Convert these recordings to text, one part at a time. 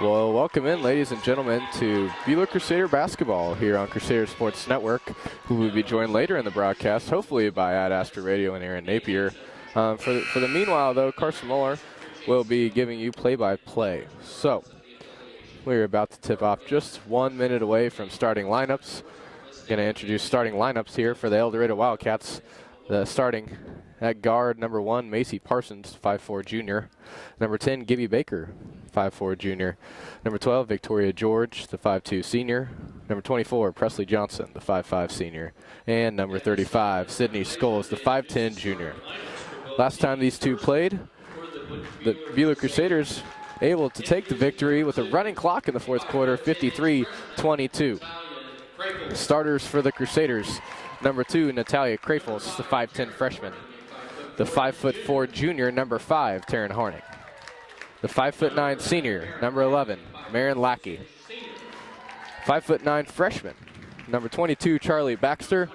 Well, welcome in, ladies and gentlemen, to Buhler Crusader basketball here on Crusader Sports Network, who will be joined later in the broadcast, hopefully by Ad Astor Radio and Aaron Napier. For the meanwhile, though, Carson Muller will be giving you play-by-play. So, we're about to tip off just 1 minute away from starting lineups. Going to introduce starting lineups here for the El Dorado Wildcats. Starting at guard, number 1, Macy Parsons, 5'4" junior. Number 10, Gibby Baker, 5'4" junior. Number 12, Victoria George, the 5'2" senior. Number 24, Presley Johnson, the 5'5" senior. And number 35, Sydney Scholes, the 5'10" junior. Last time these two played, the Buhler Crusaders able to take the victory with a running clock in the fourth quarter, 53-22. Starters for the Crusaders, number 2, Natalia Krafels, the 5'10" freshman. The 5'4" junior, number 5, Taryn Horning. The 5'9" senior, number 11, Marin Lackey. 5'9" freshman, number 22, Charlie Baxter.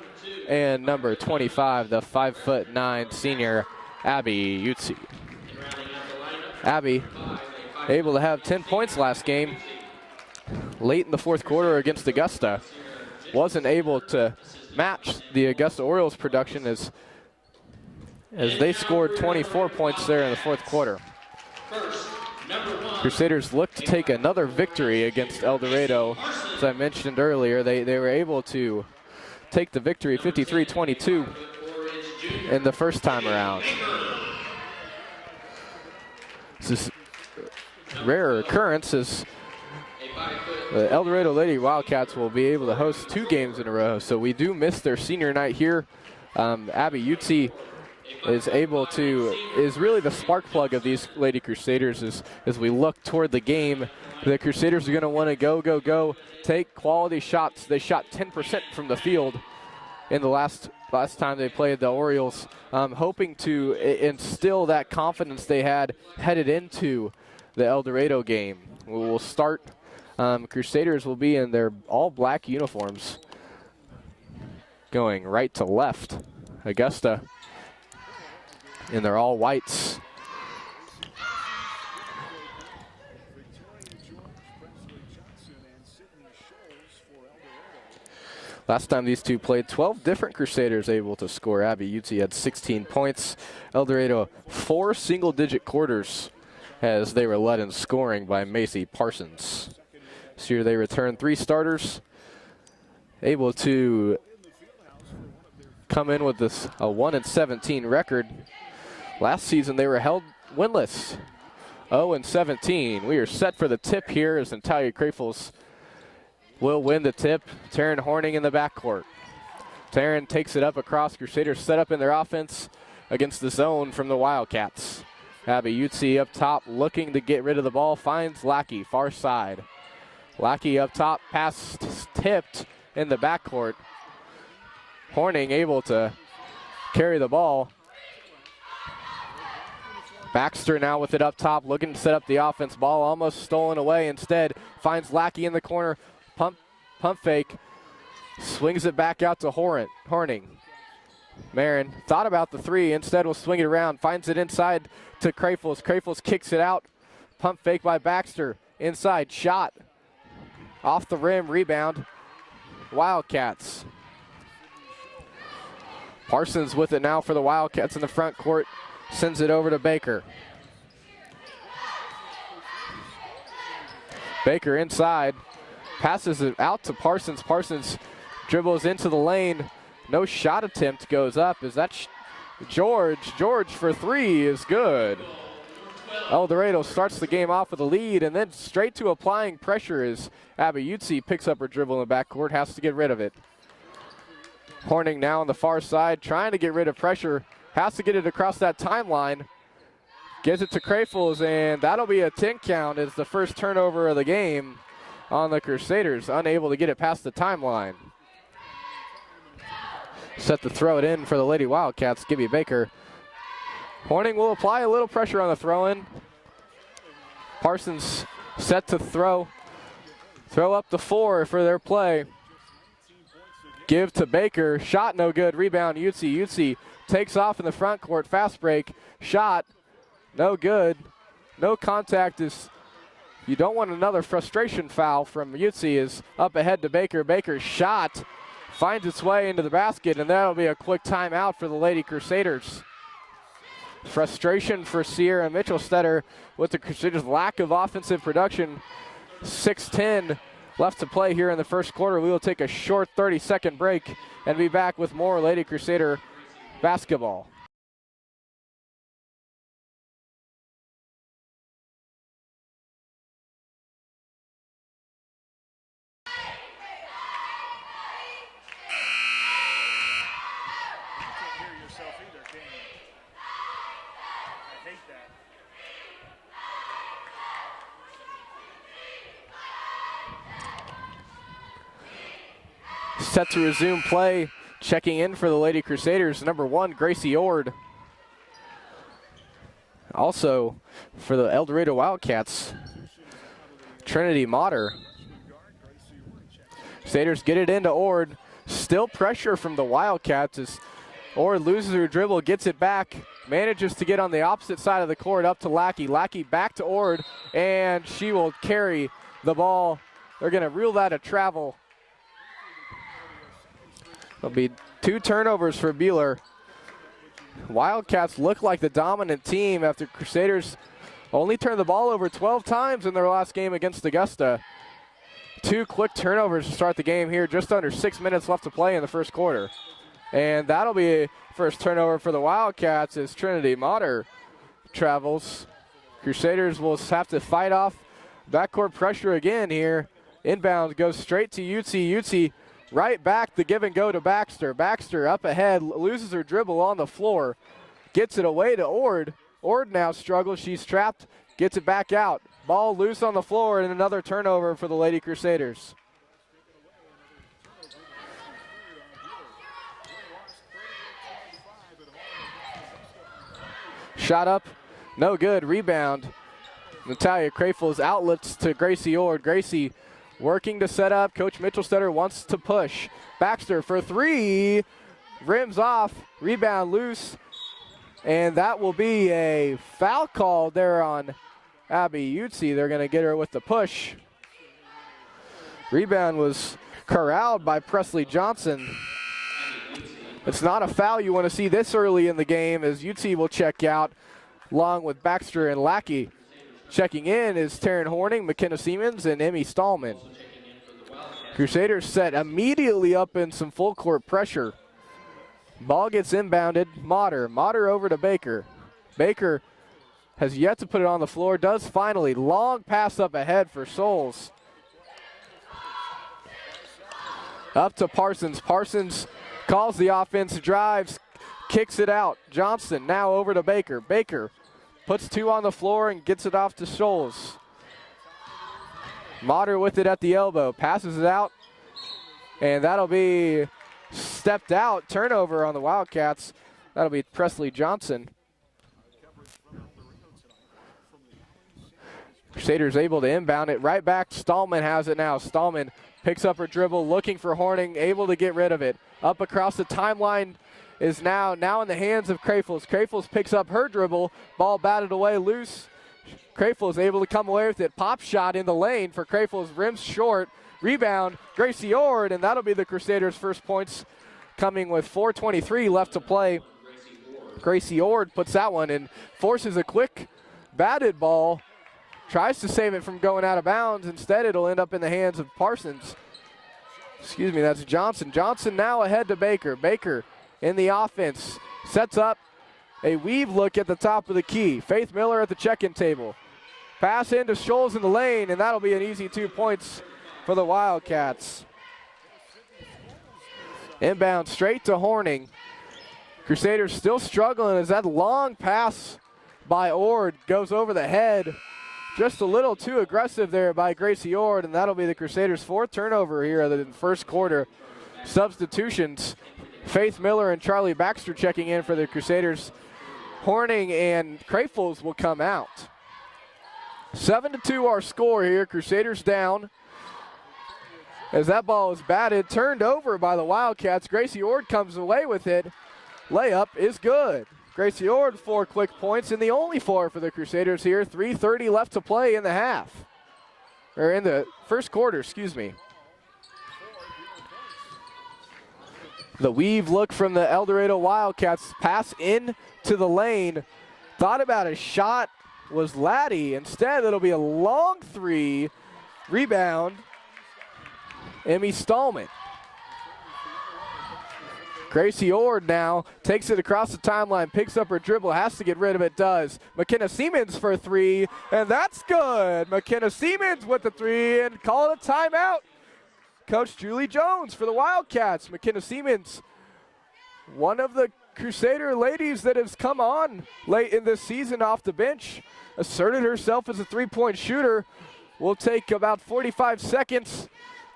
And number 25, the 5'9" senior, Abby Utsi. Abby able to have 10 points last game. Late in the fourth quarter against Augusta. Wasn't able to match the Augusta Orioles production as they scored 24 points there in the fourth quarter. Crusaders look to take another victory against El Dorado. As I mentioned earlier, they were able to take the victory 53-22 in the first time around. This is a rare occurrence as the El Dorado Lady Wildcats will be able to host 2 games in a row, so we do miss their senior night here. Abby Utsi is really the spark plug of these Lady Crusaders as we look toward the game. The Crusaders are going to want to go, take quality shots. They shot 10% from the field in the last time they played the Orioles, hoping to instill that confidence they had headed into the El Dorado game. We will start. Crusaders will be in their all-black uniforms, going right to left. Augusta in their all-whites. Last time these two played, 12 different Crusaders able to score. Abby Utsi had 16 points. El Dorado 4 single-digit quarters as they were led in scoring by Macy Parsons. This year they returned 3 starters, able to come in with a 1-17 record. Last season they were held winless, 0-17. We are set for the tip here as Natalia Krafels will win the tip. Taryn Horning in the backcourt. Taryn takes it up across. Crusaders set up in their offense against the zone from the Wildcats. Abby Utsi up top looking to get rid of the ball, finds Lackey, far side. Lackey up top, pass tipped in the backcourt. Horning able to carry the ball. Baxter now with it up top, looking to set up the offense. Ball almost stolen away. Instead, finds Lackey in the corner. Pump fake. Swings it back out to Horning. Marin thought about the 3. Instead, will swing it around. Finds it inside to Krafels. Krafels kicks it out. Pump fake by Baxter. Inside shot. Off the rim, rebound. Wildcats. Parsons with it now for the Wildcats in the front court. Sends it over to Baker. Baker inside. Passes it out to Parsons. Parsons dribbles into the lane. No shot attempt goes up. Is that George? George for 3 is good. El Dorado starts the game off with a lead and then straight to applying pressure as Abby Utsi picks up her dribble in the backcourt, has to get rid of it. Horning now on the far side, trying to get rid of pressure, has to get it across that timeline. Gives it to Krafels, and that'll be a 10 count as the first turnover of the game on the Crusaders, unable to get it past the timeline. Set to throw it in for the Lady Wildcats, Gibby Baker. Horning will apply a little pressure on the throw-in. Parsons set to throw up the 4 for their play. Give to Baker, shot no good, rebound Utsi. Utsi takes off in the front court, fast break, shot, no good. No contact is You don't want another frustration foul from Utsi. Is up ahead to Baker. Baker's shot finds its way into the basket, and that'll be a quick timeout for the Lady Crusaders. Frustration for Sierra Mitchell-Stetter with the Crusaders' lack of offensive production. 6:10 left to play here in the first quarter. We will take a short 30-second break and be back with more Lady Crusader basketball. Set to resume play. Checking in for the Lady Crusaders, number 1, Gracie Ord. Also for the El Dorado Wildcats, Trinity Motter. Crusaders get it into Ord. Still pressure from the Wildcats as Ord loses her dribble, gets it back, manages to get on the opposite side of the court up to Lackey. Lackey back to Ord, and she will carry the ball. They're going to rule that a travel. There'll be 2 turnovers for Buhler. Wildcats look like the dominant team after Crusaders only turned the ball over 12 times in their last game against Augusta. 2 quick turnovers to start the game here, just under 6 minutes left to play in the first quarter. And that'll be a first turnover for the Wildcats as Trinity Motter travels. Crusaders will have to fight off backcourt pressure again here. Inbound goes straight to Utsi. Utsi right back, the give and go to Baxter. Baxter up ahead, loses her dribble on the floor, gets it away to Ord. Ord now struggles, she's trapped, gets it back out. Ball loose on the floor, and another turnover for the Lady Crusaders. Shot up, no good, rebound. Natalia Krafel's outlets to Gracie Ord. Gracie working to set up. Coach Mitchell-Stetter wants to push. Baxter for 3. Rims off. Rebound loose. And that will be a foul call there on Abby Utsi. They're going to get her with the push. Rebound was corralled by Presley Johnson. It's not a foul you want to see this early in the game as Utsi will check out along with Baxter and Lackey. Checking in is Taryn Horning, McKenna Siemens, and Emmy Stallman. Crusaders set immediately up in some full court pressure. Ball gets inbounded. Motter over to Baker. Baker has yet to put it on the floor, does finally. Long pass up ahead for Souls. Up to Parsons. Parsons calls the offense, drives, kicks it out. Johnson now over to Baker. Baker puts 2 on the floor and gets it off to Scholes. Motter with it at the elbow, passes it out, and that'll be stepped out. Turnover on the Wildcats. That'll be Presley Johnson. Crusaders able to inbound it right back. Stallman has it now. Stallman picks up her dribble, looking for Horning, able to get rid of it. Up across the timeline is now in the hands of Krafels. Krafels picks up her dribble, ball batted away loose. Krafels able to come away with it. Pop shot in the lane for Krafels, rims short. Rebound, Gracie Ord, and that'll be the Crusaders' first points coming with 4:23 left to play. Gracie Ord puts that one and forces a quick batted ball. Tries to save it from going out of bounds. Instead, it'll end up in the hands of Parsons. Excuse me, that's Johnson. Johnson now ahead to Baker. Baker in the offense. Sets up a weave look at the top of the key. Faith Miller at the check-in table. Pass into Scholes in the lane, and that'll be an easy 2 points for the Wildcats. Inbound straight to Horning. Crusaders still struggling as that long pass by Ord goes over the head. Just a little too aggressive there by Gracie Ord, and that'll be the Crusaders' 4th turnover here in the first quarter. Substitutions, Faith Miller and Charlie Baxter checking in for the Crusaders. Horning and Krafels will come out. 7-2 our score here. Crusaders down. As that ball is batted, turned over by the Wildcats. Gracie Ord comes away with it. Layup is good. Gracie Ord 4 quick points, and the only 4 for the Crusaders here. 3:30 left to play in the half. or in the first quarter, excuse me. The weave look from the El Dorado Wildcats. Pass in to the lane. Thought about a shot, was Laddie. Instead, it'll be a long three. Rebound, Emmy Stallman. Gracie Ord now takes it across the timeline, picks up her dribble, has to get rid of it, does. McKenna Siemens for three, and that's good. McKenna Siemens with the three, and call it a timeout. Coach Julie Jones for the Wildcats. McKenna Siemens, one of the Crusader ladies that has come on late in this season off the bench, asserted herself as a three-point shooter. We'll take about 45 seconds.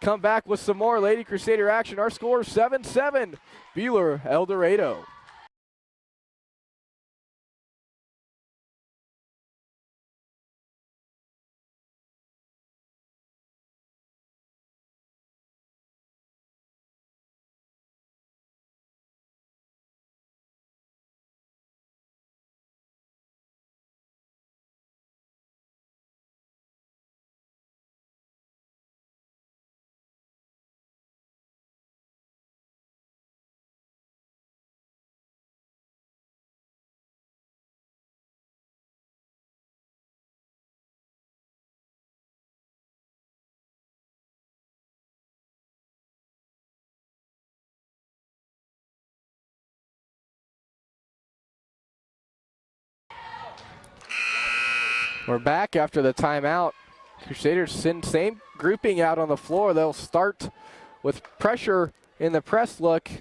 Come back with some more Lady Crusader action. Our score 7-7. Buhler, El Dorado. We're back after the timeout. Crusaders send same grouping out on the floor. They'll start with pressure in the press look.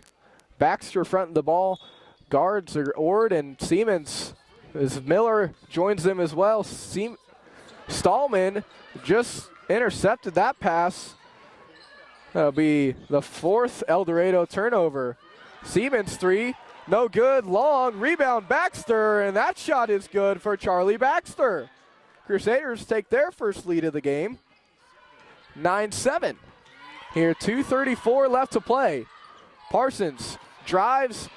Baxter fronting the ball. Guards are Ord and Siemens. As Miller joins them as well. Stallman just intercepted that pass. That'll be the fourth El Dorado turnover. Siemens three, no good, long, rebound Baxter, and that shot is good for Charlie Baxter. Crusaders take their first lead of the game, 9-7. Here, 2:34 left to play. Parsons drives,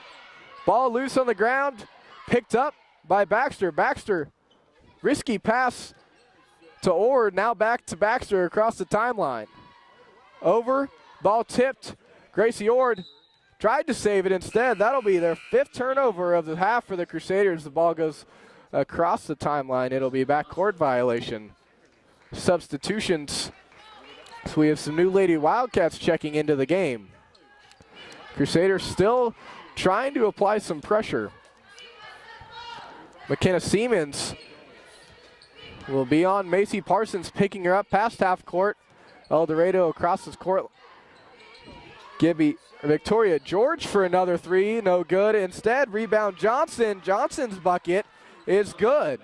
ball loose on the ground, picked up by Baxter. Baxter, risky pass to Ord, now back to Baxter across the timeline. Over, ball tipped. Gracie Ord tried to save it instead. That'll be their fifth turnover of the half for the Crusaders. The ball goes across the timeline. It'll be backcourt violation. Substitutions. So we have some new Lady Wildcats checking into the game. Crusaders still trying to apply some pressure. McKenna Siemens will be on Macy Parsons, picking her up past half court. El Dorado across his court. Victoria George for another three, no good. Instead, rebound Johnson. Johnson's bucket is good.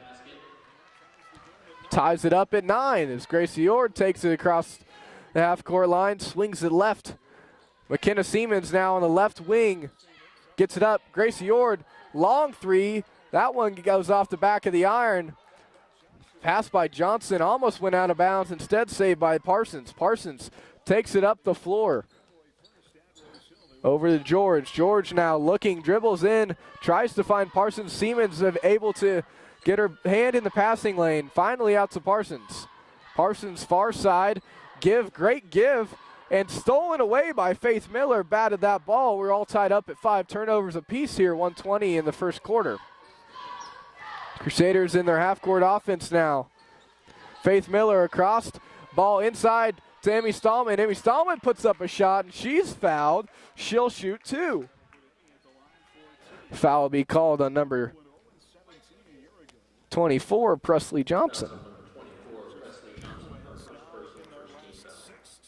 Ties it up at 9 as Gracie Ord takes it across the half-court line, swings it left. McKenna Siemens now on the left wing, gets it up. Gracie Ord, long three. That one goes off the back of the iron. Pass by Johnson, almost went out of bounds, instead saved by Parsons. Parsons takes it up the floor. Over to George. George now looking, dribbles in, tries to find Parsons. Siemens able to get her hand in the passing lane. Finally out to Parsons. Parsons far side, great give, and stolen away by Faith Miller. Batted that ball. We're all tied up at 5 turnovers apiece here, 120 in the first quarter. Crusaders in their half-court offense now. Faith Miller across, ball inside to Emmy Stallman. Emmy Stallman puts up a shot, and she's fouled. She'll shoot 2. Foul will be called on number 24, Presley Johnson.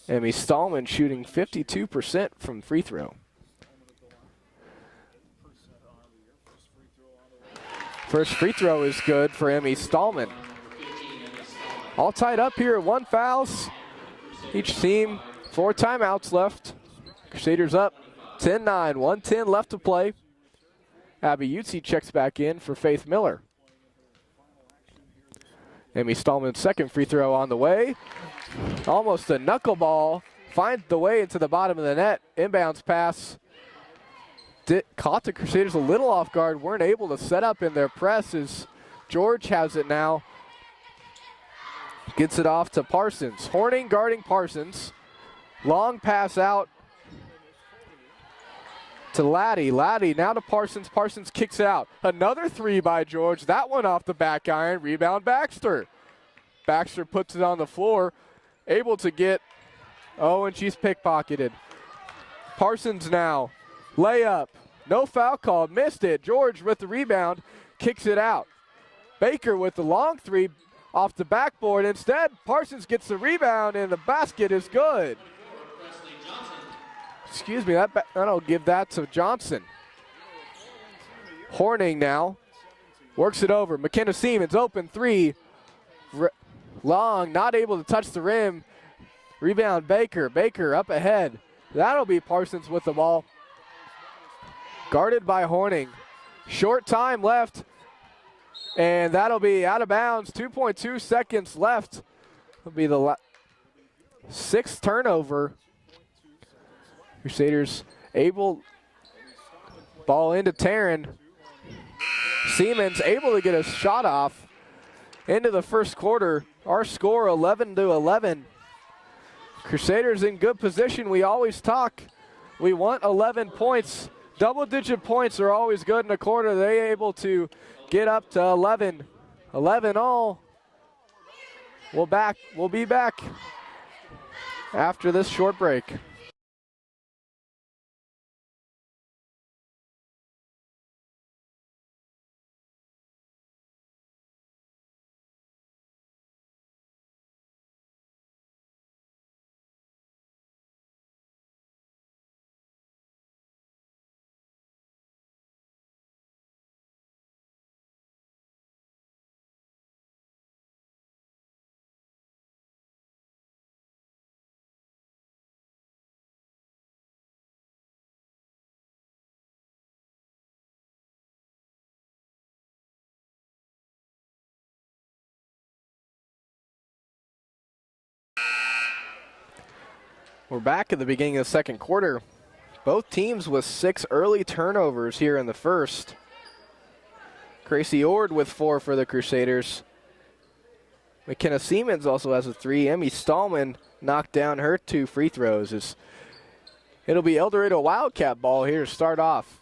Emmy Stallman shooting 52% from free throw. First free throw is good for Emmy Stallman. All tied up here at 1 fouls. Each team, 4 timeouts left. Crusaders up 10-9, 1:10 left to play. Abby Utsi checks back in for Faith Miller. Emmy Stallman's second free throw on the way. Almost a knuckleball. Finds the way into the bottom of the net. Inbounds pass. Caught the Crusaders a little off guard. Weren't able to set up in their press as George has it now. Gets it off to Parsons. Horning guarding Parsons. Long pass out to Laddie. Laddie now to Parsons. Parsons kicks it out. Another three by George. That one off the back iron. Rebound Baxter. Baxter puts it on the floor. Able to get, and she's pickpocketed. Parsons now. Layup. No foul called. Missed it. George with the rebound. Kicks it out. Baker with the long three off the backboard. Instead, Parsons gets the rebound, and the basket is good. Excuse me, I'll give that to Johnson. Horning now. Works it over. McKenna Siemens, open three. Long, not able to touch the rim. Rebound Baker. Baker up ahead. That'll be Parsons with the ball. Guarded by Horning. Short time left. And that'll be out of bounds. 2.2 seconds left. It'll be the sixth turnover. Crusaders able. Ball into Taryn. Siemens able to get a shot off into the first quarter. Our score 11-11. Crusaders in good position. We always talk. We want 11 points. Double-digit points are always good in a quarter. They're able to get up to 11. 11 all. We'll be back after this short break. We're back at the beginning of the second quarter. Both teams with 6 early turnovers here in the first. Gracie Ord with 4 for the Crusaders. McKenna Siemens also has a 3. Emmy Stallman knocked down her 2 free throws. It'll be El Dorado Wildcat ball here to start off.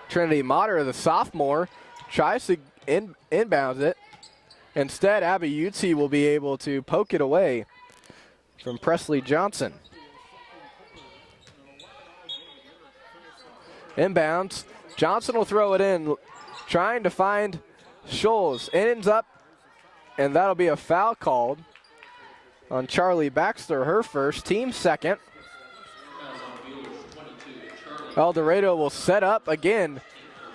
Trinity Motter, the sophomore, tries to inbounds it. Instead, Abby Utsi will be able to poke it away from Presley Johnson. Inbounds. Johnson will throw it in, trying to find Scholes. Ends up, and that'll be a foul called on Charlie Baxter, her first, team second. El Dorado will set up again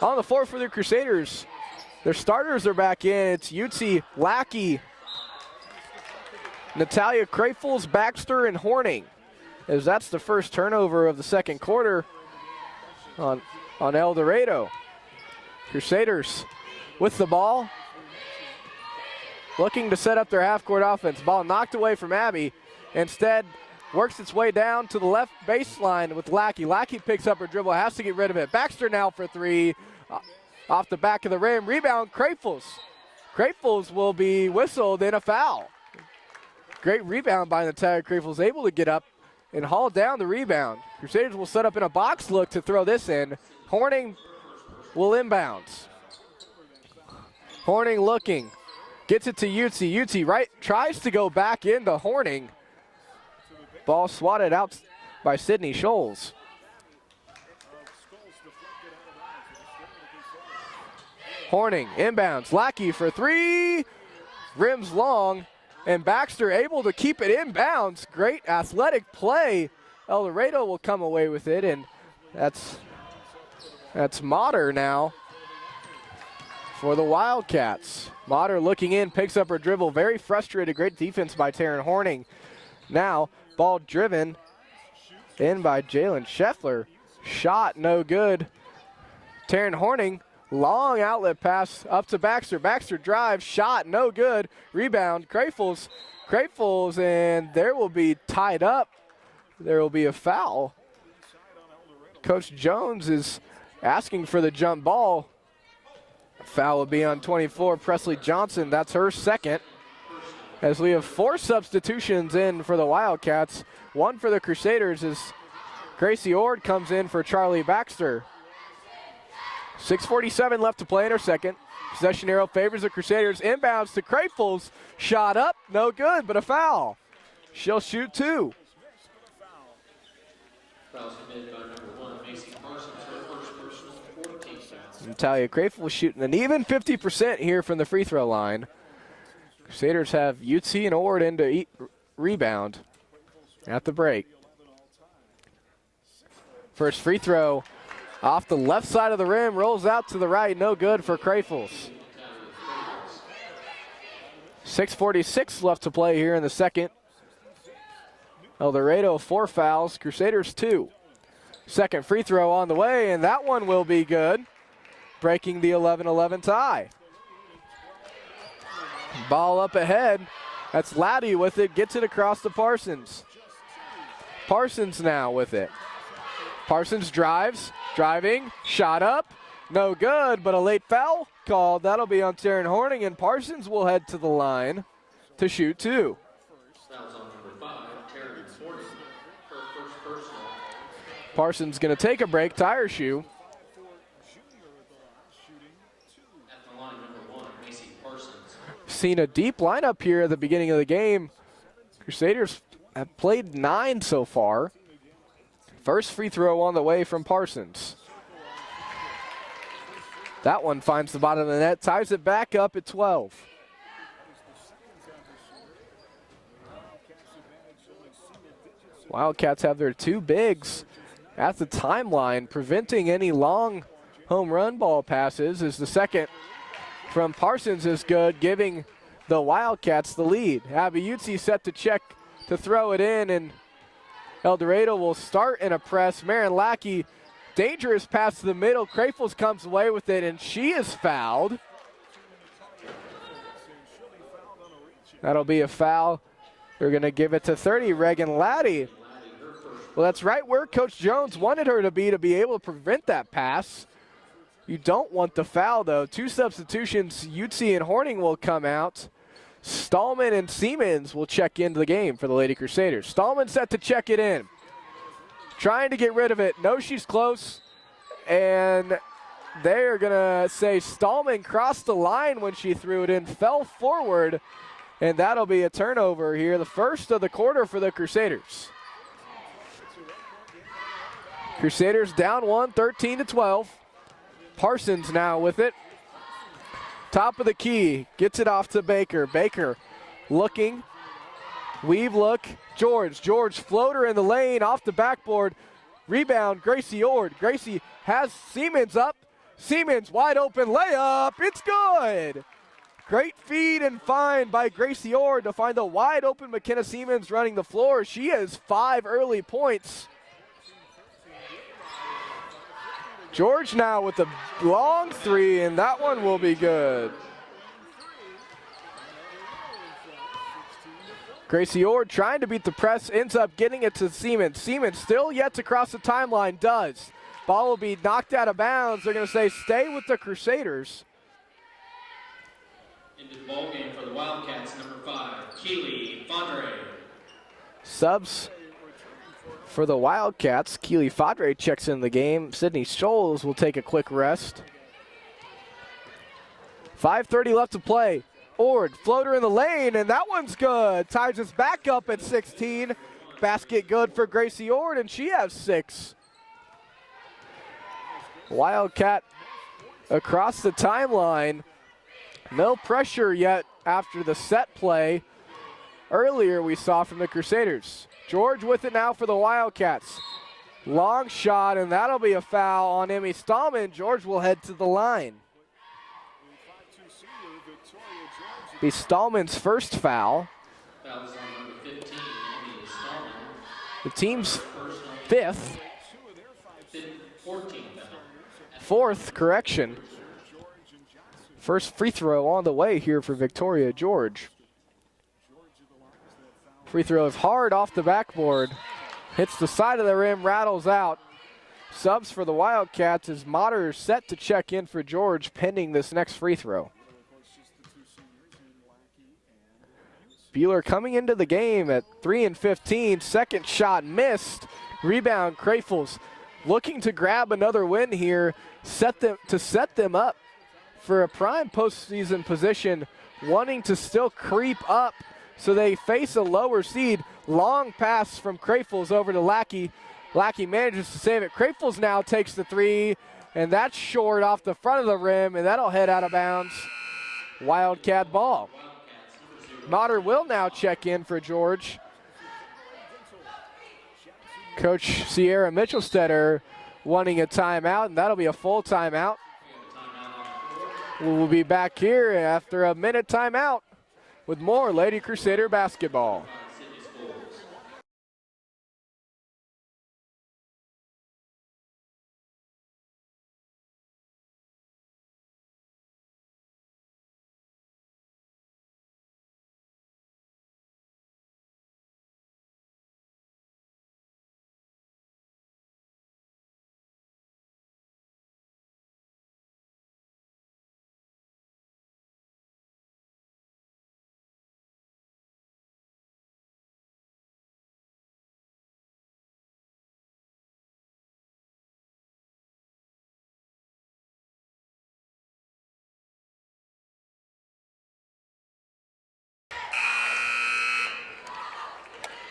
on the floor for the Crusaders. Their starters are back in. It's Utsi, Lackey, Natalia Krafels, Baxter, and Horning, as that's the first turnover of the second quarter on El Dorado. Crusaders with the ball, looking to set up their half-court offense. Ball knocked away from Abby. Instead, works its way down to the left baseline with Lackey. Lackey picks up her dribble, has to get rid of it. Baxter now for 3, off the back of the rim. Rebound, Krafels. Krafels will be whistled in a foul. Great rebound by Natalia Krafels, able to get up and haul down the rebound. Crusaders will set up in a box look to throw this in. Horning will inbounds. Horning looking, gets it to Utsi. Utsi right, tries to go back into Horning. Ball swatted out by Sydney Scholes. Horning inbounds, Lackey for 3, rims long. And Baxter able to keep it inbounds. Great athletic play. El Dorado will come away with it, and that's Motter now for the Wildcats. Motter looking in, picks up her dribble. Very frustrated. Great defense by Taryn Horning. Now, ball driven in by Jalen Scheffler. Shot no good. Taryn Horning, long outlet pass up to Baxter. Baxter drives, shot no good. Rebound, Krafels, and there will be tied up. There will be a foul. Coach Jones is asking for the jump ball. Foul will be on 24, Presley Johnson. That's her second. as we have 4 substitutions in for the Wildcats. 1 for the Crusaders as Gracie Ord comes in for Charlie Baxter. 6:47 left to play in our second. Possession arrow favors the Crusaders. Inbounds to Krafels. Shot up, no good, but a foul. She'll shoot 2. Fouls committed by number 1, Macy Parsons, her first personal, 14 fouls. Natalia Krafel shooting an even 50% here from the free throw line. Crusaders have Utsi and Ord in to rebound at the break. First free throw off the left side of the rim, rolls out to the right, no good for Krafels. 6:46 left to play here in the second. El Dorado 4 fouls, Crusaders 2. Second free throw on the way, and that one will be good, breaking the 11-11 tie. Ball up ahead. That's Laddie with it, gets it across to Parsons. Parsons now with it. Parsons driving, shot up, no good, but a late foul called. That'll be on Taryn Horning, and Parsons will head to the line to shoot 2. Fouls on number 5, Taryn Horning, her first personal. Parsons going to take a break, tie her shoe. At the line, number 1, Macy Parsons. Seen a deep lineup here at the beginning of the game. Crusaders have played 9 so far. First free throw on the way from Parsons. That one finds the bottom of the net, ties it back up at 12. Wildcats have their 2 bigs at the timeline, preventing any long home run ball passes, as the second from Parsons is good, giving the Wildcats the lead. Abby Utsi set to check to throw it in, and El Dorado will start in a press. Marin Lackey, dangerous pass to the middle. Krafels comes away with it, and she is fouled. That'll be a foul. They're going to give it to 30, Reagan Laddie. Well, that's right where Coach Jones wanted her to be able to prevent that pass. You don't want the foul, though. 2 substitutions, Utsi and Horning will come out. Stallman and Siemens will check into the game for the Lady Crusaders. Stallman set to check it in. Trying to get rid of it. No, she's close. And they're going to say Stallman crossed the line when she threw it in, fell forward, and that'll be a turnover here, the first of the quarter for the Crusaders. Crusaders down 1, 13-12. Parsons now with it. Top of the key, gets it off to Baker. Baker looking, weave look, George floater in the lane, off the backboard. Rebound, Gracie Ord. Gracie has Siemens up. Siemens wide open layup, it's good. Great feed and find by Gracie Ord to find the wide open McKenna Siemens running the floor. She has 5 early points. George now with the long 3, and that one will be good. Gracie Ord trying to beat the press, ends up getting it to Siemens. Siemens still yet to cross the timeline, does. Ball will be knocked out of bounds. They're going to say stay with the Crusaders. Into the ball game for the Wildcats, number 5, Keely Fondre. Subs for the Wildcats, Keely Fadre checks in the game. Sydney Scholes will take a quick rest. 5:30 left to play. Ord, floater in the lane, and that one's good. Ties us back up at 16. Basket good for Gracie Ord, and she has 6. Wildcat across the timeline. No pressure yet after the set play earlier we saw from the Crusaders. George with it now for the Wildcats. Long shot, and that'll be a foul on Emmy Stallman. George will head to the line. Be Stallman's first foul. Fouls on number 15, Emmy Stallman. The team's 5th. 14 foul. 4th correction. First free throw on the way here for Victoria George. Free throw is hard off the backboard. Hits the side of the rim, rattles out. Subs for the Wildcats as Motter set to check in for George pending this next free throw. Buhler coming into the game at 3-15. Second shot missed. Rebound, Crafels looking to grab another win here, set them up for a prime postseason position, wanting to still creep up so they face a lower seed. Long pass from Crafels over to Lackey. Lackey manages to save it. Crafels now takes the three, and that's short off the front of the rim, and that'll head out of bounds. Wildcat ball. Motter will now check in for George. Coach Sierra Mitchellstetter wanting a timeout, and that'll be a full timeout. We'll be back here after a minute timeout with more Lady Crusader basketball.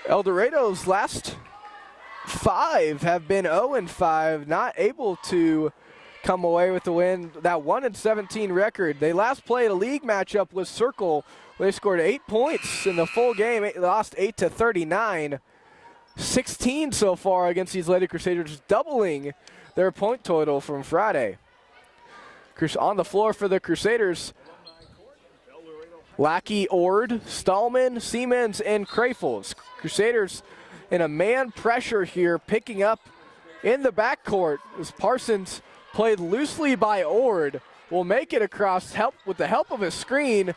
El Dorado's last 5 have been 0-5, not able to come away with the win. That 1-17 record. They last played a league matchup with Circle. They scored 8 points in the full game. They lost 8-39. 16 so far against these Lady Crusaders, doubling their point total from Friday. On the floor for the Crusaders, Lackey, Ord, Stallman, Siemens, and Crafels. Crusaders in a man pressure here, picking up in the backcourt as Parsons, played loosely by Ord, will make it across with the help of a screen.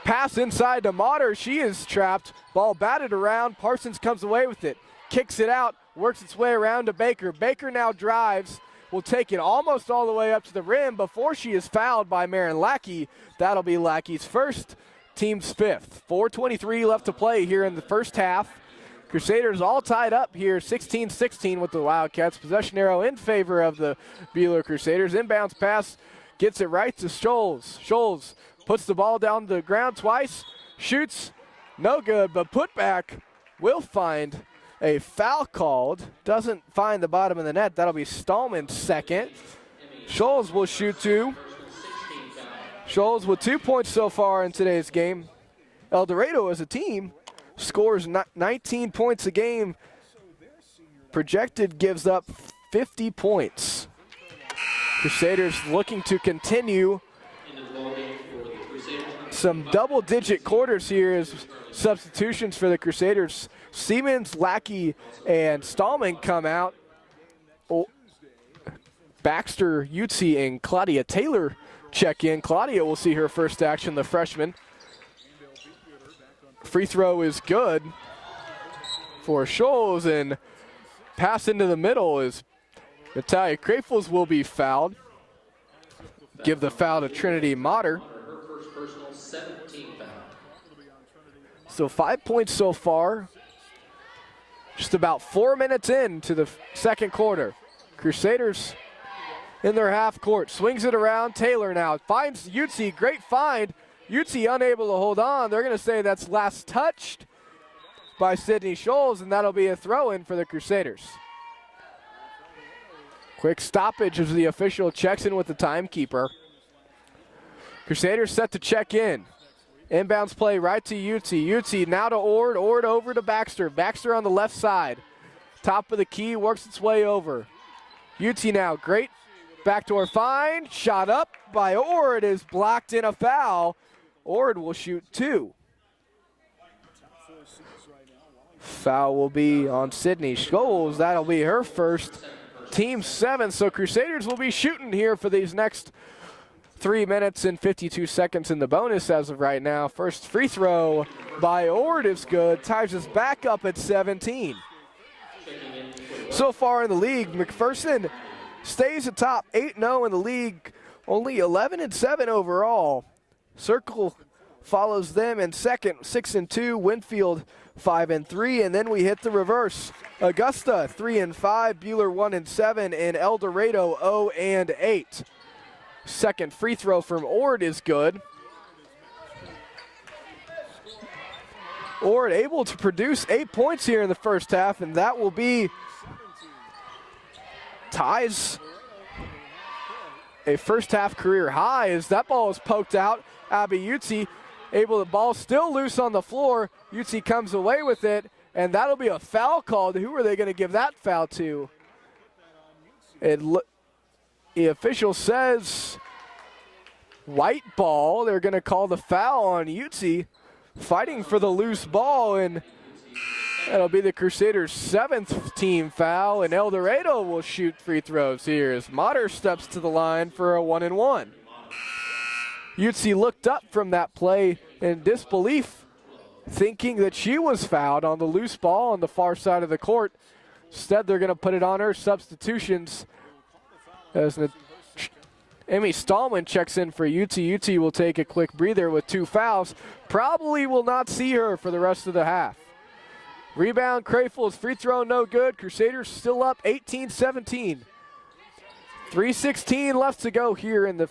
Pass inside to Motter. She is trapped. Ball batted around. Parsons comes away with it. Kicks it out. Works its way around to Baker. Baker now drives. Will take it almost all the way up to the rim before she is fouled by Marin Lackey. That'll be Lackey's first, team's 5th. 4:23 left to play here in the first half. Crusaders all tied up here, 16-16 with the Wildcats. Possession arrow in favor of the Buhler Crusaders. Inbounds pass gets it right to Scholes. Scholes puts the ball down to the ground twice, shoots, no good, but putback will find a foul called. Doesn't find the bottom of the net. That'll be Stallman's second. Scholes will shoot 2. Scholes with 2 points so far in today's game. El Dorado as a team scores 19 points a game. Projected gives up 50 points. Crusaders looking to continue some double-digit quarters here as substitutions for the Crusaders. Siemens, Lackey, and Stallman come out. Baxter, Utsi, and Claudia Taylor check in. Claudia will see her first action, the freshman. Free throw is good for Scholes, and pass into the middle is Natalia Crafels will be fouled. Give the foul to Trinity Motter. So 5 points so far. Just about 4 minutes into the second quarter. Crusaders in their half court. Swings it around. Taylor now finds Utsi. Great find. Utsi unable to hold on. They're going to say that's last touched by Sydney Scholes, and that'll be a throw-in for the Crusaders. Quick stoppage as the official checks in with the timekeeper. Crusaders set to check in. Inbounds play right to Utsi. Utsi now to Ord. Ord over to Baxter. Baxter on the left side. Top of the key, works its way over. Utsi now, great backdoor find. Shot up by Ord is blocked in a foul. Ord will shoot 2. Foul will be on Sydney Scholes. That'll be her first, team 7. So Crusaders will be shooting here for these next 3 minutes and 52 seconds in the bonus as of right now. First free throw by Ord is good. Ties us back up at 17. So far in the league, McPherson stays atop 8-0 in the league, only 11-7 overall. Circle follows them in second, 6-2. Winfield 5-3, and then we hit the reverse. Augusta 3-5, Buhler 1-7, and El Dorado 0-8. Second free throw from Ord is good. Ord able to produce 8 points here in the first half, and that will be ties a first half career high as that ball is poked out. Abby Utsi the ball still loose on the floor. Utsi comes away with it, and that'll be a foul called. Who are they going to give that foul to? The official says white ball. They're going to call the foul on Utsi, fighting for the loose ball, and that'll be the Crusaders' 7th team foul, and El Dorado will shoot free throws here as Motter steps to the line for a 1-1. Utsi looked up from that play in disbelief, thinking that she was fouled on the loose ball on the far side of the court. Instead, they're going to put it on her. Substitutions as Emmy Stallman checks in for Utsi. Utsi will take a quick breather with 2 fouls. Probably will not see her for the rest of the half. Rebound, Crayfield's free throw, no good. Crusaders still up 18-17. 3:16 left to go here in the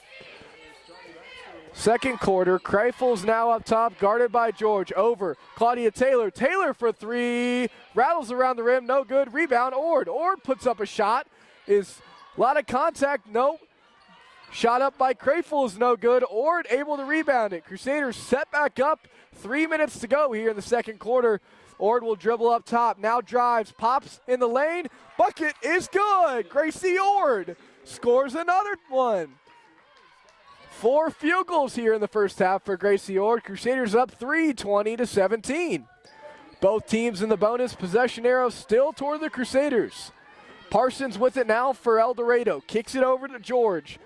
second quarter. Crayfield's now up top, guarded by George. Over, Claudia Taylor. Taylor for 3. Rattles around the rim, no good. Rebound, Ord. Ord puts up a shot. Is a lot of contact, nope. Shot up by Crayfield is no good. Ord able to rebound it. Crusaders set back up. 3 minutes to go here in the second quarter. Ord will dribble up top, now drives, pops in the lane. Bucket is good. Gracie Ord scores another one. 4 field goals here in the first half for Gracie Ord. Crusaders up 3, 20-17. Both teams in the bonus possession arrow still toward the Crusaders. Parsons with it now for El Dorado. Kicks it over to George.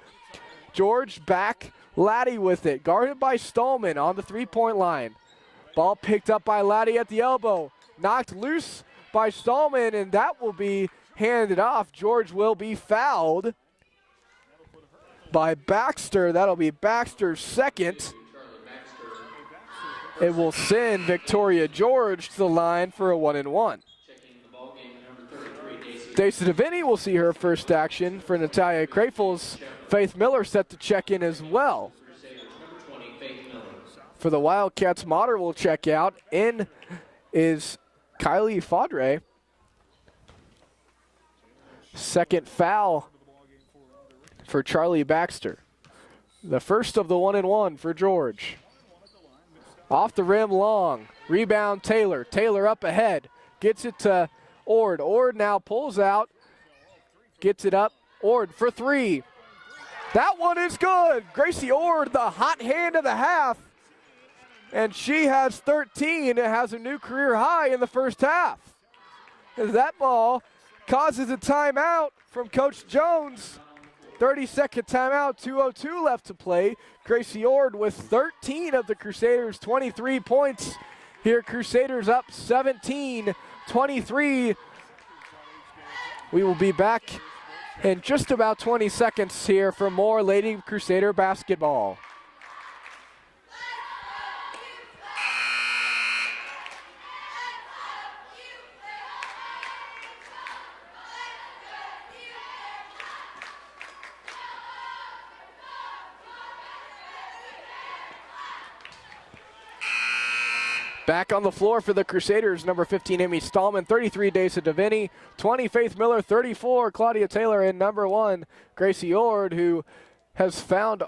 George back, Laddie with it. Guarded by Stallman on the 3-point line. Ball picked up by Laddie at the elbow. Knocked loose by Stallman, and that will be handed off. George will be fouled by Baxter. That'll be Baxter's second. It will send Victoria George to the line for a 1-1. Daisy DeVinny will see her first action for Natalia Crayfield's. Faith Miller set to check in as well. For the Wildcats, Motter will check out. In is Kylie Fadre. Second foul for Charlie Baxter. The first of the 1-1 for George. Off the rim long. Rebound Taylor. Taylor up ahead. Gets it to Ord. Ord now pulls out. Gets it up. Ord for 3. That one is good. Gracie Ord, the hot hand of the half. And she has 13. It has a new career high in the first half. As that ball causes a timeout from Coach Jones. 30-second timeout, 2:02 left to play. Gracie Ord with 13 of the Crusaders' 23 points. Here, Crusaders up 17-23. We will be back in just about 20 seconds here for more Lady Crusader basketball. Back on the floor for the Crusaders, number 15, Emmy Stallman, 33, Daisy DeVinny, 20, Faith Miller, 34, Claudia Taylor, and number 1, Gracie Ord, who has found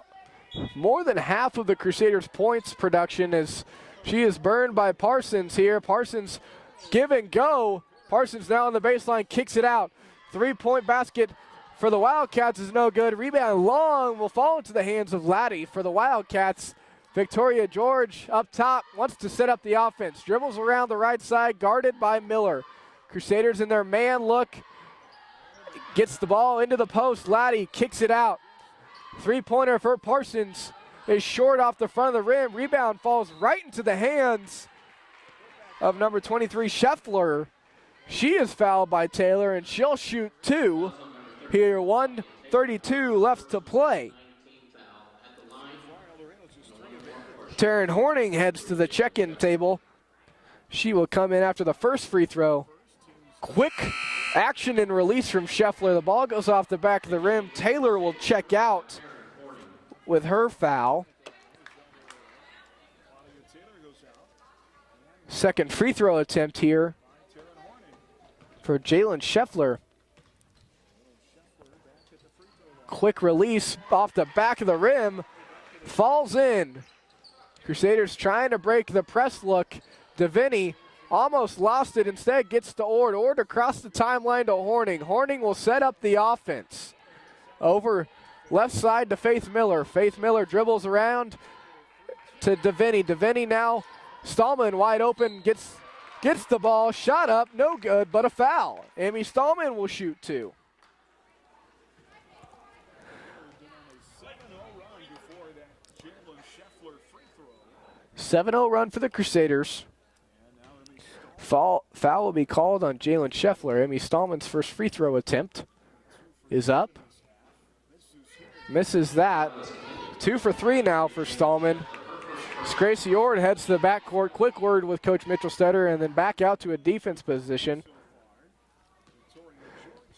more than half of the Crusaders' points production as she is burned by Parsons here. Parsons give and go. Parsons now on the baseline, kicks it out. 3-point basket for the Wildcats is no good. Rebound long will fall into the hands of Laddie for the Wildcats. Victoria George up top wants to set up the offense. Dribbles around the right side, guarded by Miller. Crusaders in their man look. Gets the ball into the post. Laddie kicks it out. 3-pointer for Parsons is short off the front of the rim. Rebound falls right into the hands of number 23, Scheffler. She is fouled by Taylor, and she'll shoot 2. Here, 1:32 left to play. Taryn Horning heads to the check-in table. She will come in after the first free throw. Quick action and release from Scheffler. The ball goes off the back of the rim. Taylor will check out with her foul. Second free throw attempt here for Jalen Scheffler. Quick release off the back of the rim. Falls in. Crusaders trying to break the press look. DeVinny almost lost it. Instead gets to Ord. Ord across the timeline to Horning. Horning will set up the offense. Over left side to Faith Miller. Faith Miller dribbles around to DeVinny. DeVinny now. Stallman wide open. Gets the ball. Shot up. No good, but a foul. Amy Stallman will shoot two. 7-0 run for the Crusaders. Foul will be called on Jalen Scheffler. Emmy Stallman's first free throw attempt is up. Misses that. 2 for 3 now for Stallman. Gracie Ord heads to the backcourt. Quick word with Coach Mitchell Stetter, and then back out to a defense position.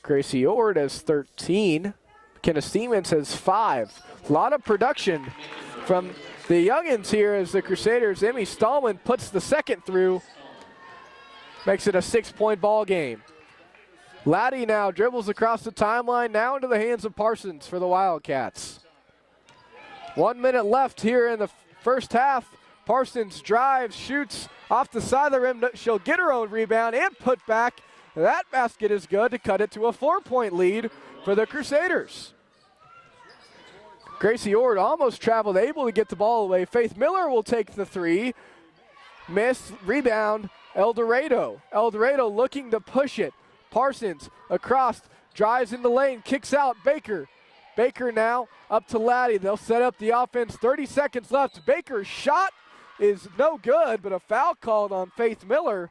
Gracie Ord has 13. McKenna Siemens has 5. A lot of production from the youngins here as the Crusaders. Emmy Stallman puts the second through. Makes it a 6-point ball game. Laddie now dribbles across the timeline, now into the hands of Parsons for the Wildcats. 1 minute left here in the first half. Parsons drives, shoots off the side of the rim. She'll get her own rebound and put back. That basket is good to cut it to a 4-point lead for the Crusaders. Gracie Ord almost traveled, able to get the ball away. Faith Miller will take the three. Miss, rebound, El Dorado. El Dorado looking to push it. Parsons across, drives in the lane, kicks out Baker. Baker now up to Laddie. They'll set up the offense. 30 seconds left. Baker's shot is no good, but a foul called on Faith Miller,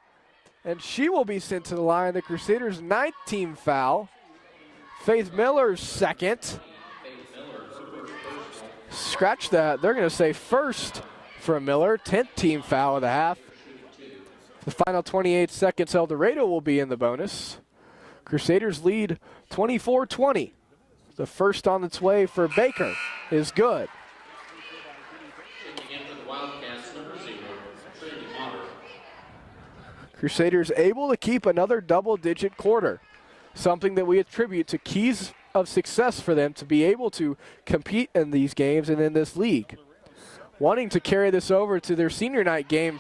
and she will be sent to the line. The Crusaders' 9th team foul. Faith Miller's second. Scratch that. They're going to say first for Miller. 10th team foul of the half. The final 28 seconds, El Dorado will be in the bonus. Crusaders lead 24-20. The first on its way for Baker is good. Crusaders able to keep another double-digit quarter, something that we attribute to keys of success for them to be able to compete in these games and in this league. Wanting to carry this over to their senior night game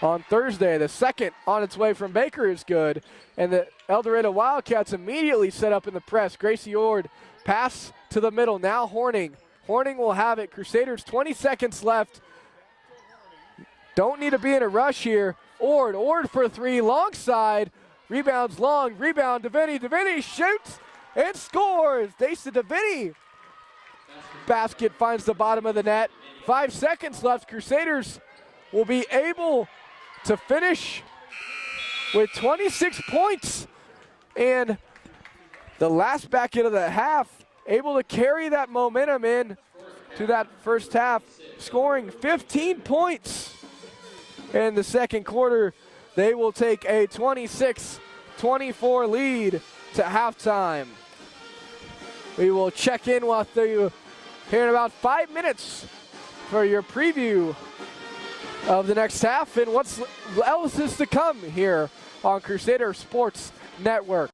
on Thursday. The second on its way from Baker is good, and the El Dorado Wildcats immediately set up in the press. Gracie Ord pass to the middle. Now Horning. Horning will have it. Crusaders 20 seconds left. Don't need to be in a rush here. Ord for three, long side. Rebounds long, rebound DeVinny. DeVinny shoots and scores. Daisa DeVinny. Basket finds the bottom of the net. 5 seconds left. Crusaders will be able to finish with 26 points. And the last basket of the half, able to carry that momentum in to that first half, scoring 15 points. In the second quarter, they will take a 26-24 lead to halftime. We will check in with you here in about 5 minutes for your preview of the next half and what else is to come here on Crusader Sports Network.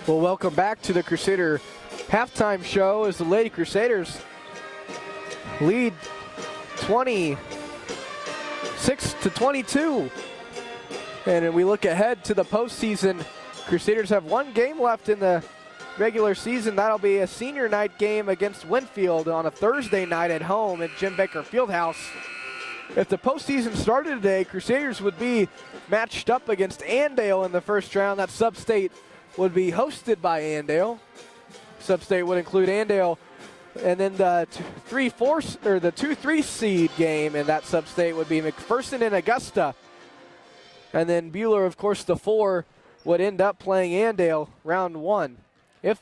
Well, welcome back to the Crusader halftime show as the Lady Crusaders lead 26-22. And we look ahead to the postseason. Crusaders have one game left in the regular season. That'll be a senior night game against Winfield on a Thursday night at home at Jim Baker Fieldhouse. If the postseason started today, Crusaders would be matched up against Andale in the first round. That sub-state would be hosted by Andale. Sub-state would include Andale, and then the 2-3 seed game in that sub-state would be McPherson and Augusta. And then Buhler, of course, the 4 would end up playing Andale round 1. If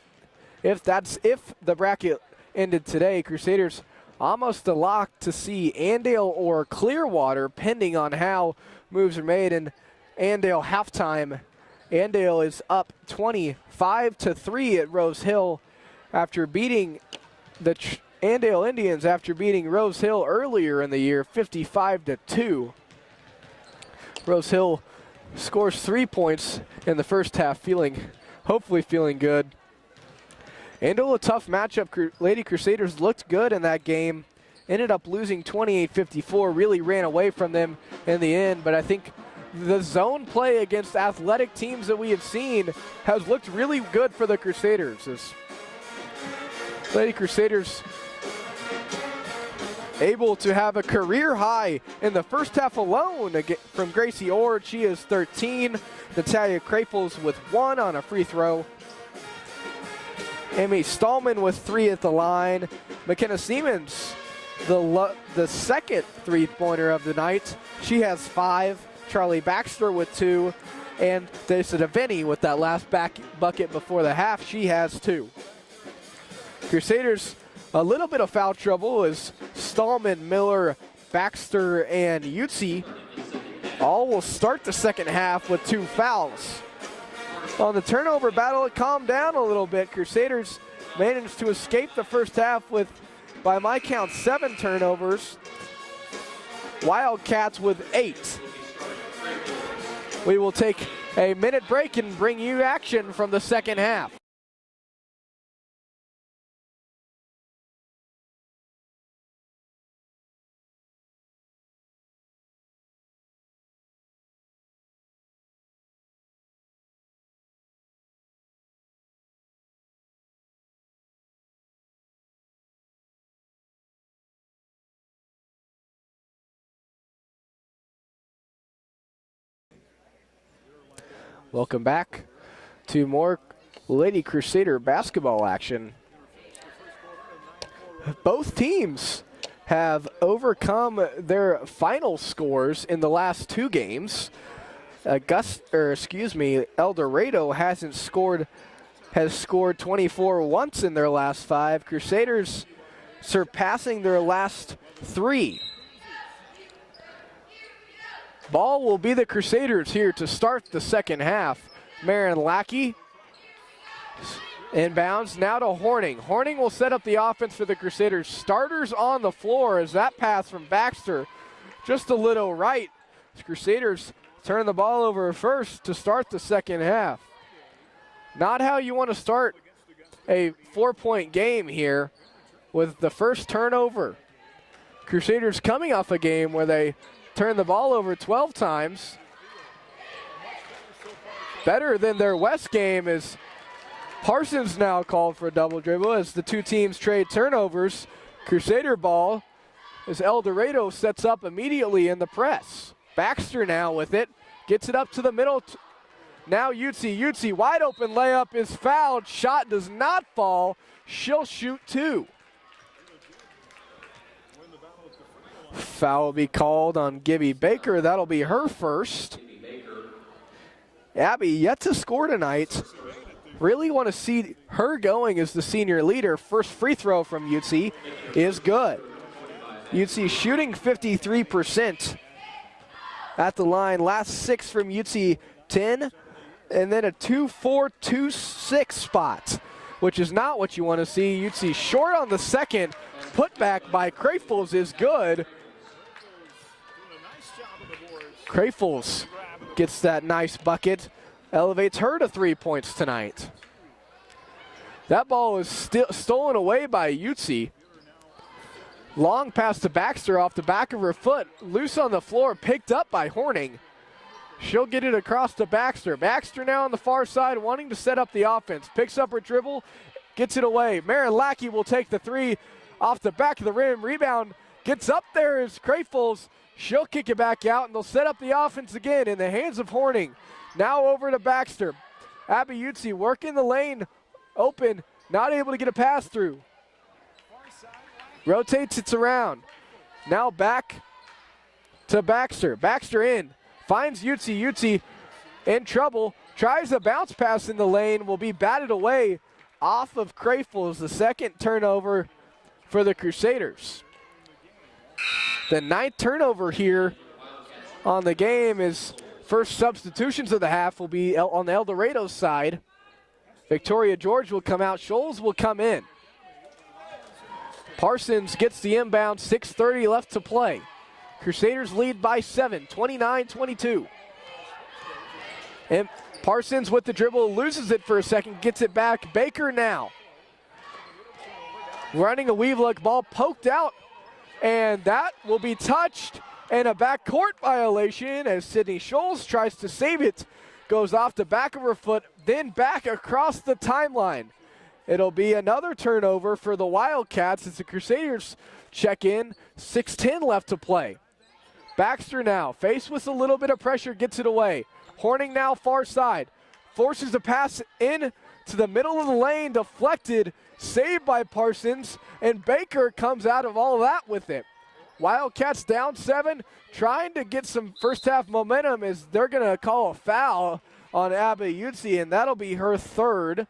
the bracket ended today, Crusaders almost a lock to see Andale or Clearwater, pending on how moves are made. And Andale halftime, Andale is up 25-3 at Rose Hill after beating the Andale Indians after beating Rose Hill earlier in the year, 55-2. Rose Hill scores 3 points in the first half, hopefully feeling good. Andale, a tough matchup. Lady Crusaders looked good in that game. Ended up losing 28-54, really ran away from them in the end, but I think the zone play against athletic teams that we have seen has looked really good for the Crusaders. As Lady Crusaders able to have a career high in the first half alone from Gracie Ord. She is 13. Natalia Krapels with 1 on a free throw. Amy Stallman with 3 at the line. McKenna Siemens, the second three-pointer of the night. She has 5. Charlie Baxter with 2. And Desa Vinny with that last bucket before the half. She has 2. Crusaders, a little bit of foul trouble as Stallman, Miller, Baxter, and Utsi all will start the second half with 2 fouls. On the turnover battle, it calmed down a little bit. Crusaders managed to escape the first half with, by my count, 7 turnovers. Wildcats with 8. We will take a minute break and bring you action from the second half. Welcome back to more Lady Crusader basketball action. Both teams have overcome their final scores in the last 2 games. El Dorado has scored 24 once in their last 5. Crusaders surpassing their last 3. Ball will be the Crusaders here to start the second half. Marin Lackey inbounds now to Horning. Horning will set up the offense for the Crusaders. Starters on the floor as that pass from Baxter just a little right. The Crusaders turn the ball over first to start the second half. Not how you want to start a 4-point game here with the first turnover. Crusaders coming off a game where they turned the ball over 12 times. Better than their West game is Parsons now called for a double dribble as the 2 teams trade turnovers. Crusader ball as El Dorado sets up immediately in the press. Baxter now with it, gets it up to the middle. Now Utsi, wide open layup is fouled. Shot does not fall. She'll shoot 2. Foul will be called on Gibby Baker. That'll be her first. Abby yet to score tonight. Really want to see her going as the senior leader. First free throw from Utsi is good. Utsi shooting 53% at the line. Last 6 from Utsi, 10. And then a 2-4-2-6 spot, which is not what you want to see. Utsi short on the second. Put back by Krafels is good. Krafels gets that nice bucket, elevates her to 3 points tonight. That ball was stolen away by Utsi. Long pass to Baxter off the back of her foot. Loose on the floor, picked up by Horning. She'll get it across to Baxter. Baxter now on the far side, wanting to set up the offense. Picks up her dribble, gets it away. Marin Lackey will take the three off the back of the rim. Rebound gets up there is Crayfuls. She'll kick it back out, and they'll set up the offense again in the hands of Horning. Now over to Baxter. Abby Utsi working the lane open, not able to get a pass through. Rotates it around. Now back to Baxter. Baxter in. Finds Utsi. Utsi in trouble. Tries a bounce pass in the lane. Will be batted away off of Crayfuls. The second turnover for the Crusaders. The 9th turnover here on the game is first substitutions of the half will be on the El Dorado side. Victoria George will come out. Scholes will come in. Parsons gets the inbound, 6:30 left to play. Crusaders lead by 7, 29-22. And Parsons with the dribble, loses it for a second, gets it back. Baker now. Running a weave look, ball poked out, and that will be touched, and a backcourt violation as Sydney Scholes tries to save it. Goes off the back of her foot, then back across the timeline. It'll be another turnover for the Wildcats as the Crusaders check in. 6:10 left to play. Baxter now, faced with a little bit of pressure, gets it away. Horning now far side. Forces a pass in to the middle of the lane, deflected, saved by Parsons, and Baker comes out of all that with it. Wildcats down 7, trying to get some first half momentum as they're going to call a foul on Abby Utsi, and that'll be her 3rd.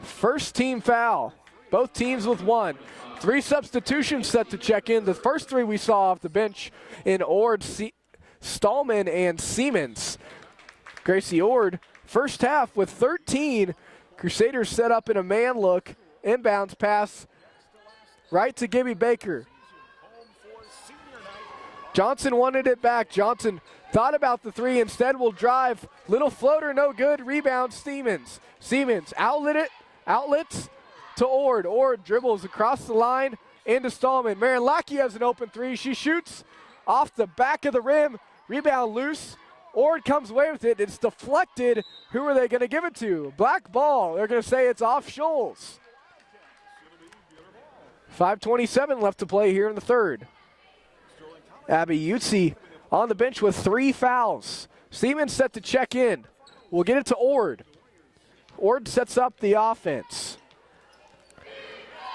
First team foul. Both teams with 1. 3 substitutions set to check in. The first 3 we saw off the bench in Ord, Stallman, and Siemens. Gracie Ord, first half with 13. Crusaders set up in a man look. Inbounds pass right to Gibby Baker. Johnson wanted it back. Johnson thought about the 3, instead will drive. Little floater, no good. Rebound, Siemens. Siemens outlets to Ord. Ord dribbles across the line into Stallman. Marin Lackey has an open 3. She shoots off the back of the rim. Rebound loose. Ord comes away with it. It's deflected. Who are they going to give it to? Black ball. They're going to say it's off Scholes. 5:27 left to play here in the 3rd. Abby Utsi on the bench with 3 fouls. Siemens set to check in. We'll get it to Ord. Ord sets up the offense.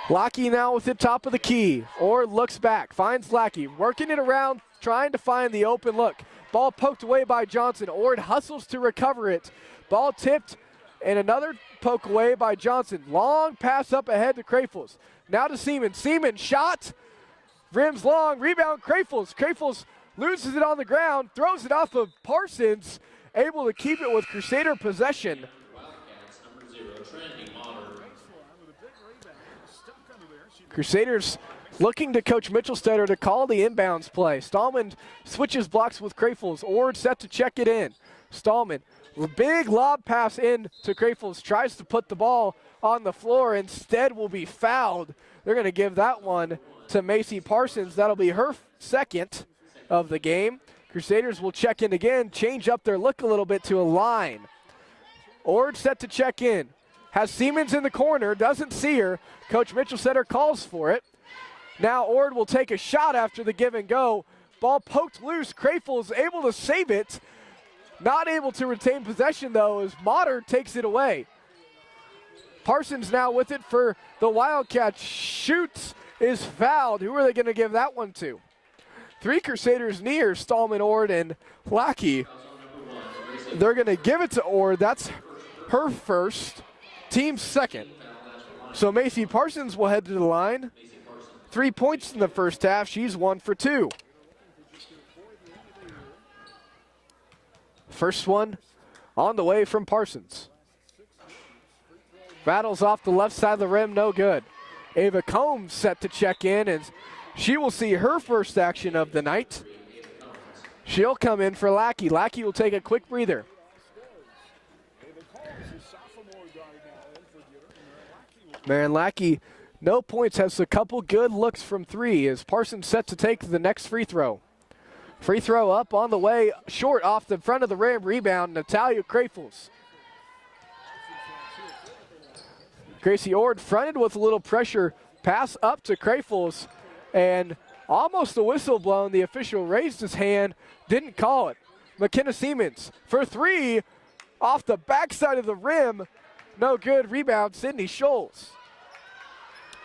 Lackey now with the top of the key. Ord looks back, finds Lackey, working it around, trying to find the open look. Ball poked away by Johnson. Ord hustles to recover it. Ball tipped, and another poke away by Johnson. Long pass up ahead to Crayfuls. Now to Siemens. Siemens shot. Rims long. Rebound Crayfuls. Crayfuls loses it on the ground. Throws it off of Parsons. Able to keep it with Crusader possession. Crusaders looking to Coach Mitchelstetter to call the inbounds play. Stallman switches blocks with Crayfuls. Ord set to check it in. Stallman, big lob pass in to Crayfuls. Tries to put the ball on the floor. Instead will be fouled. They're going to give that one to Macy Parsons. That'll be her 2nd of the game. Crusaders will check in again. Change up their look a little bit to a line. Ord set to check in. Has Siemens in the corner. Doesn't see her. Coach Mitchelstetter calls for it. Now Ord will take a shot after the give and go. Ball poked loose. Crayfuls able to save it. Not able to retain possession though as Motter takes it away. Parsons now with it for the Wildcats. Shoots, is fouled. Who are they going to give that one to? 3 Crusaders near Stallman, Ord, and Lackey. They're going to give it to Ord. That's her 1st, team's 2nd. So Macy Parsons will head to the line. 3 points in the first half. She's 1 for 2. First one on the way from Parsons. Rattles off the left side of the rim, no good. Ava Combs set to check in, and she will see her first action of the night. She'll come in for Lackey. Lackey will take a quick breather. Marion Lackey, no points, has a couple good looks from three as Parsons set to take the next free throw. Free throw up on the way, short off the front of the rim, rebound, Natalia Krafels. Gracie Ord fronted with a little pressure, pass up to Krafels, and almost a whistle blown. The official raised his hand, didn't call it. McKenna Siemens for three, off the backside of the rim, no good. Rebound, Sydney Scholes.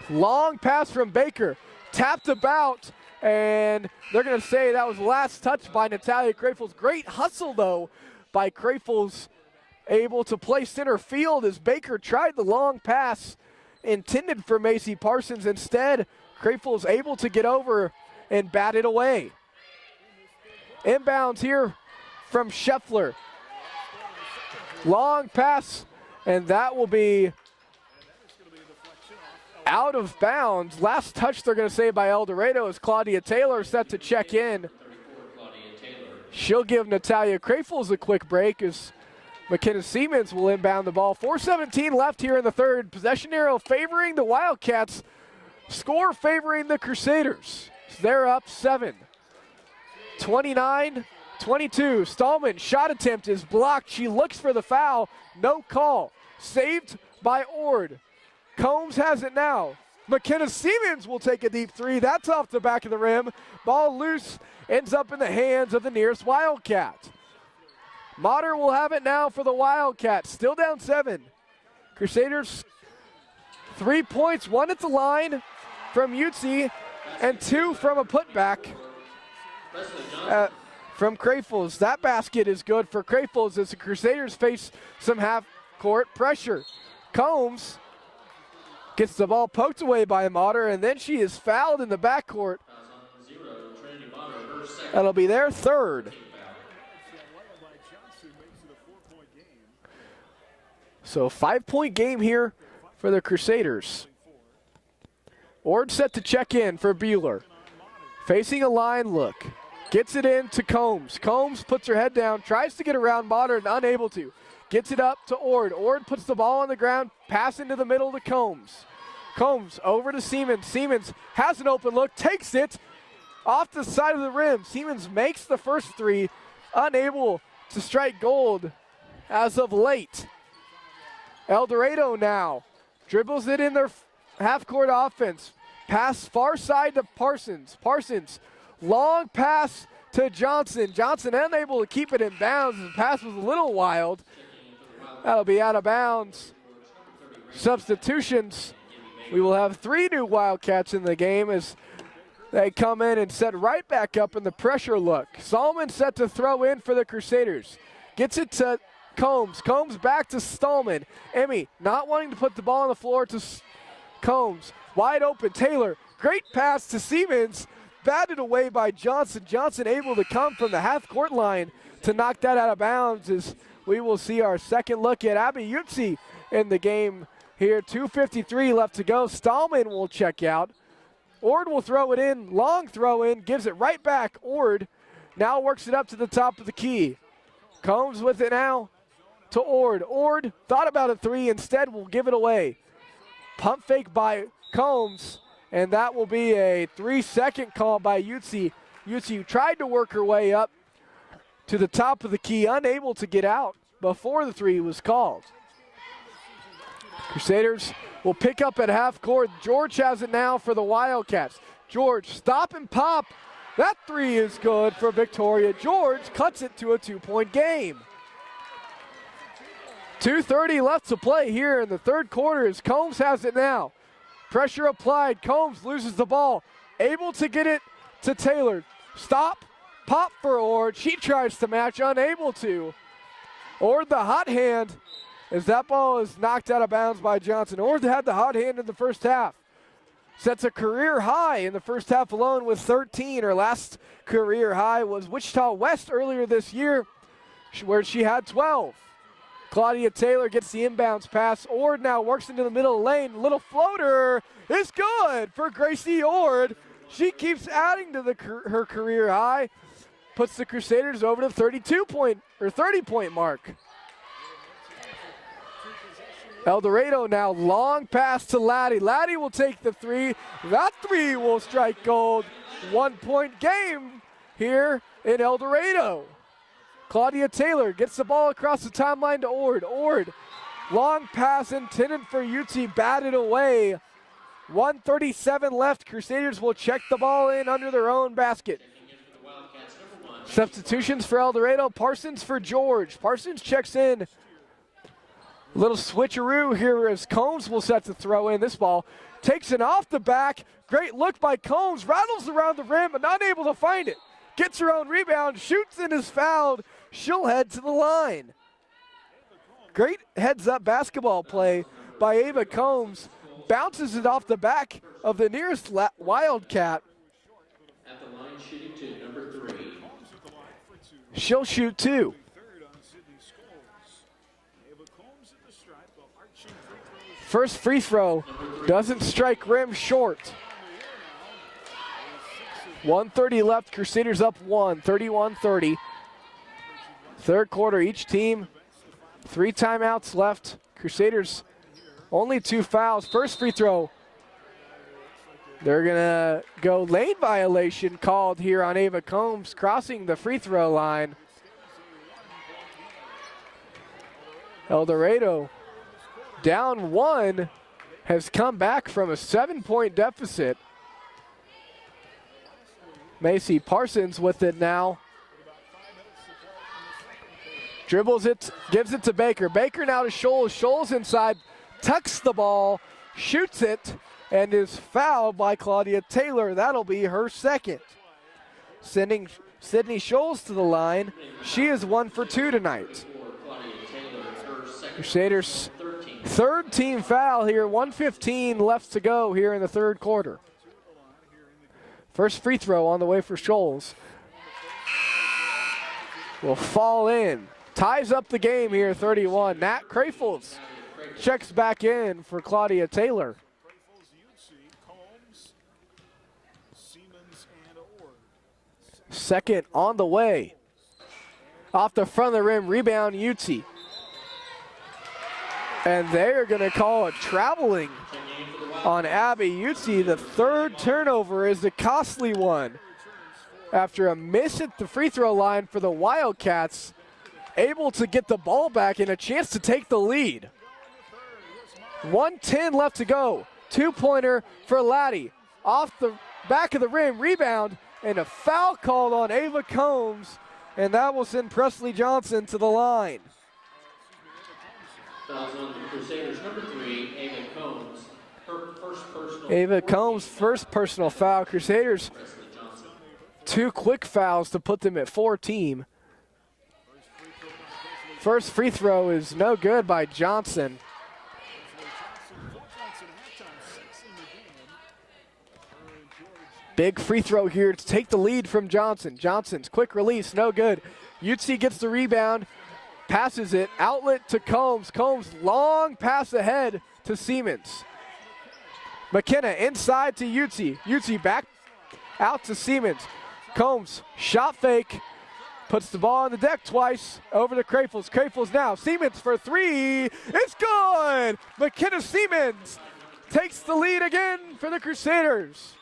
Long pass from Baker, tapped about, and they're going to say that was last touch by Natalia Krafels. Great hustle, though, by Krafels, able to play center field as Baker tried the long pass intended for Macy Parsons. Instead, Krafels able to get over and bat it away. Inbounds here from Scheffler. Long pass, and that will be out of bounds. Last touch, they're going to say, by El Dorado as Claudia Taylor set to check in. She'll give Natalia Krafels a quick break as McKenna Siemens will inbound the ball. 4:17 left here in the third. Possession arrow favoring the Wildcats. Score favoring the Crusaders. They're up 7. 29-22. Stallman shot attempt is blocked. She looks for the foul. No call. Saved by Ord. Combs has it now. McKenna Siemens will take a deep three. That's off the back of the rim. Ball loose. Ends up in the hands of the nearest Wildcat. Motter will have it now for the Wildcats. Still down 7. Crusaders 3 points. 1 at the line from Utsi and 2 from a putback from Krafels. That basket is good for Krafels as the Crusaders face some half-court pressure. Combs gets the ball poked away by Motter, and then she is fouled in the backcourt. That'll be their third. So 5-point game here for the Crusaders. Ord set to check in for Buhler. Facing a line look. Gets it in to Combs. Combs puts her head down, tries to get around Motter and unable to. Gets it up to Ord. Ord puts the ball on the ground, pass into the middle to Combs. Combs over to Siemens. Siemens has an open look, takes it off the side of the rim. Siemens makes the first three, unable to strike gold as of late. El Dorado now dribbles it in their half-court offense. Pass far side to Parsons. Parsons, long pass to Johnson. Johnson unable to keep it in bounds. The pass was a little wild. That'll be out of bounds. Substitutions. We will have 3 new Wildcats in the game as they come in and set right back up in the pressure look. Solomon set to throw in for the Crusaders. Gets it to Combs. Combs back to Stallman. Emmy not wanting to put the ball on the floor to Combs. Wide open. Taylor. Great pass to Siemens. Batted away by Johnson. Johnson able to come from the half-court line to knock that out of bounds as we will see our second look at Abby Utsi in the game here. 2:53 left to go. Stallman will check out. Ord will throw it in. Long throw in. Gives it right back. Ord now works it up to the top of the key. Combs with it now to Ord. Ord thought about a three. Instead will give it away. Pump fake by Combs. And that will be a 3-second call by Utsi. Utsi tried to work her way up to the top of the key, unable to get out before the three was called. Crusaders will pick up at half court. George has it now for the Wildcats. George, stop and pop. That three is good for Victoria. George cuts it to a 2-point game. 2:30 left to play here in the third quarter as Combs has it now. Pressure applied. Combs loses the ball. Able to get it to Taylor. Stop. Pop for Ord. She tries to match. Unable to. Ord the hot hand as that ball is knocked out of bounds by Johnson. Ord had the hot hand in the first half. Sets a career high in the first half alone with 13. Her last career high was Wichita West earlier this year where she had 12. Claudia Taylor gets the inbounds pass. Ord now works into the middle lane. Little floater is good for Gracie Ord. She keeps adding to her career high. Puts the Crusaders over the 30-point mark. El Dorado now, long pass to Laddie. Laddie will take the three. That three will strike gold. 1 point game here in El Dorado. Claudia Taylor gets the ball across the timeline to Ord. Ord, long pass intended for UT, batted away. 1:37 left. Crusaders will check the ball in under their own basket. Substitutions for El Dorado. Parsons for George. Parsons checks in. Little switcheroo here as Combs will set to throw in this ball. Takes it off the back. Great look by Combs. Rattles around the rim, but not able to find it. Gets her own rebound. Shoots and is fouled. She'll head to the line. Great heads-up basketball play by Ava Combs. Bounces it off the back of the nearest Wildcat. At the line, shooting two, number 3. She'll shoot 2. First free throw doesn't strike rim, short. 1:30 left, Crusaders up 1, 31-30. Third quarter, each team, 3 timeouts left. Crusaders only 2 fouls. First free throw, they're gonna go lane violation called here on Ava Combs, crossing the free throw line. El Dorado down 1, has come back from a 7-point deficit. Macy Parsons with it now. Dribbles it, gives it to Baker. Baker now to Scholes. Scholes inside, tucks the ball, shoots it, and is fouled by Claudia Taylor. That'll be her second. Sending Sydney Scholes to the line. She is 1 for 2 tonight. Crusaders' third team foul here. 1:15 left to go here in the third quarter. First free throw on the way for Scholes. Will fall in. Ties up the game here, 31. Nat Crafels checks back in for Claudia Taylor. Second on the way. Off the front of the rim, rebound UT. And they're going to call a traveling on Abby UT. The third turnover is the costly one. After a miss at the free throw line for the Wildcats, able to get the ball back and a chance to take the lead. 1:10 left to go. 2-pointer for Laddie. Off the back of the rim, rebound, and a foul called on Ava Combs, and that will send Presley Johnson to the line. Fouls on the Crusaders, number 3, Ava Combs. Her first personal. Ava Combs' first personal foul. Crusaders, 2 quick fouls to put them at 4 team. First free throw is no good by Johnson. Big free throw here to take the lead from Johnson. Johnson's quick release, no good. UT gets the rebound, passes it, outlet to Combs. Combs long pass ahead to Siemens. McKenna inside to UT. UT back out to Siemens. Combs, shot fake, puts the ball on the deck twice, over to Crafels. Crafels now, Siemens for 3, it's good! McKenna Siemens takes the lead again for the Crusaders.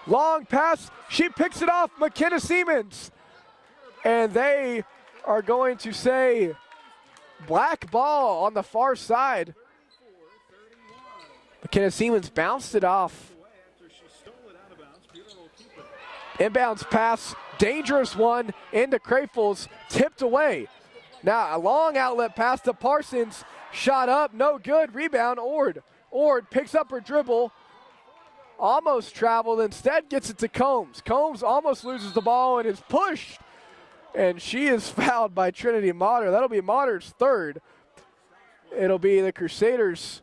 Long pass, she picks it off, McKenna Siemens. And they are going to say black ball on the far side. McKenna Siemens bounced it off. Inbounds pass, dangerous one into Crafels, tipped away. Now a long outlet pass to Parsons, shot up, no good, rebound, Ord. Ord picks up her dribble, almost traveled, instead gets it to Combs. Combs almost loses the ball and is pushed, and she is fouled by Trinity Motter. That'll be Motter's third. It'll be the Crusaders'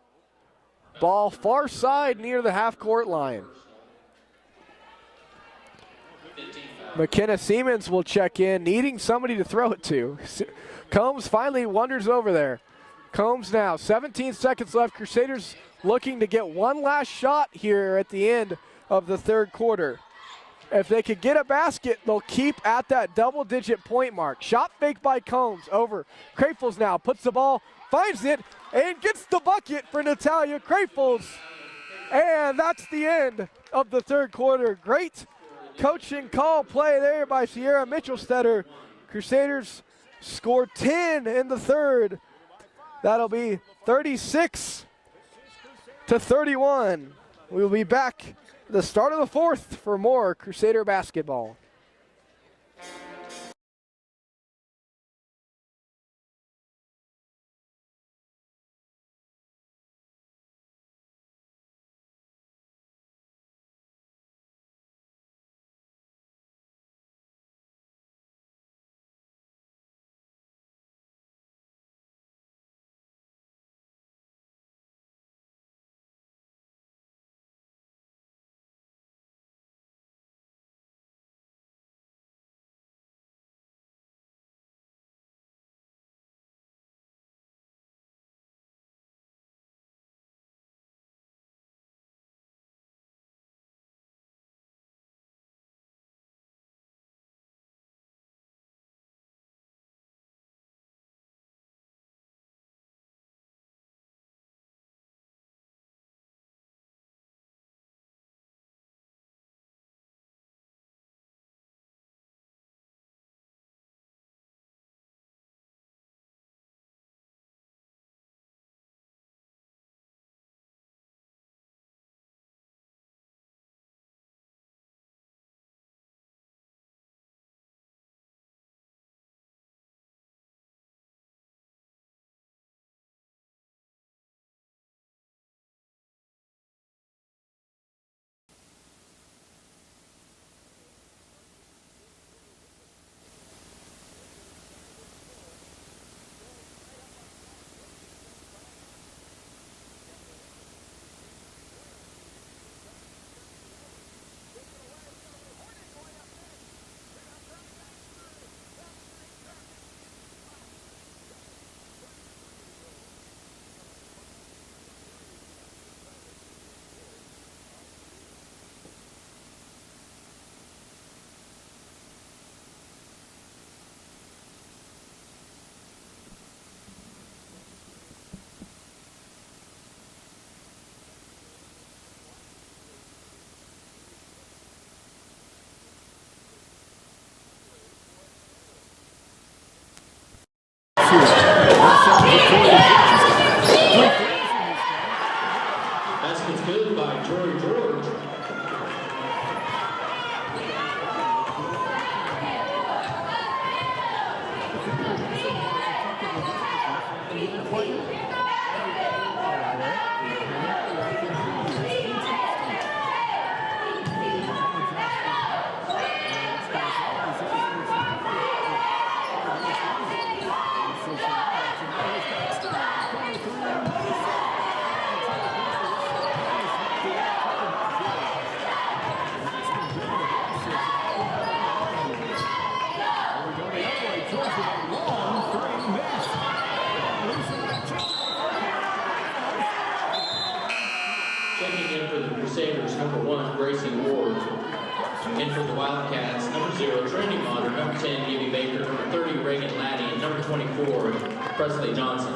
ball far side near the half-court line. McKenna Siemens will check in, needing somebody to throw it to. Combs finally wanders over there. Combs now, 17 seconds left. Crusaders looking to get one last shot here at the end of the third quarter. If they could get a basket, they'll keep at that double-digit point mark. Shot fake by Combs, over. Crafels now puts the ball, finds it, and gets the bucket for Natalia Krafels. And that's the end of the third quarter. Great coaching call play there by Sierra Mitchellstetter. Crusaders scored 10 in the third. That'll be 36-31. We'll be back at the start of the fourth for more Crusader basketball. Basket's good by Jory George. Checking in for the Crusaders, number 1, Gracie Ward. In for the Wildcats, number 0, Trinity Monder, number 10, Evie Baker, number 30, Reagan Laddie, and number 24, Presley Johnson.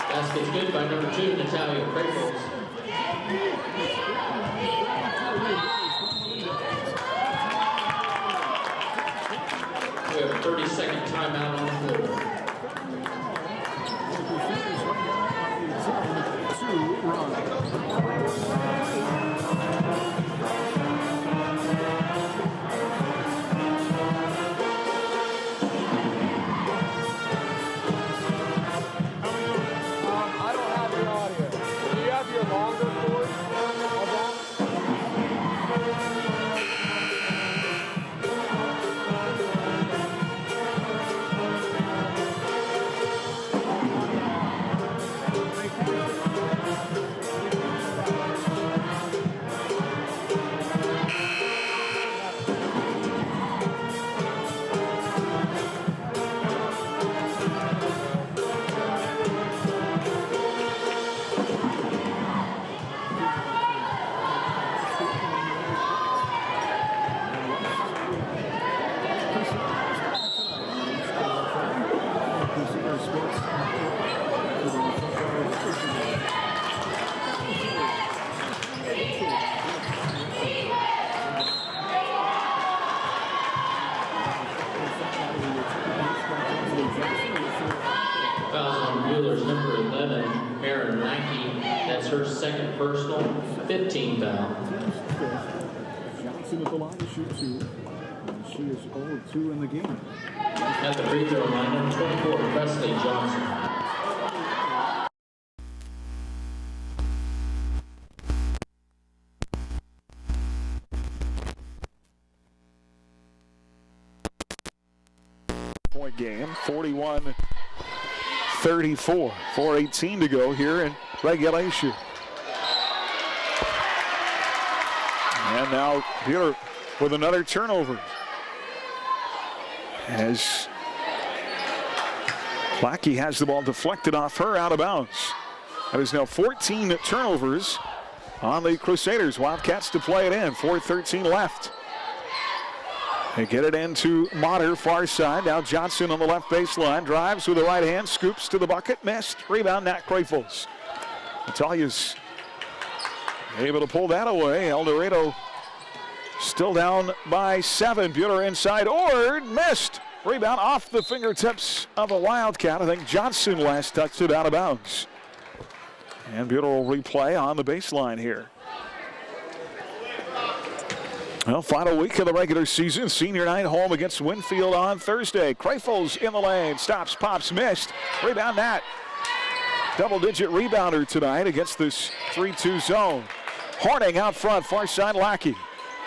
Basket's good by number 2, Natalia Krapels. We have a 30-second timeout on the floor. I don't have your audio. Do you have your longer cord of that? Fouls on Buhler's number 11, Erin Lackey. That's her second personal, 15 foul. Johnson at the line to shoot 2. She is 0-2 in the game. At the free throw line, number 24, Presley Johnson. Point game, 41-34. 4:18 to go here in regulation. And now Buhler with another turnover. As Lackey has the ball deflected off her out of bounds. That is now 14 turnovers on the Crusaders. Wildcats to play it in. 4:13 left. They get it into Motter, far side. Now Johnson on the left baseline. Drives with the right hand. Scoops to the bucket. Missed. Rebound, Nat Krapels. Natalia's able to pull that away. El Dorado still down by 7. Buhler inside. Ord missed. Rebound off the fingertips of a Wildcat. I think Johnson last touched it out of bounds. And Buhler will replay on the baseline here. Well, final week of the regular season. Senior night home against Winfield on Thursday. Krapels in the lane. Stops, pops, missed. Rebound, Nat. Double-digit rebounder tonight against this 3-2 zone. Horning out front, far side Lackey.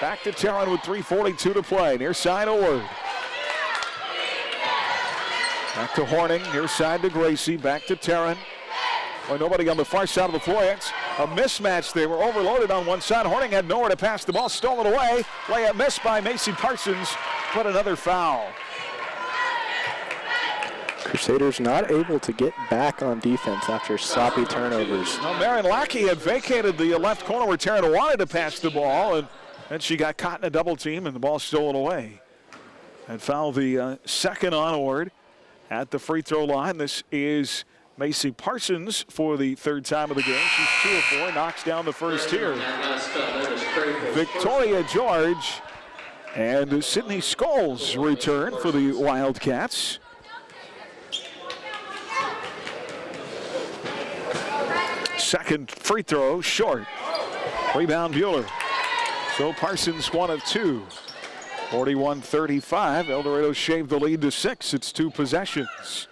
Back to Tarrant with 3:42 to play. Near side Ord. Back to Horning, near side to Gracie. Back to Tarrant. Well, nobody on the far side of the floor. It's a mismatch. They were overloaded on one side. Horning had nowhere to pass the ball. Stolen away. Layup missed by Macy Parsons. But another foul. Crusaders not able to get back on defense after sloppy turnovers. Now, Marin Lackey had vacated the left corner where Tarrant wanted to pass the ball, and then she got caught in a double team, and the ball stolen away. And foul the second on Ord at the free throw line. This is Macy Parsons for the third time of the game. She's 2 of 4, knocks down the first here. Victoria George and Sydney Scholes return for the Wildcats. Second free throw short. Rebound Buhler. So Parsons 1 of 2. 41-35. El Dorado shaved the lead to 6. It's 2 possessions.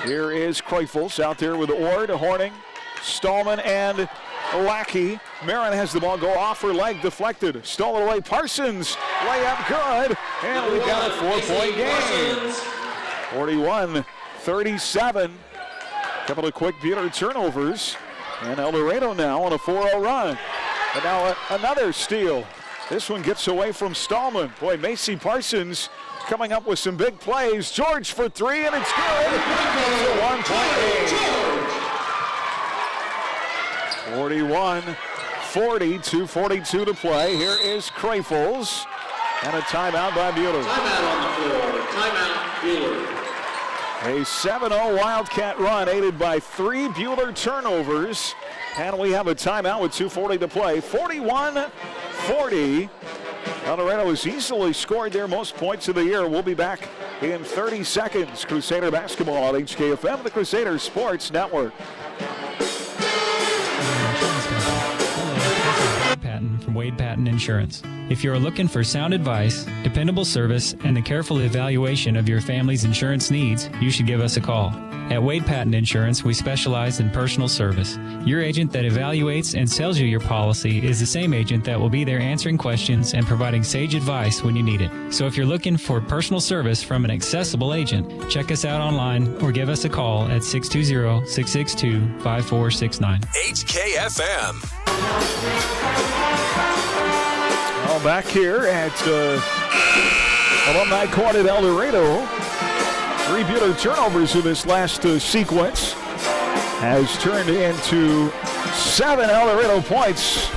Here is Krapels out there with Ord, Horning, Stallman, and Lackey. Marin has the ball go off her leg, deflected. Stolen away. Parsons, layup good. And we've got a 4-point game. 41-37. Couple of quick Buhler turnovers. And El Dorado now on a 4-0 run. And now another steal. This one gets away from Stallman. Boy, Macy Parsons coming up with some big plays. George for three, and it's good. It's a 1-point game. 41-40, 2:42 to play. Here is Crafels. And a timeout by Buhler. Timeout on the floor. Timeout, Buhler. A 7-0 Wildcat run aided by 3 Buhler turnovers. And we have a timeout with 2:40 to play. 41-40. El Dorado has easily scored their most points of the year. We'll be back in 30 seconds. Crusader basketball on HKFM, the Crusader Sports Network. Patton from Wade Patton Insurance. If you're looking for sound advice, dependable service, and the careful evaluation of your family's insurance needs, you should give us a call. At Wade Patton Insurance, we specialize in personal service. Your agent that evaluates and sells you your policy is the same agent that will be there answering questions and providing sage advice when you need it. So if you're looking for personal service from an accessible agent, check us out online or give us a call at 620-662-5469. HKFM. Well, back here at Alumni Court at El Dorado. 3 Buhler turnovers in this last sequence has turned into 7 El Dorado points.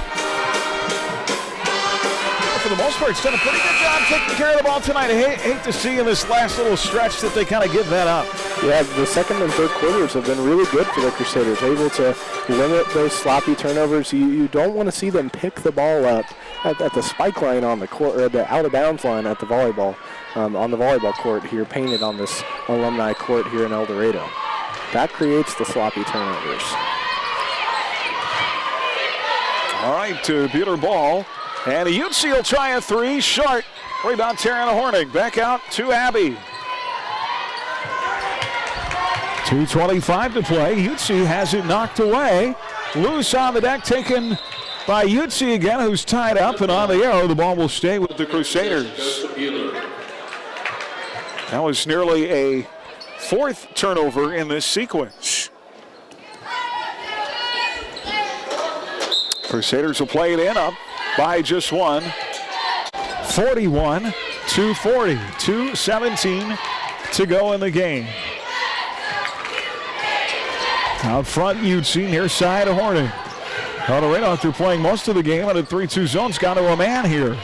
For the most part, it's done a pretty good job taking care of the ball tonight. I hate to see in this last little stretch that they kind of give that up. Yeah, the second and third quarters have been really good for the Crusaders, able to limit those sloppy turnovers. You don't want to see them pick the ball up at the spike line on the court, or the out of bounds line at the volleyball, on the volleyball court here, painted on this alumni court here in El Dorado. That creates the sloppy turnovers. All right, Buhler ball. And Utsi will try a three, short. Rebound, Taryn Hornig. Back out to Abby. 2:25 to play. Utsi has it knocked away. Loose on the deck, taken by Utsi again, who's tied up. And on the arrow, the ball will stay with the Crusaders. That was nearly a 4th turnover in this sequence. Crusaders will play it in, up by just one. 41-40. 2:17 to go in the game. Out front, Utsi, near side of Horning. El Dorado, after playing most of the game out of 3-2 zones, got to a man here.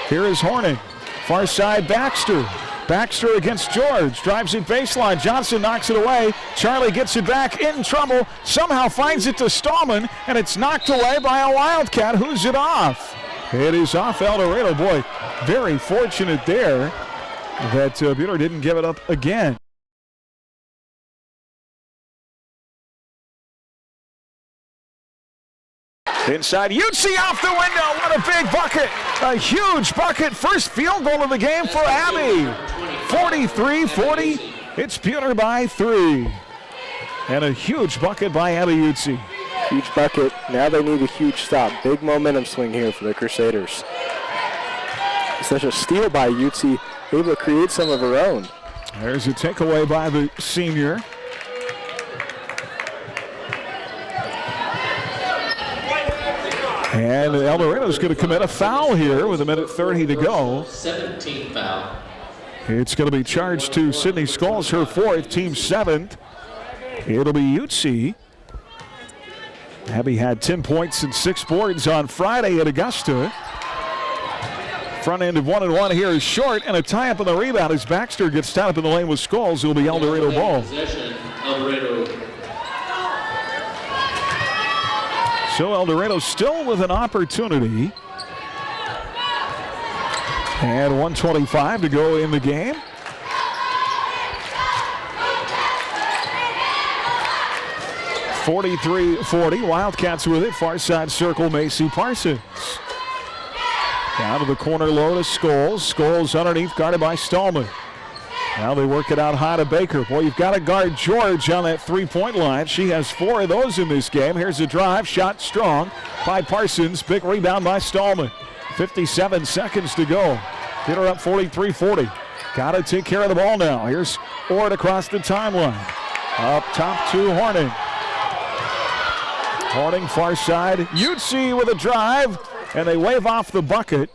Here is Horning. Far side, Baxter. Baxter against George. Drives it baseline. Johnson knocks it away. Charlie gets it back, in trouble. Somehow finds it to Stallman, and it's knocked away by a Wildcat. Who's it off? It is off El Dorado. Boy, very fortunate there that Buhler didn't give it up again. Inside, Utsi off the window. What a big bucket. A huge bucket. First field goal of the game for Abby. 43-40. It's Buhler by 3. And a huge bucket by Abby Utsi. Huge bucket. Now they need a huge stop. Big momentum swing here for the Crusaders. Such a steal by Utsi, able to create some of her own. There's a takeaway by the senior. And El Dorado's going to commit a foul here with 1:30 to go. 17th foul. It's going to be charged to Sydney Scholes, her 4th, team 7th. It'll be Utsi. Abby had 10 points and 6 boards on Friday at Augusta. Front end of 1-1 here is short, and a tie-up on the rebound as Baxter gets tied up in the lane with Scholes. It'll be El Dorado ball. Possession, El Dorado. So El Dorado still with an opportunity. And 1:25 to go in the game. (43-40). Wildcats with it. Far side circle, Macy Parsons. Down to the corner low to Scholes. Scholes underneath, guarded by Stallman. Now they work it out high to Baker. Boy, you've got to guard George on that three-point line. She has 4 of those in this game. Here's a drive, shot strong by Parsons. Big rebound by Stallman. 57 seconds to go. Get her up 43-40. Got to take care of the ball now. Here's Ord across the timeline. Up top to Horning. Harding far side. Utsi with a drive, and they wave off the bucket.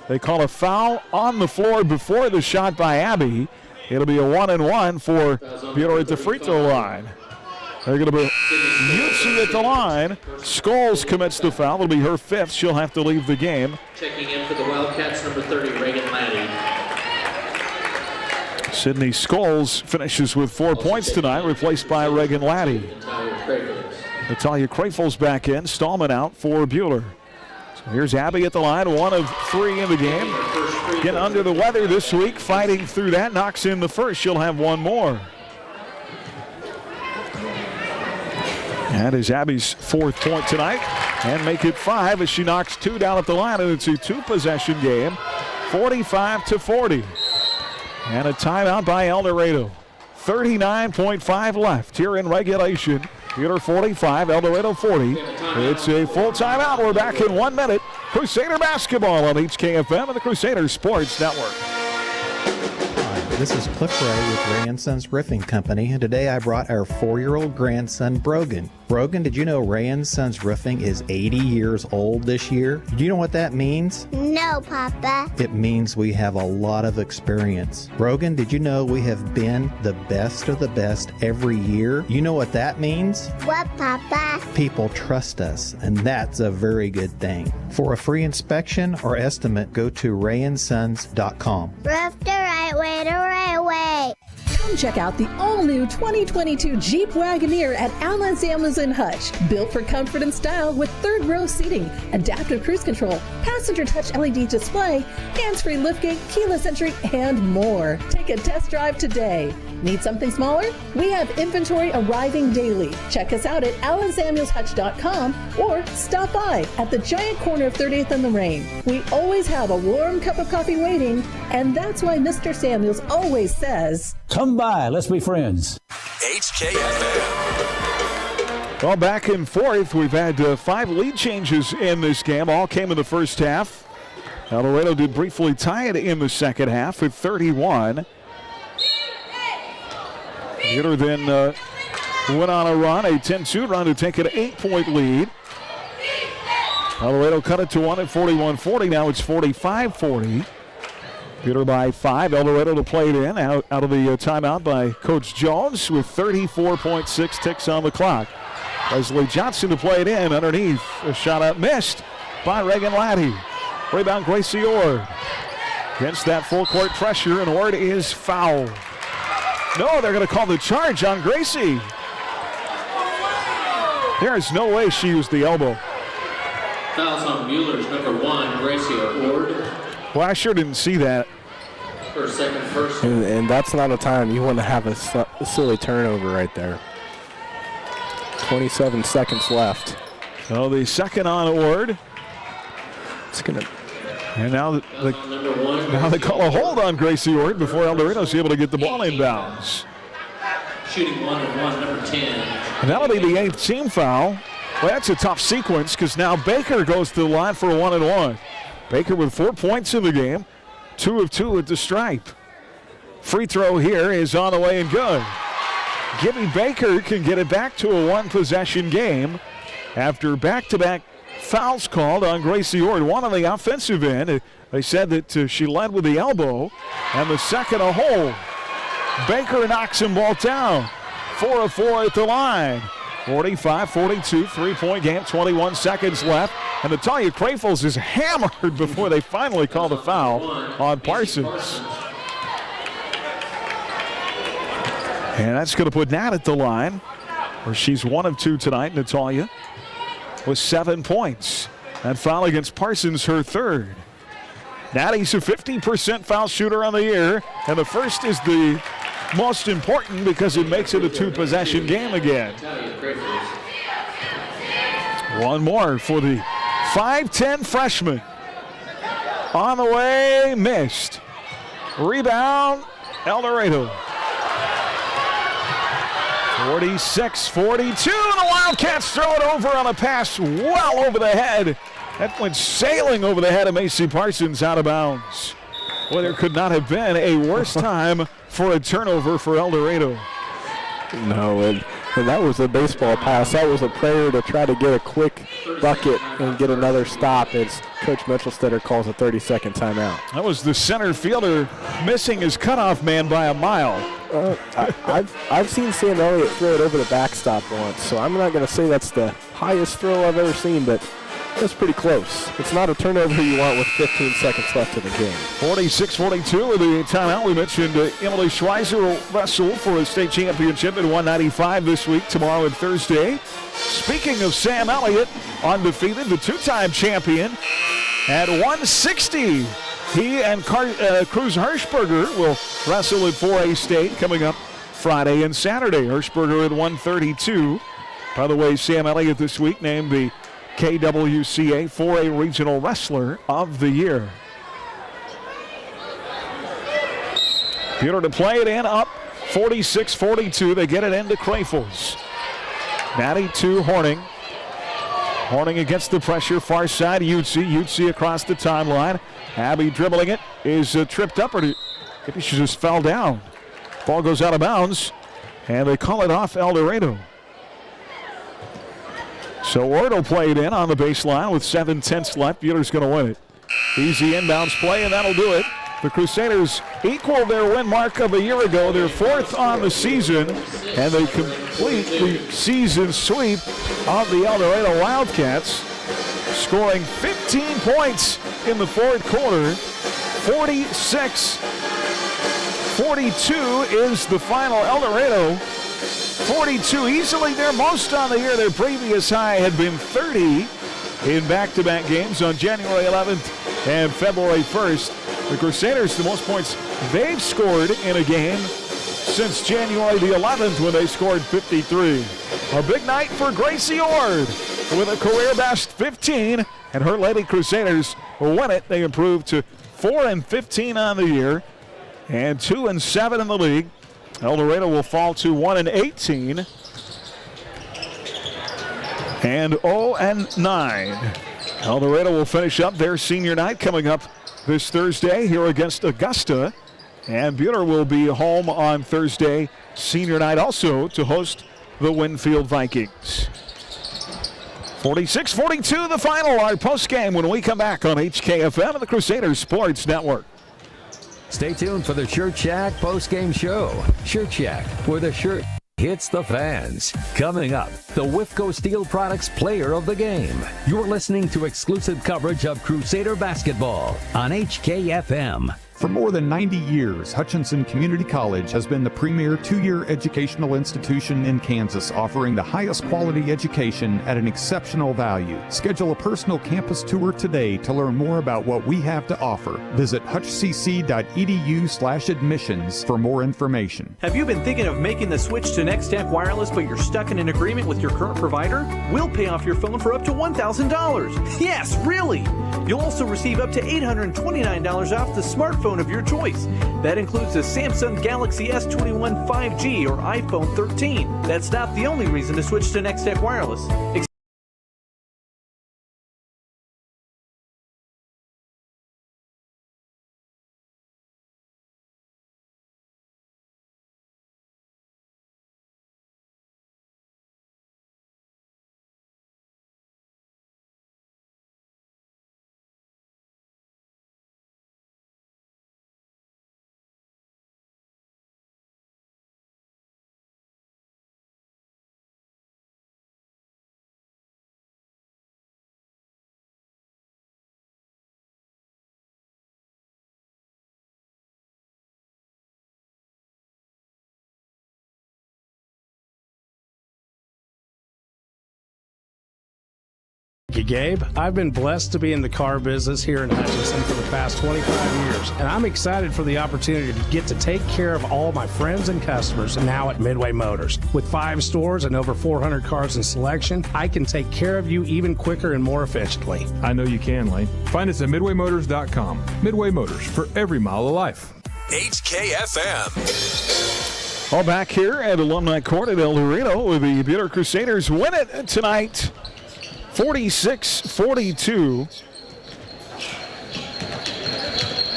They call a foul on the floor before the shot by Abby. It'll be a 1-and-1 for Buhler at the free throw line. They're going to be Utsi at the line. Scholes commits the foul. It'll be her 5th. She'll have to leave the game. Checking in for the Wildcats, number 30, Reagan Laddie. Sydney Scholes finishes with 4 points tonight, replaced by Reagan Laddie. Natalia Krafels back in. Stallman out for Buhler. So here's Abby at the line, 1 of 3 in the game. Getting under the weather this week, fighting through that. Knocks in the first. She'll have 1 more. That is Abby's 4th point tonight, and make it 5 as she knocks 2 down at the line, and it's a 2-possession game, 45-40. And a timeout by El Dorado. 39.5 left here in regulation. Buhler 45, El Dorado 40. It's a full timeout. We're back in 1 minute. Crusader basketball on HKFM and the Crusader Sports Network. This is Cliff Ray with Ray & Sons Roofing Company, and today I brought our 4-year-old grandson, Brogan. Brogan, did you know Ray & Sons Roofing is 80 years old this year? Do you know what that means? No, Papa. It means we have a lot of experience. Brogan, did you know we have been the best of the best every year? You know what that means? What, Papa? People trust us, and that's a very good thing. For a free inspection or estimate, go to rayandsons.com. Roof the right way, the right way. Come check out the all-new 2022 Jeep Wagoneer at Allen Samuels in Hutch. Built for comfort and style with third-row seating, adaptive cruise control, passenger touch LED display, hands-free liftgate, keyless entry, and more. Take a test drive today. Need something smaller? We have inventory arriving daily. Check us out at allensamuelshutch.com or stop by at the giant corner of 30th and Lorraine. We always have a warm cup of coffee waiting, and that's why Mr. Samuels always says, "Come by, let's be friends." HKFM. Well, back and forth, we've had 5 lead changes in this game. All came in the first half. El Dorado did briefly tie it in the second half with 31. Buhler then went on a run, a 10-2 run to take an 8-point lead. El Dorado cut it to 1 at 41-40. Now it's 45-40. Buhler by 5. El Dorado to play it in. Out of the timeout by Coach Jones with 34.6 ticks on the clock. Leslie Johnson to play it in underneath. A shot up missed by Reagan Laddie. Rebound Gracie Ord. Against that full court pressure, and Ord is fouled. No, they're going to call the charge on Gracie. There is no way she used the elbow. Fouls on Buhler's number 1, Gracie Ord. Well, I sure didn't see that. For a second person. And that's not a time you want to have a silly turnover right there. 27 seconds left. So the second on Ord. It's going to... And now they call a hold on Gracie Ord before El Dorado's able to get the ball inbounds. Shooting 1-on-1, number 10. And that'll be the 8th team foul. Well, that's a tough sequence because now Baker goes to the line for a 1-and-1. Baker with 4 points in the game, 2 of 2 at the stripe. Free throw here is on the way and good. Gibby Baker can get it back to a 1-possession game after back-to-back fouls called on Gracie Ord. One on the offensive end. They said that she led with the elbow, and the second a hold. Baker knocks him ball down. 4 of 4 at the line. 45-42, 3-point game, 21 seconds left. And Natalia Krafels is hammered before they finally call the foul on Parsons. And that's going to put Nat at the line, where she's 1 of 2 tonight, Natalia, with 7 points. That foul against Parsons, her 3rd. Natty's a 50% foul shooter on the year, and the first is the most important because it makes it a 2-possession game again. One more for the 5'10 freshman. On the way, missed. Rebound, El Dorado. 46-42, and the Wildcats throw it over on a pass well over the head. That went sailing over the head of Macy Parsons out of bounds. Well, there could not have been a worse time for a turnover for El Dorado. No, and And that was a baseball pass. That was a prayer to try to get a quick bucket and get another stop as Coach Mitchelstetter calls a 30-second timeout. That was the center fielder missing his cutoff man by a mile. I've seen Sam Elliott throw it over the backstop once, so I'm not going to say that's the highest throw I've ever seen, but that's pretty close. It's not a turnover you want with 15 seconds left in the game. 46-42 with the timeout. We mentioned Emily Schweizer will wrestle for a state championship at 195 this week, tomorrow and Thursday. Speaking of Sam Elliott, undefeated, the two-time champion at 160. He and Cruz Hirschberger will wrestle at 4A State coming up Friday and Saturday. Hirschberger at 132. By the way, Sam Elliott this week named the KWCA 4A Regional Wrestler of the Year. Buhler to play it in, up 46-42. They get it into Crafels. Natty to Horning. Horning against the pressure, far side, Utsi across the timeline. Abby dribbling it, is tripped up, or maybe she just fell down. Ball goes out of bounds, and they call it off El Dorado. So Ward will play it in on the baseline with 7/10 left. Buhler's going to win it. Easy inbounds play, and that'll do it. The Crusaders equal their win mark of a year ago. They're fourth on the season, and they complete the season sweep of the El Dorado Wildcats, scoring 15 points in the fourth quarter. 46-42 is the final. El Dorado 42, easily their most on the year. Their previous high had been 30 in back-to-back games on January 11th and February 1st. The Crusaders, the most points they've scored in a game since January the 11th when they scored 53. A big night for Gracie Ord with a career best 15, and her Lady Crusaders will win it. They improve to 4-15 on the year and 2-7 in the league. El Dorado will fall to 1-18 and 0-9. El Dorado will finish up their senior night coming up this Thursday here against Augusta, and Buhler will be home on Thursday senior night also to host the Winfield Vikings. 46-42 the final, our postgame when we come back on HKFM and the Crusaders Sports Network. Stay tuned for the Shirt Shack postgame show. Shirt Shack, where the shirt hits the fans. Coming up, the Whifco Steel Products Player of the Game. You're listening to exclusive coverage of Crusader basketball on HKFM. For more than 90 years, Hutchinson Community College has been the premier two-year educational institution in Kansas, offering the highest quality education at an exceptional value. Schedule a personal campus tour today to learn more about what we have to offer. Visit hutchcc.edu/admissions for more information. Have you been thinking of making the switch to Nextech Wireless, but you're stuck in an agreement with your current provider? We'll pay off your phone for up to $1,000. Yes, really! You'll also receive up to $829 off the smartphone of your choice. That includes the Samsung Galaxy S21 5G or iPhone 13. That's not the only reason to switch to Nextech Wireless. Thank you, Gabe. I've been blessed to be in the car business here in Hutchinson for the past 25 years, and I'm excited for the opportunity to get to take care of all my friends and customers now at Midway Motors. With 5 stores and over 400 cars in selection, I can take care of you even quicker and more efficiently. I know you can, Lane. Find us at MidwayMotors.com. Midway Motors, for every mile of life. HKFM. All back here at Alumni Court at El Dorado, the Buhler Crusaders win it tonight. 46-42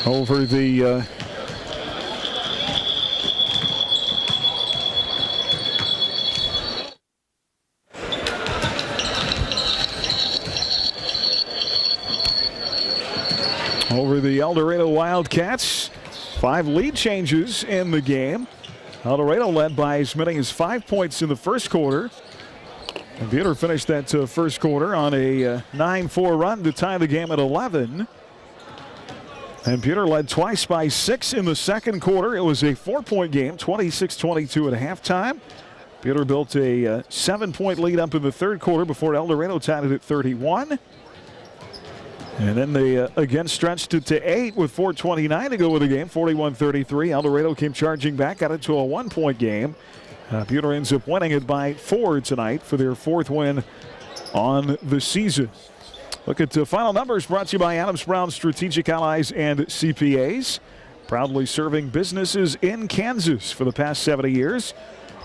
over the over the El Dorado Wildcats. 5 lead changes in the game. El Dorado led by as many as 5 points in the first quarter. And Buhler finished that first quarter on a 9-4 run to tie the game at 11. And Buhler led twice by 6 in the second quarter. It was a 4-point game, 26-22 at halftime. Buhler built a 7-point lead up in the third quarter before El Dorado tied it at 31. And then they again stretched it to 8 with 4:29 to go with the game, 41-33. El Dorado came charging back, got it to a 1-point game. Buhler ends up winning it by 4 tonight for their 4th win on the season. Look at the final numbers brought to you by Adams Brown Strategic Allies and CPAs. Proudly serving businesses in Kansas for the past 70 years.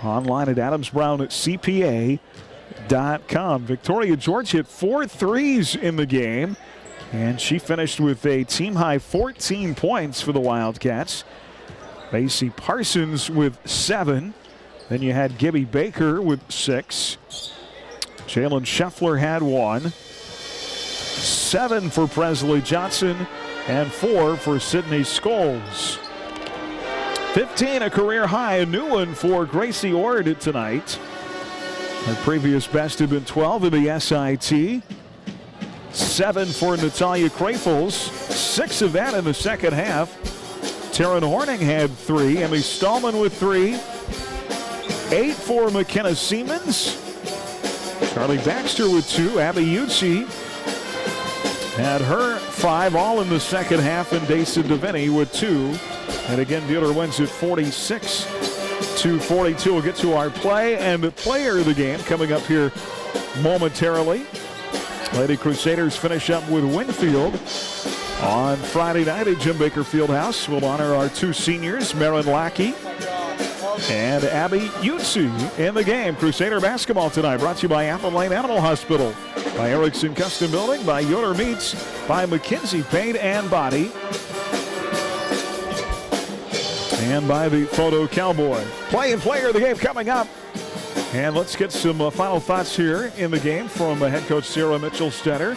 Online at adamsbrownCPA.com. Victoria George hit 4 threes in the game, and she finished with a team-high 14 points for the Wildcats. Macy Parsons with 7. Then you had Gibby Baker with 6. Jalen Scheffler had 1. 7 for Presley Johnson and 4 for Sydney Scholes. 15, a career high, a new one for Gracie Ord tonight. Her previous best had been 12 in the SIT. 7 for Natalia Krafels, 6 of that in the second half. Taryn Horning had 3, Emmy Stallman with 3. 8 for McKenna Siemens. Charlie Baxter with 2, Abby Ucci had her 5, all in the second half, and Daisa Deviney with 2. And again, Buhler wins it 46-42. We'll get to our play and the player of the game coming up here momentarily. Lady Crusaders finish up with Winfield on Friday night at Jim Baker Fieldhouse. We'll honor our 2 seniors, Marin Lackey and Abby Ucci in the game. Crusader basketball tonight brought to you by Apple Lane Animal Hospital, by Erickson Custom Building, by Yoder Meats, by McKinsey Paint and Body, and by the Photo Cowboy. Play and player of the game coming up. And let's get some final thoughts here in the game from head coach Sarah Mitchell-Stetter.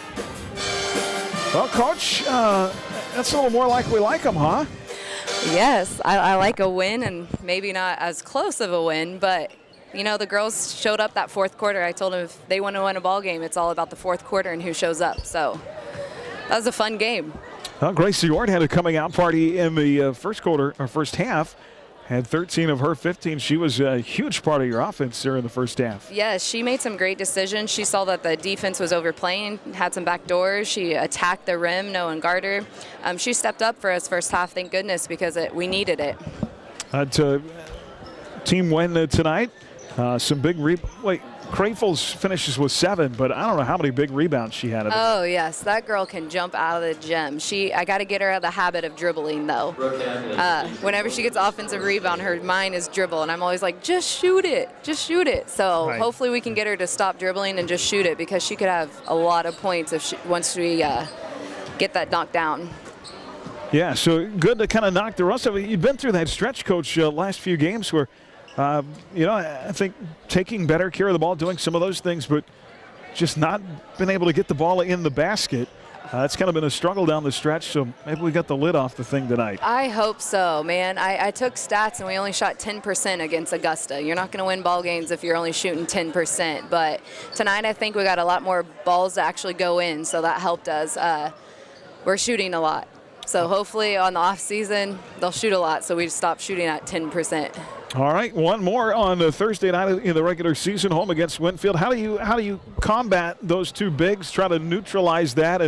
Well, Coach, that's a little more like we like them, huh? Yes, I like a win, and maybe not as close of a win, but you know, the girls showed up that fourth quarter. I told them if they want to win a ball game, it's all about the fourth quarter and who shows up. So that was a fun game. Well, Gracie Ord had a coming out party in the first quarter, or first half. Had 13 of her 15. She was a huge part of your offense there in the first half. Yes, she made some great decisions. She saw that the defense was overplaying, had some back doors. She attacked the rim, no one guarded her. She stepped up for us first half, thank goodness, because we needed it. Team win tonight. Some big Krafels finishes with 7, but I don't know how many big rebounds she had. Oh, yes. That girl can jump out of the gym. I got to get her out of the habit of dribbling, though. Whenever she gets offensive rebound, her mind is dribble, and I'm always like, just shoot it. Just shoot it. So hopefully we can get her to stop dribbling and just shoot it, because she could have a lot of points once we get that knocked down. Yeah, so good to kind of knock the rust of it. You've been through that stretch, Coach, last few games where I think taking better care of the ball, doing some of those things, but just not been able to get the ball in the basket. It's kind of been a struggle down the stretch, so maybe we got the lid off the thing tonight. I hope so, man. I took stats, and we only shot 10% against Augusta. You're not going to win ball games if you're only shooting 10%, but tonight I think we got a lot more balls to actually go in, so that helped us. We're shooting a lot, so hopefully on the off season they'll shoot a lot, so we stop shooting at 10%. All right, one more on Thursday night in the regular season, home against Winfield. How do you combat those two bigs? Try to neutralize that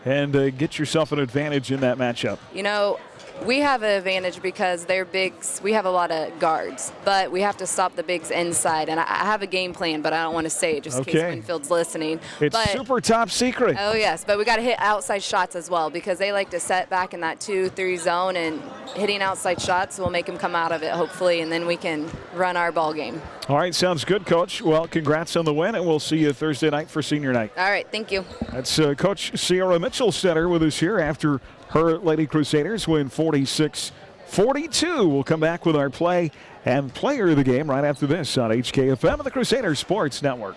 and get yourself an advantage in that matchup. You know, we have an advantage because they're bigs. We have a lot of guards, but we have to stop the bigs inside. And I have a game plan, but I don't want to say it just in case Winfield's listening. It's super top secret. Oh, yes, but we got to hit outside shots as well, because they like to set back in that 2-3 zone, and hitting outside shots will make them come out of it, hopefully, and then we can run our ball game. All right, sounds good, Coach. Well, congrats on the win, and we'll see you Thursday night for senior night. All right, thank you. That's Coach Sierra Mitchell-Stetter with us here after her Lady Crusaders win 46-42. We'll come back with our play and player of the game right after this on HKFM and the Crusaders Sports Network.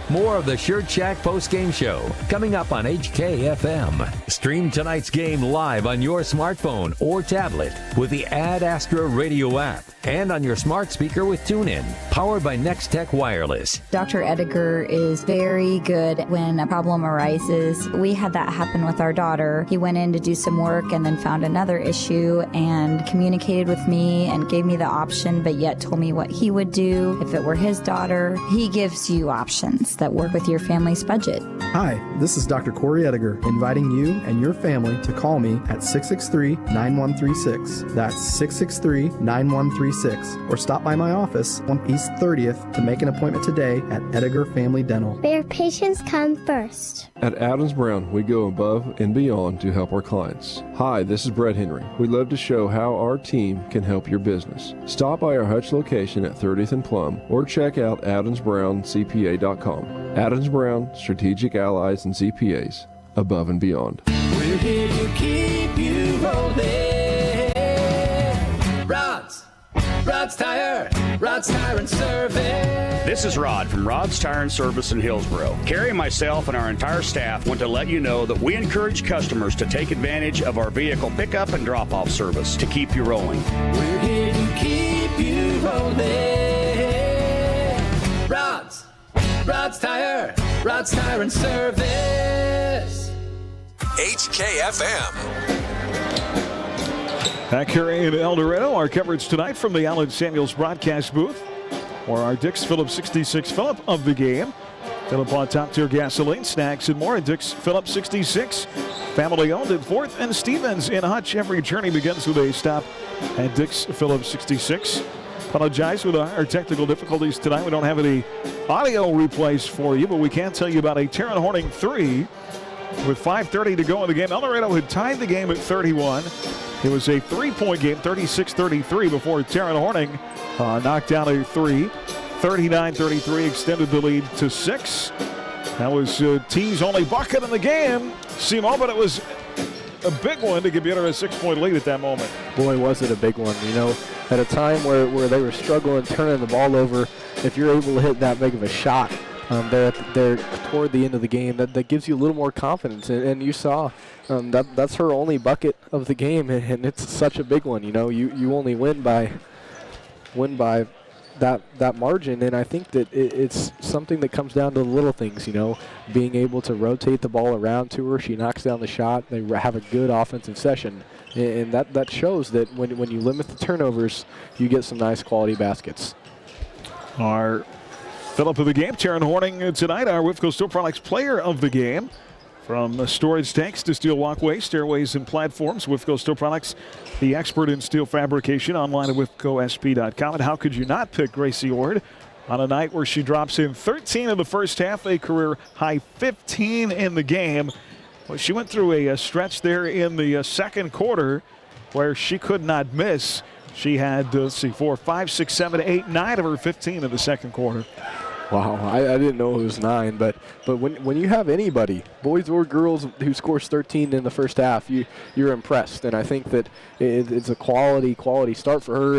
More of the Shirt Shack postgame show coming up on HKFM. Stream tonight's game live on your smartphone or tablet with the Ad Astra Radio app and on your smart speaker with TuneIn, powered by Next Tech Wireless. Dr. Edgar is very good when a problem arises. We had that happen with our daughter. He went in to do some work and then found another issue and communicated with me and gave me the option, but yet told me what he would do if it were his daughter. He gives you options that work with your family's budget. Hi, this is Dr. Corey Edgar, inviting you and your family to call me at 663-9136. That's 663-9136. Or stop by my office on East 30th to make an appointment today at Edgar Family Dental. Where patients come first. At Adams Brown, we go above and beyond to help our clients. Hi, this is Brett Henry. We love to show how our team can help your business. Stop by our Hutch location at 30th and Plum or check out AdamsBrownCPA.com. Adams Brown, strategic allies and CPAs, above and beyond. We're here to keep you rolling. Rod's Tire and Service. This is Rod from Rod's Tire and Service in Hillsboro. Carrie, myself, and our entire staff want to let you know that we encourage customers to take advantage of our vehicle pickup and drop-off service to keep you rolling. We're here to keep you rolling. Rod's Tire and Service. HKFM. Back here in El Dorado, our coverage tonight from the Allen Samuels broadcast booth, or our Dix Phillips 66 Phillip of the game. Phillip on Top Tier Gasoline, snacks and more at Dix Phillips 66. Family owned at 4th and Stevens in Hutch. Every journey begins with a stop at Dix Phillips 66. Apologize with our technical difficulties tonight. We don't have any audio replays for you, but we can tell you about a Taryn Horning 3 with 5:30 to go in the game. El Dorado had tied the game at 31. It was a 3-point game, 36-33, before Taryn Horning knocked down a 3. 39-33, extended the lead to 6. That was T's only bucket in the game, Simo, but it was a big one to give Buhler a 6-point lead at that moment. Boy, was it a big one. You know, at a time where they were struggling, turning the ball over, if you're able to hit that big of a shot there toward the end of the game, that gives you a little more confidence. And you saw that's her only bucket of the game, and it's such a big one. You know, you only win by that margin, and I think that it's something that comes down to the little things, you know, being able to rotate the ball around to her. She knocks down the shot. They have a good offensive session, and that shows that when you limit the turnovers, you get some nice quality baskets. Our Phillip of the game, Taryn Horning tonight, our WIFCO Steel Products player of the game. From storage tanks to steel walkways, stairways, and platforms, WIFCO Steel Products, the expert in steel fabrication, online at WIFCOSP.com. And how could you not pick Gracie Ord on a night where she drops in 13 in the first half, a career high 15 in the game? Well, she went through a stretch there in the second quarter where she could not miss. She had, 4, 5, 6, 7, 8, 9 of her 15 in the second quarter. Wow, I didn't know it was 9, but when you have anybody, boys or girls, who scores 13 in the first half, you're impressed, and I think that it's a quality start for her.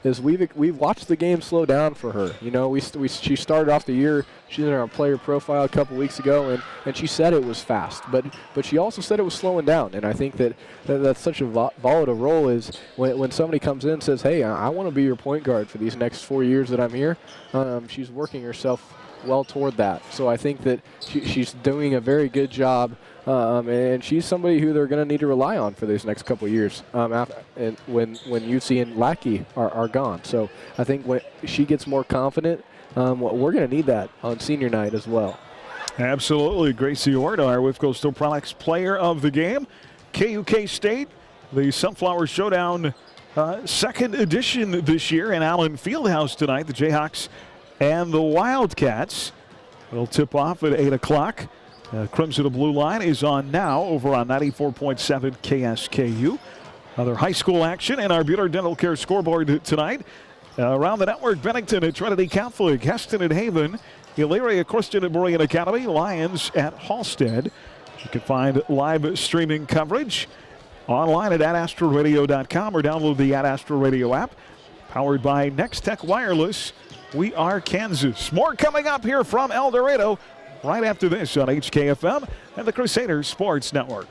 As we've watched the game slow down for her. You know, she started off the year. She's in our player profile a couple weeks ago, and she said it was fast, but she also said it was slowing down, and I think that's such a volatile role is when somebody comes in and says, hey, I want to be your point guard for these next 4 years that I'm here. She's working herself well toward that, so I think that she's doing a very good job, and she's somebody who they're going to need to rely on for these next couple of years and when UC and Lackey are gone. So I think when she gets more confident, we're going to need that on senior night as well. Absolutely. Gracie Ord, our WIFCO Steel Products player of the game. KUK State, the Sunflower Showdown second edition this year in Allen Fieldhouse tonight. The Jayhawks and the Wildcats will tip off at 8 o'clock. Crimson and Blue line is on now over on 94.7 KSKU. Other high school action in our Buhler Dental Care scoreboard tonight. Around the network, Bennington at Trinity Catholic, Heston at Haven, Elyria Christian at Berean Academy, Lions at Halstead. You can find live streaming coverage online at adastraradio.com or download the Ad Astra Radio app. Powered by Next Tech Wireless. We are Kansas. More coming up here from El Dorado right after this on HKFM and the Crusaders Sports Network.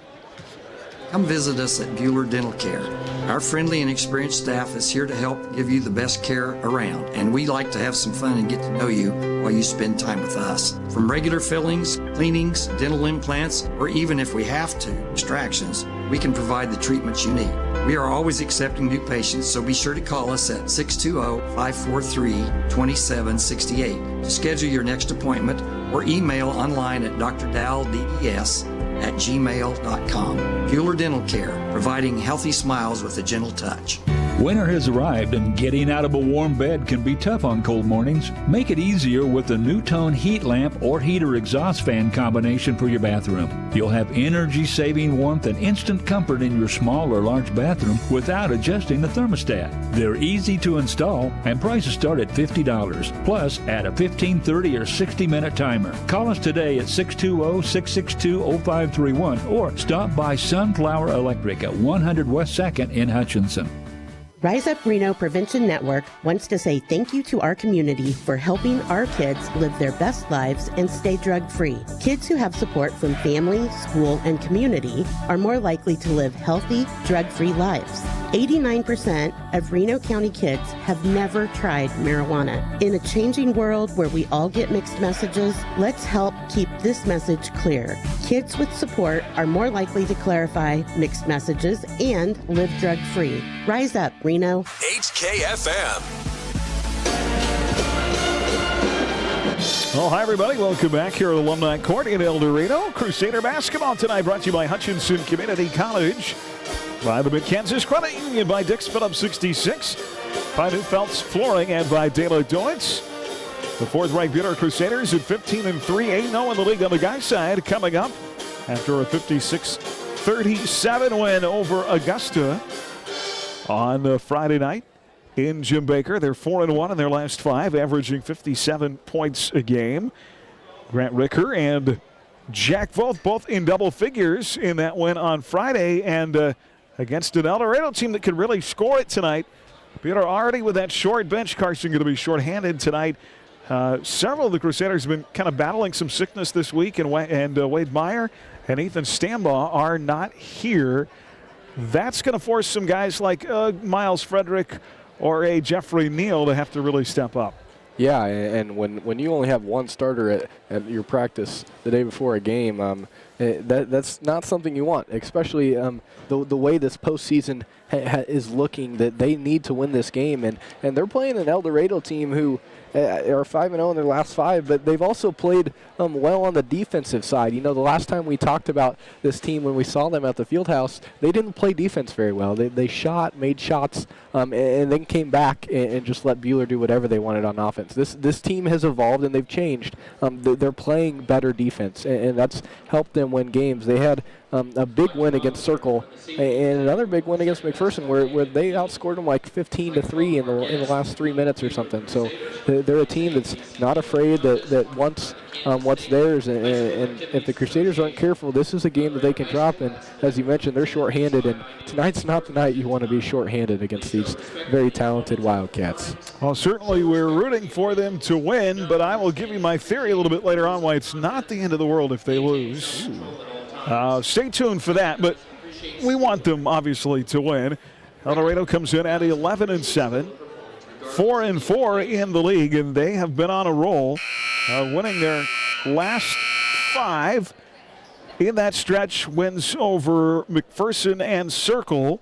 Come visit us at Buhler Dental Care. Our friendly and experienced staff is here to help give you the best care around, and we like to have some fun and get to know you while you spend time with us. From regular fillings, cleanings, dental implants, or even if we have to, extractions, we can provide the treatments you need. We are always accepting new patients, so be sure to call us at 620-543-2768 to schedule your next appointment or email online at drdalds@gmail.com. Buhler Dental Care, providing healthy smiles with a gentle touch. Winter has arrived and getting out of a warm bed can be tough on cold mornings. Make it easier with the New-Tone heat lamp or heater exhaust fan combination for your bathroom. You'll have energy-saving warmth and instant comfort in your small or large bathroom without adjusting the thermostat. They're easy to install and prices start at $50. Plus, add a 15, 30, or 60-minute timer. Call us today at 620-662-0531 or stop by Sunflower Electric at 100 West 2nd in Hutchinson. Rise Up Reno Prevention Network wants to say thank you to our community for helping our kids live their best lives and stay drug-free. Kids who have support from family, school, and community are more likely to live healthy, drug-free lives. 89% of Reno County kids have never tried marijuana. In a changing world where we all get mixed messages, let's help keep this message clear. Kids with support are more likely to clarify mixed messages and live drug-free. Rise up, Reno. HKFM. Well, hi, everybody. Welcome back here at Alumni Court in El Dorado. Crusader basketball tonight brought to you by Hutchinson Community College, by the Mid-Kansas Credit Union, by Dick's Phillips 66, by Newfelt's Flooring, and by De La Deutz. The fourth-ranked Buhler Crusaders at 15-3, 8-0 in the league on the guys' side, coming up after a 56-37 win over Augusta on Friday night in Jim Baker. They're 4-1 in their last 5, averaging 57 points a game. Grant Ricker and Jack Voth both in double figures in that win on Friday, and against an El Dorado team that could really score it tonight. Buhler already with that short bench. Carson going to be shorthanded tonight. Several of the Crusaders have been kind of battling some sickness this week, and Wade Meyer and Ethan Stambaugh are not here. That's going to force some guys like Miles Frederick or a Jeffrey Neal to have to really step up. Yeah, and when you only have one starter at your practice the day before a game, that's not something you want, especially the way this postseason is looking, that they need to win this game. And they're playing an El Dorado team who are 5-0 in their last 5, but they've also played well on the defensive side. You know, the last time we talked about this team when we saw them at the Fieldhouse, they didn't play defense very well. They made shots, and then came back and just let Buhler do whatever they wanted on offense. This team has evolved and they've changed. They're playing better defense, and that's helped them win games. They had a big win against Circle and another big win against McPherson where they outscored them like 15-3 in the last 3 minutes or something. So they're a team that's not afraid, that wants what's theirs, and if the Crusaders aren't careful, this is a game that they can drop. And as you mentioned, they're shorthanded, and tonight's not the night you want to be shorthanded against these very talented Wildcats. Well, certainly we're rooting for them to win, but I will give you my theory a little bit later on why it's not the end of the world if they lose. Stay tuned for that, but we want them obviously to win. El Dorado comes in at 11-7, 4-4 in the league, and they have been on a roll, winning their last 5 in that stretch. Wins over McPherson and Circle.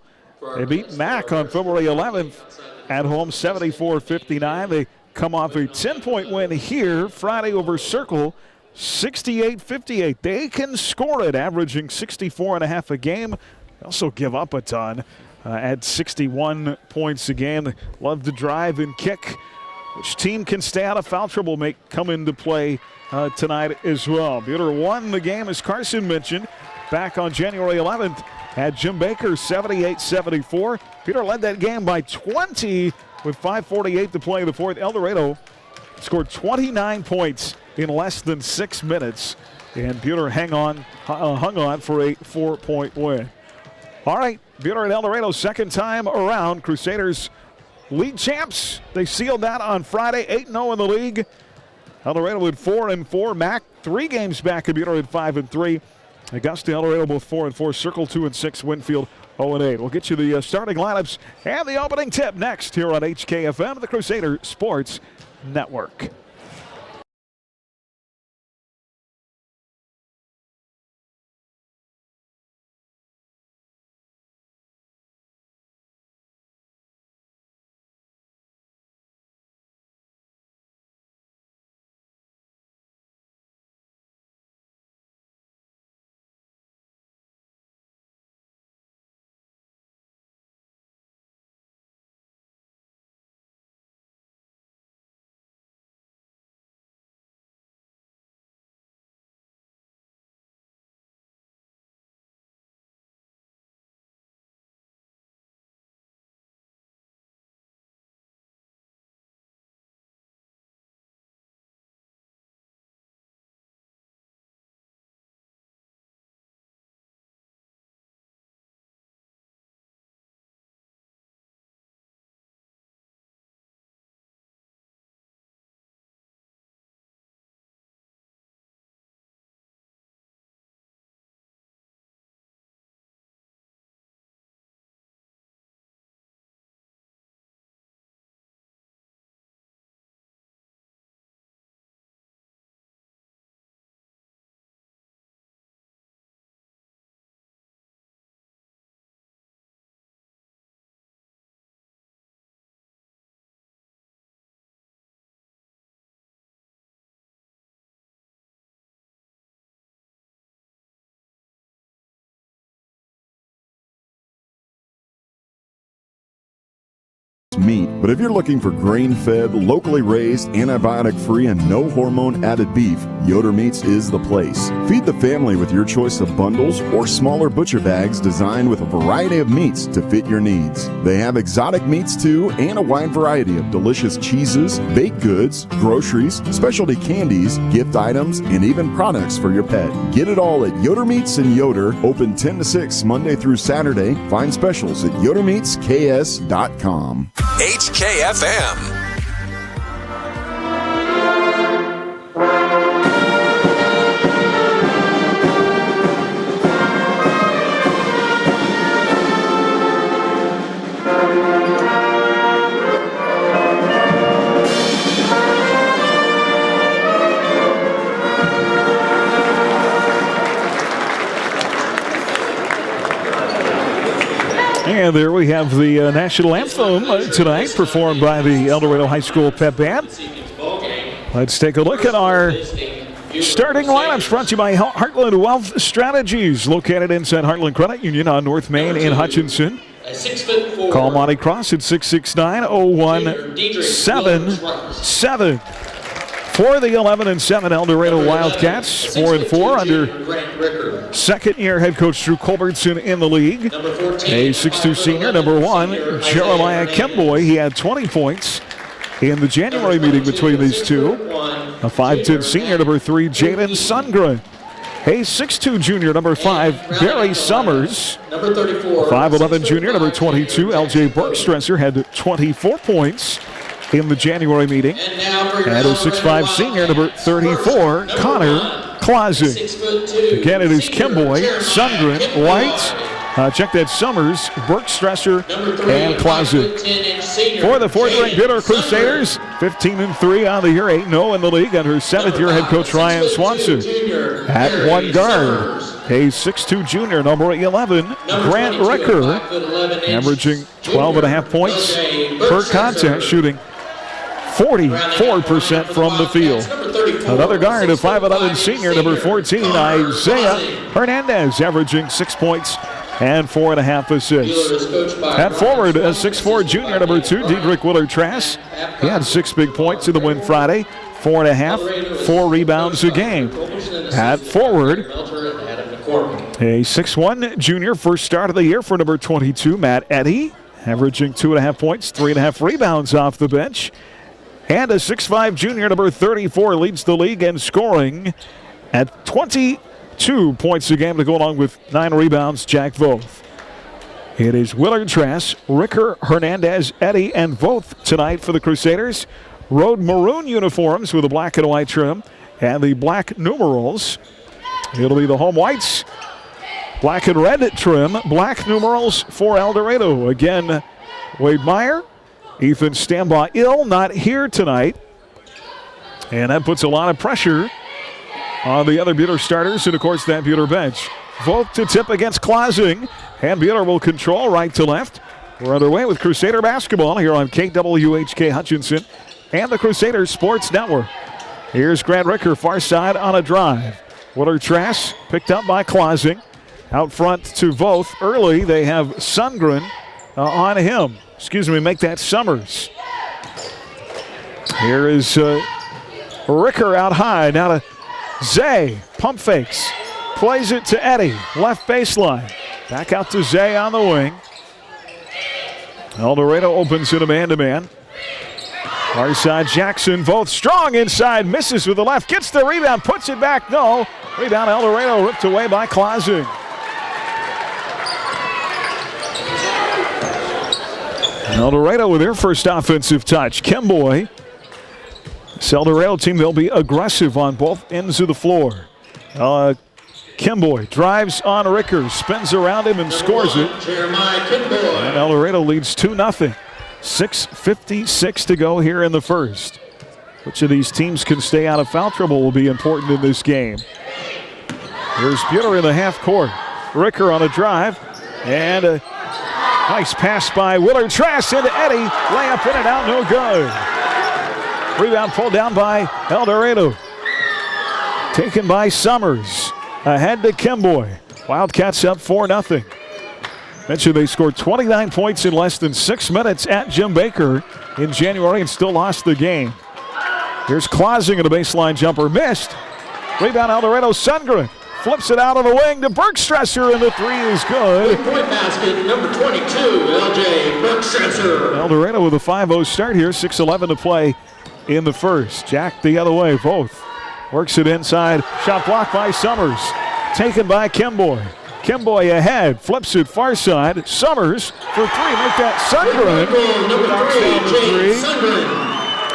They beat Mac on February 11th at home, 74-59. They come off a 10-point win here Friday over Circle, 68-58. They can score it, averaging 64.5 a game. They also give up a ton at 61 points a game. They love to drive and kick. Which team can stay out of foul trouble may come into play tonight as well. Buhler won the game, as Carson mentioned, back on January 11th at Jim Baker, 78-74. Buhler led that game by 20 with 5:48 to play in the fourth. El Dorado scored 29 points in less than 6 minutes, and Buhler hung on for a 4-point win. All right, Buhler and El Dorado, second time around. Crusaders league champs. They sealed that on Friday, 8-0 in the league. El Dorado at 4-4. Mac 3 games back of Buhler at 5-3. Augusta, El Dorado both 4-4. Circle 2-6. Winfield 0-8. We'll get you the starting lineups and the opening tip next here on HKFM, the Crusader Sports Network. Meat, but if you're looking for grain-fed, locally raised, antibiotic-free, and no hormone-added beef, Yoder Meats is the place. Feed the family with your choice of bundles or smaller butcher bags designed with a variety of meats to fit your needs. They have exotic meats too, and a wide variety of delicious cheeses, baked goods, groceries, specialty candies, gift items, and even products for your pet. Get it all at Yoder Meats in Yoder, open 10 to 6 Monday through Saturday. Find specials at yodermeatsks.com. HKFM. And there we have the national anthem tonight, performed by the El Dorado High School Pep Band. Let's take a look at our starting lineups, brought to you by Heartland Wealth Strategies, located inside Heartland Credit Union on North Main in Hutchinson. Call Monty Cross at 669-0177. For the 11-7 El Dorado Wildcats, 4-4 under second-year head coach Drew Culbertson in the league. A 6'2 senior, number 1, Jeremiah Kemboy. He had 20 points in the January meeting between these two. A 5'10 senior, number 3, Jaden Sundgren. A 6'2 junior, number 5, Barry Summers. 5'11 junior, number 22, LJ Bergstresser, had 24 points in the January meeting. And a 6'5 senior, number 34, Connor Clausen. Again, it is Kemboy, Sundgren, White, check that, Summers, Bergstresser, and Clausen. For the fourth-ranked Buhler Crusaders, 15-3 on the year, 8-0 in the league under 7th-year head coach Ryan Swanson. At one guard, a 6'2 junior, number 11, Grant Ricker, averaging 12.5 points per contest, shooting 44% from the field. Another guard, a 5'11 senior, number 14, Isaiah Hernandez, averaging 6 points and 4.5 assists. At forward, a 6'4 junior, number 2, Diedrich Willard-Trask. He had 6 big points in the win Friday, 4.5, 4 rebounds a game. At forward, a 6'1 junior, first start of the year for number 22, Matt Eddy, averaging 2.5 points, 3.5 rebounds off the bench. And a 6'5 junior, number 34, leads the league in scoring at 22 points a game to go along with 9 rebounds, Jack Voth. It is Willard Trask, Ricker, Hernandez, Eddy, and Voth tonight for the Crusaders. Road maroon uniforms with a black and white trim and the black numerals. It'll be the home whites. Black and red trim, black numerals for El Dorado. Again, Wade Meyer, Ethan Stambaugh not here tonight. And that puts a lot of pressure on the other Buhler starters and, of course, that Buhler bench. Voth to tip against Clausing, and Buhler will control right to left. We're underway with Crusader basketball here on KWHK Hutchinson and the Crusader Sports Network. Here's Grant Ricker, far side on a drive. Willard Trask picked up by Clausing. Out front to Voth. Early, they have Sundgren on him. Make that Summers. Here is Ricker out high. Now to Zay. Pump fakes. Plays it to Eddy. Left baseline. Back out to Zay on the wing. El Dorado opens in a man-to-man. Far side Jackson. Voth strong inside. Misses with the left. Gets the rebound. Puts it back. No. Rebound El Dorado ripped away by Clausing. El Dorado with their first offensive touch. Kemboy. This El Dorado team, they'll be aggressive on both ends of the floor. Kemboy drives on Ricker, spins around him and scores it. And El Dorado leads 2-0. 6:56 to go here in the first. Which of these teams can stay out of foul trouble will be important in this game. Here's Buhler in the half court. Ricker on a drive. And a nice pass by Willard Trask into Eddy. Layup in and out, no good. Rebound pulled down by El Dorado. Taken by Summers. Ahead to Kemboy. Wildcats up 4-0. Mentioned they scored 29 points in less than 6 minutes at Jim Baker in January and still lost the game. Here's Clausing at a baseline jumper. Missed. Rebound El Dorado. Sundgren flips it out of the wing to Bergstresser, and the three is good. Point basket, number 22, LJ Bergstresser. El Dorado with a 5-0 start here. 6:11 to play in the first. Jack the other way. Voth works it inside. Shot blocked by Summers. Taken by Kemboy. Kemboy ahead. Flips it far side. Summers for three. Make that Sundgren.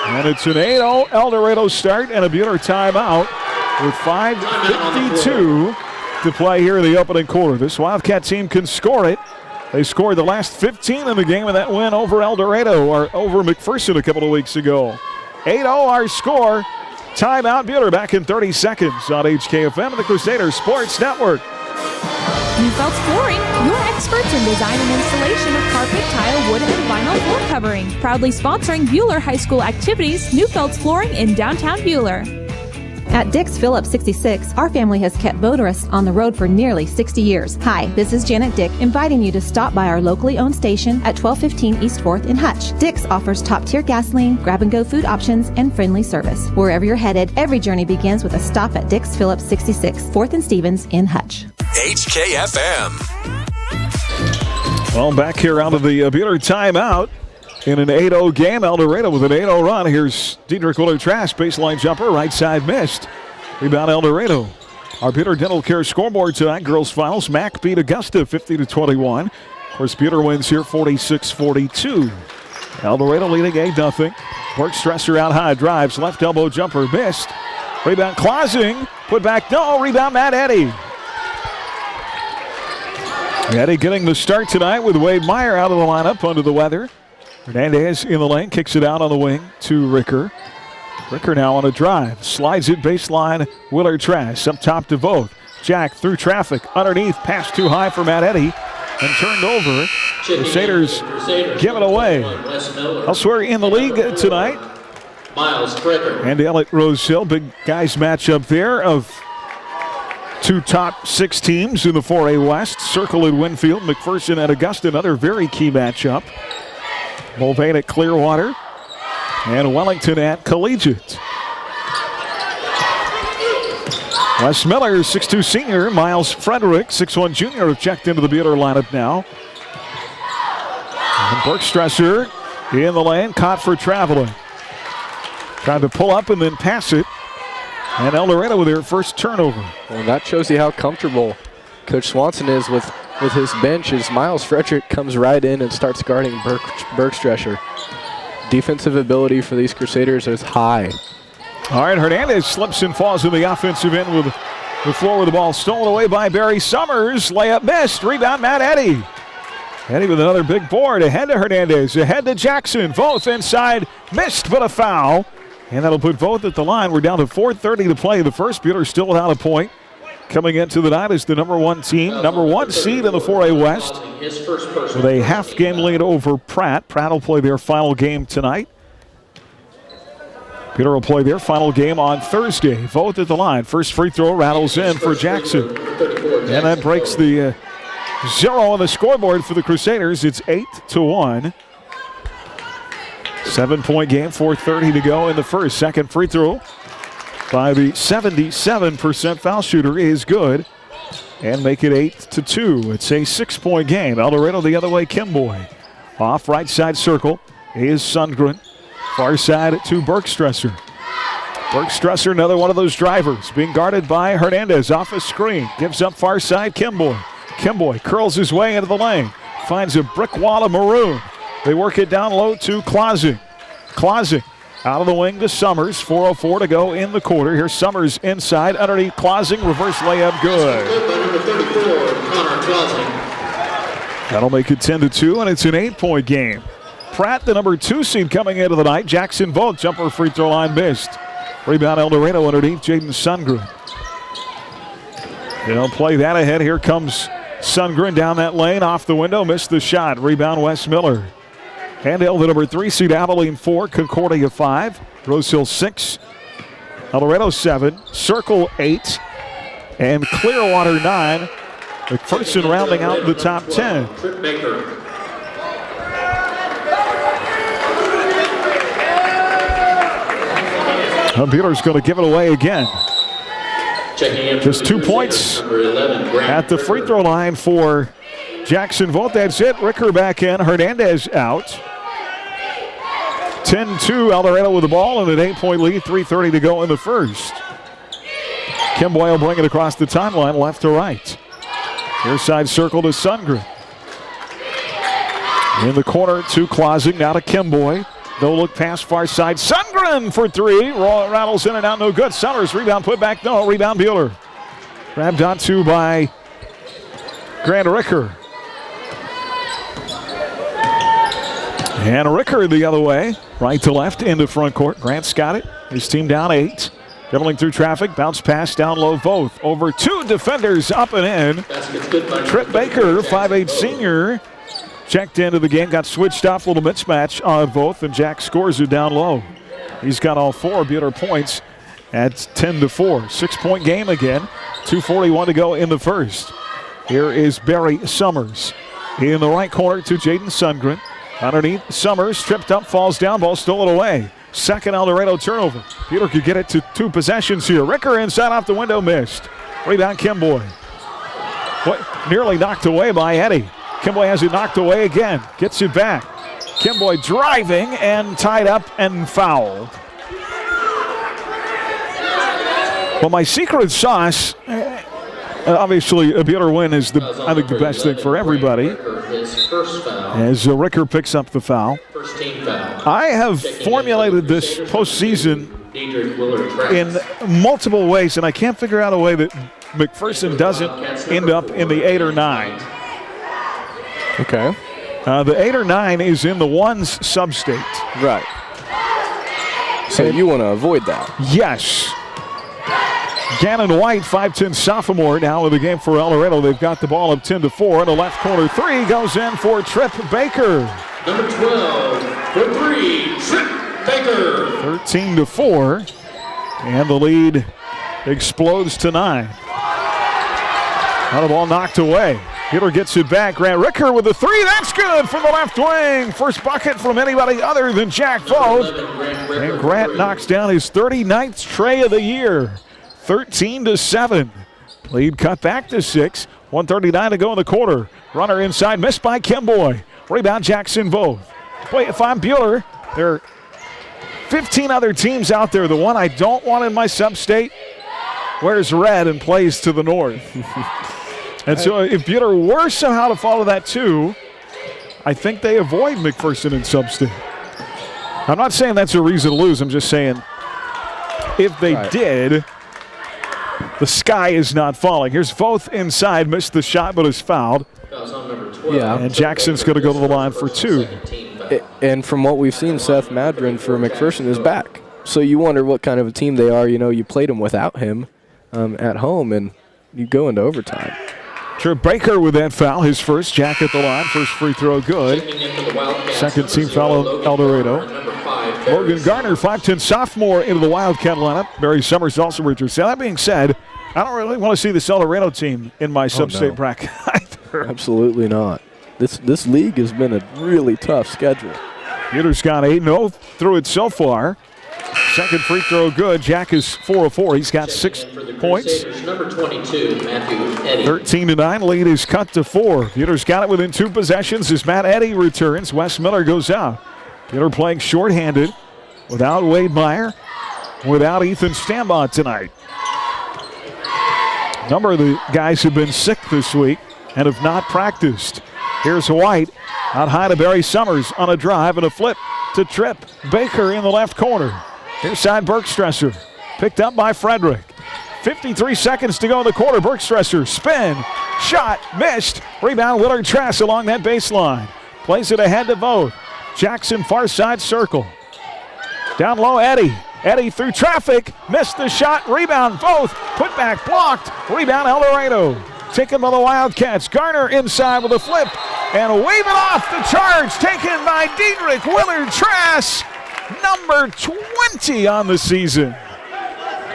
And it's an 8-0 El Dorado start and a Buhler timeout with 5:52 to play here in the opening quarter. This Wildcat team can score it. They scored the last 15 in the game in that win over El Dorado or over McPherson a couple of weeks ago. 8-0 our score. Timeout. Buhler back in 30 seconds on HKFM and the Crusader Sports Network. Newfeld's Flooring, your experts in design and installation of carpet, tile, wood, and vinyl floor covering. Proudly sponsoring Buhler High School activities, Newfeld's Flooring in downtown Buhler. At Dix Phillips 66, our family has kept motorists on the road for nearly 60 years. Hi, this is Janet Dick, inviting you to stop by our locally owned station at 1215 East 4th in Hutch. Dix offers top-tier gasoline, grab-and-go food options, and friendly service. Wherever you're headed, every journey begins with a stop at Dix Phillips 66, 4th and Stevens in Hutch. HKFM. Well, back here out of the Buhler timeout. In an 8-0 game, El Dorado with an 8-0 run. Here's Diedrich Willard Trask, baseline jumper, right side missed. Rebound El Dorado. Our Buhler Dental Care scoreboard tonight, girls finals. Mac beat Augusta 50-21. Of course, Buhler wins here 46-42. El Dorado leading 8-0. Bergstresser out high, drives, left elbow jumper, missed. Rebound Clausing, put back, no, rebound Matt Eddy. Eddy getting the start tonight with Wade Meyer out of the lineup under the weather. Hernandez in the lane, kicks it out on the wing to Ricker. Ricker now on a drive, slides it baseline. Willard Trask up top to Voth. Jack through traffic, underneath, pass too high for Matt Eddy, and turned over. Crusaders give it away. Elsewhere in the league tonight, Miles Cricker and Elliott Rose Hill, big guys matchup there of two top 6 teams in the 4A West. Circle at Winfield, McPherson at Augusta, another very key matchup. Mulvane at Clearwater, and Wellington at Collegiate. Wes Miller, 6'2 senior. Miles Frederick, 6'1 junior, have checked into the Buhler lineup now. And Bergstresser in the lane, caught for traveling. Tried to pull up and then pass it. And El Dorado with their first turnover. Well, that shows you how comfortable Coach Swanson is with with his bench as Miles Frederick comes right in and starts guarding Bergstresser. Defensive ability for these Crusaders is high. All right, Hernandez slips and falls in the offensive end with the floor with the ball stolen away by Barry Summers. Layup missed. Rebound, Matt Eddy. Eddy with another big board. Ahead to Hernandez. Ahead to Jackson. Voth inside. Missed, but a foul. And that'll put Voth at the line. We're down to 4:30 to play. The first Buhler still without a point. Coming into the night is the number 1 team, number 1 seed in the 4A West, with a half-game lead over Pratt. Pratt will play their final game tonight. Buhler will play their final game on Thursday. Voth at the line. First free throw rattles in for Jackson. And that breaks the 0 on the scoreboard for the Crusaders. It's 8-1. 7-point game, 4:30 to go in the first. Second free throw by the 77% foul shooter is good. And make it 8-2. It's a 6-point game. El Dorado the other way, Kimboy. Off right side circle is Sundgren. Far side to Bergstresser. Bergstresser, another one of those drivers, being guarded by Hernandez off a screen. Gives up far side, Kimboy. Kimboy curls his way into the lane. Finds a brick wall of maroon. They work it down low to Clausing. Clausing out of the wing to Summers. 4:04 to go in the quarter. Here's Summers inside underneath Clausing. Reverse layup good. That'll make it 10-2, and it's an 8-point game. Pratt, the number 2 seed coming into the night. Jackson Voth, jumper free throw line missed. Rebound El Dorado underneath Jaden Sundgren. They'll play that ahead. Here comes Sundgren down that lane, off the window, missed the shot. Rebound Wes Miller. Handel, the number 3 seed, Abilene 4, Concordia 5, Rose Hill 6, El Dorado 7, Circle 8, and Clearwater 9. McPherson rounding out the top 10. Buhler's going to give it away again. Just 2 points at the free throw line for Jackson Voth. That's it. Ricker back in. Hernandez out. 10-2. El Dorado with the ball and an 8-point lead. 3:30 to go in the first. Kimboy will bring it across the timeline, left to right. Near side circle to Sundgren. In the corner to Clausing. Now to Kimboy. No look pass far side. Sundgren for 3. Rattles in and out, no good. Summers rebound, put back, no. Rebound Buhler. Grabbed onto by Grant Ricker. And Ricker the other way. Right to left into front court. Grant's got it. His team down 8. Dribbling through traffic. Bounce pass down low. Voth over 2 defenders up and in. Trip Baker, 5'8 senior. Checked into the game, got switched off, a little mismatch on Voth, and Jack scores it down low. He's got all 4 Buhler points at 10-4. 6-point game again, 2:41 to go in the first. Here is Barry Summers. In the right corner to Jaden Sundgren. Underneath, Summers, tripped up, falls down, ball stolen away. Second El Dorado turnover. Buhler could get it to 2 possessions here. Ricker inside off the window, missed. Rebound Kimboy. Nearly knocked away by Eddy. Kimboy has it knocked away again. Gets it back. Kimboy driving and tied up and fouled. Well, my secret sauce, obviously a Buhler win is, I think, the best thing for everybody. As Ricker picks up the foul. I have formulated this postseason in multiple ways, and I can't figure out a way that McPherson doesn't end up in the 8 or 9. Okay. The 8 or 9 is in the 1's sub-state. Right. So you want to avoid that? Yes. Gannon White, 5'10 sophomore, now in the game for El Dorado. They've got the ball up 10-4. In the left corner 3 goes in for Trip Baker. Number 12 for 3, Trip Baker. 13-4. And the lead explodes to 9. Now the ball knocked away. Buhler gets it back. Grant Ricker with the 3. That's good from the left wing. First bucket from anybody other than Jack Voth. And Grant knocks down his 39th tray of the year. 13-7. Lead cut back to 6. 1:39 to go in the quarter. Runner inside, missed by Kimboy. Rebound Jackson Voth. Boy, if I'm Buhler, there are 15 other teams out there. The one I don't want in my sub-state wears red and plays to the north. And so if Buhler were somehow to follow that too, I think they avoid McPherson and sub-state. I'm not saying that's a reason to lose. I'm just saying if they did, the sky is not falling. Here's Voth inside, missed the shot but is fouled. Yeah. And Jackson's going to go to the line for 2. And from what we've seen, Seth Madron for McPherson is back. So you wonder what kind of a team they are. You know, you played them without him at home, and you go into overtime. Trey Baker with that foul, his first. Jack at the line, first free throw good. Second team foul on El Dorado. Logan Garner, 5'10 sophomore, into the Wildcat lineup. Barry Summers also returned. So that being said, I don't really want to see this El Dorado team in my sub-state bracket either. Absolutely not. This league has been a really tough schedule. Buhler's got 8-0 through it so far. Second free throw good. Jack is 4 of 4. He's got 6 points. Number 22, Matthew Eddy. 13-9. Lead is cut to 4. Buhler's got it within 2 possessions as Matt Eddy returns. Wes Miller goes out. Buhler playing shorthanded without Wade Meyer, without Ethan Stambaugh tonight. A number of the guys have been sick this week and have not practiced. Here's White out high to Barry Summers on a drive and a flip to Tripp. Baker in the left corner. Here's side Bergstresser. Picked up by Frederick. 53 seconds to go in the quarter. Bergstresser spin, shot, missed. Rebound Willard Trask along that baseline. Plays it ahead to Voth. Jackson far side circle. Down low Eddy. Eddy through traffic. Missed the shot. Rebound Voth. Put back blocked. Rebound El Dorado. Taken by the Wildcats. Garner inside with a flip. And wave it off the charge. Taken by Diedrich Willard Trask. Number 20 on the season.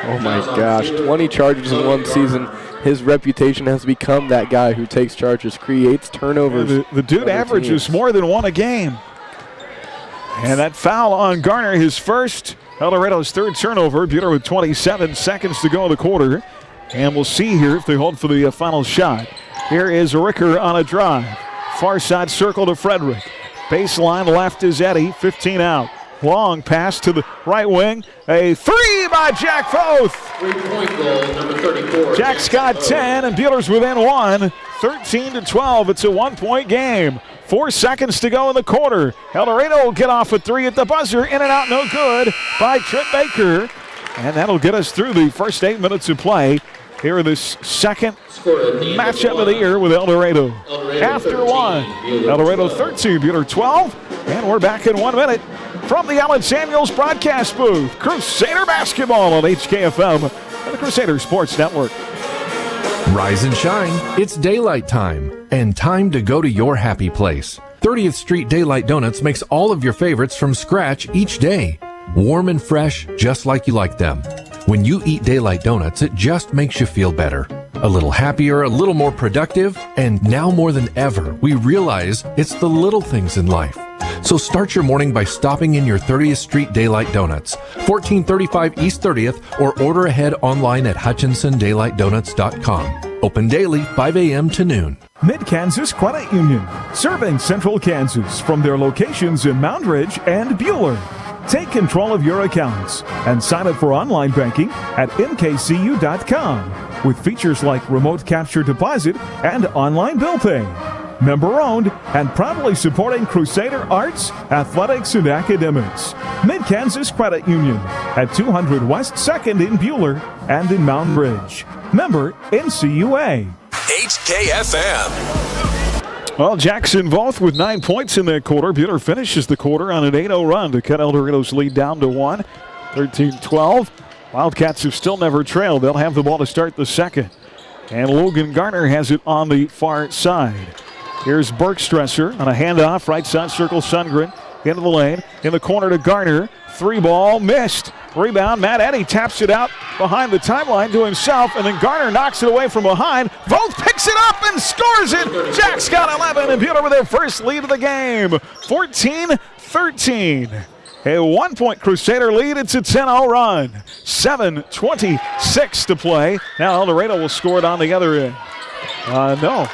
Oh my gosh, 20 charges in one season. His reputation has become that guy who takes charges, creates turnovers. Yeah, the dude averages more than 1 a game. And that foul on Garner, his first. El Dorado's 3rd turnover. Buhler with 27 seconds to go in the quarter. And we'll see here if they hold for the final shot. Here is Ricker on a drive. Far side circle to Frederick. Baseline left is Eddy, 15 out. Long pass to the right wing. A 3 by Jack Voth. 3-point goal, number 34. Jack's got 10 and Buhler's within 1. 13-12. It's a 1-point game. 4 seconds to go in the quarter. El Dorado will get off a 3 at the buzzer. In and out, no good by Trip Baker. And that'll get us through the first 8 minutes of play here in this second matchup of the year with El Dorado. After 13, 1, El Dorado 13, Buhler 12. And we're back in 1 minute from the Allen Samuels broadcast booth. Crusader basketball on HKFM and the Crusader Sports Network. Rise and shine. It's daylight time and time to go to your happy place. 30th Street Daylight Donuts makes all of your favorites from scratch each day. Warm and fresh, just like you like them. When you eat Daylight Donuts, it just makes you feel better. A little happier, a little more productive, and now more than ever, we realize it's the little things in life. So start your morning by stopping in your 30th Street Daylight Donuts, 1435 East 30th, or order ahead online at HutchinsonDaylightDonuts.com. Open daily, 5 a.m. to noon. Mid-Kansas Credit Union, serving Central Kansas from their locations in Moundridge and Buhler. Take control of your accounts and sign up for online banking at mkcu.com with features like remote capture deposit and online bill pay. Member-owned and proudly supporting Crusader arts, athletics, and academics. Mid-Kansas Credit Union at 200 West 2nd in Buhler and in Moundridge. Member NCUA. HKFM. Well, Jackson Voth with 9 points in that quarter. Buhler finishes the quarter on an 8-0 run to cut El Dorado's lead down to 1. 13-12. Wildcats have still never trailed. They'll have the ball to start the second. And Logan Garner has it on the far side. Here's Bergstresser on a handoff. Right side circle, Sundgren into the lane. In the corner to Garner. 3 ball, missed. Rebound, Matt Eddy taps it out behind the timeline to himself, and then Garner knocks it away from behind. Voth picks it up and scores it. Jack's got 11, and Buhler with their first lead of the game. 14-13. A 1-point Crusader lead. It's a 10-0 run. 7:26 to play. Now El Dorado will score it on the other end. No.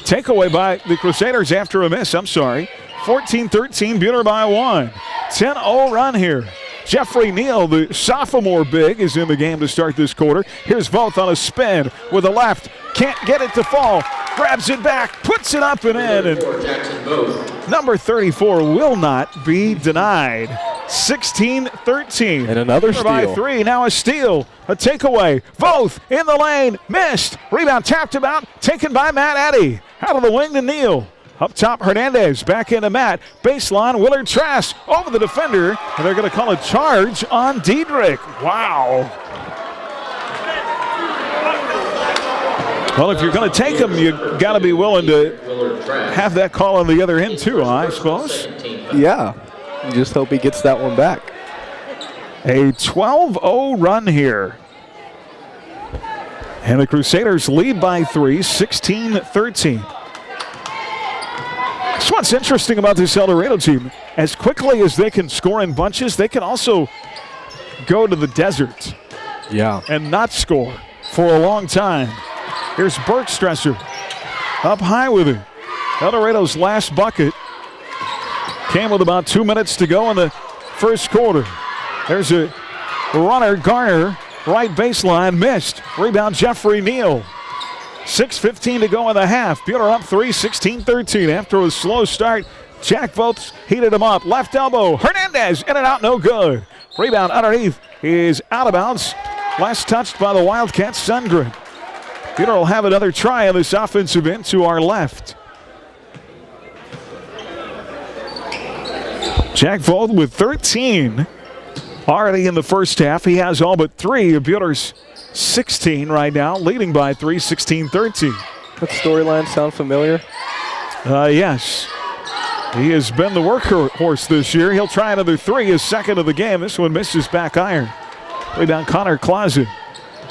Takeaway by the Crusaders after a miss. I'm sorry. 14-13, Buhler by 1. 10-0 run here. Jeffrey Neal, the sophomore big, is in the game to start this quarter. Here's Voth on a spin with a left. Can't get it to fall. Grabs it back, puts it up and in. And number 34 will not be denied. 16-13. And another steal. By 3, now a steal. A takeaway. Voth in the lane. Missed. Rebound tapped about. Taken by Matt Eddy. Out of the wing to Neal. Up top, Hernandez. Back into Matt. Baseline, Willard Trask over the defender. And they're going to call a charge on Diedrich. Wow. Well, if you're going to take him, you've got to be willing to have that call on the other end too, I suppose. Yeah. You just hope he gets that one back. A 12-0 run here. And the Crusaders lead by 3, 16-13. That's what's interesting about this El Dorado team. As quickly as they can score in bunches, they can also go to the desert and not score for a long time. Here's Bergstresser up high with it. El Dorado's last bucket came with about 2 minutes to go in the first quarter. There's a runner, Garner, right baseline, missed. Rebound, Jeffrey Neal. 6:15 to go in the half. Buhler up 3, 16-13. After a slow start, Jack Voth heated him up. Left elbow, Hernandez, in and out, no good. Rebound underneath is out of bounds. Last touched by the Wildcats, Sundgren. Buhler will have another try on this offensive end to our left. Jack Voth with 13 already in the first half. He has all but 3 of Buhler's 16 right now, leading by 3, 16-13. That storyline sound familiar? Yes. He has been the workhorse this year. He'll try another 3, his second of the game. This one misses back iron. Rebound, Connor Closet.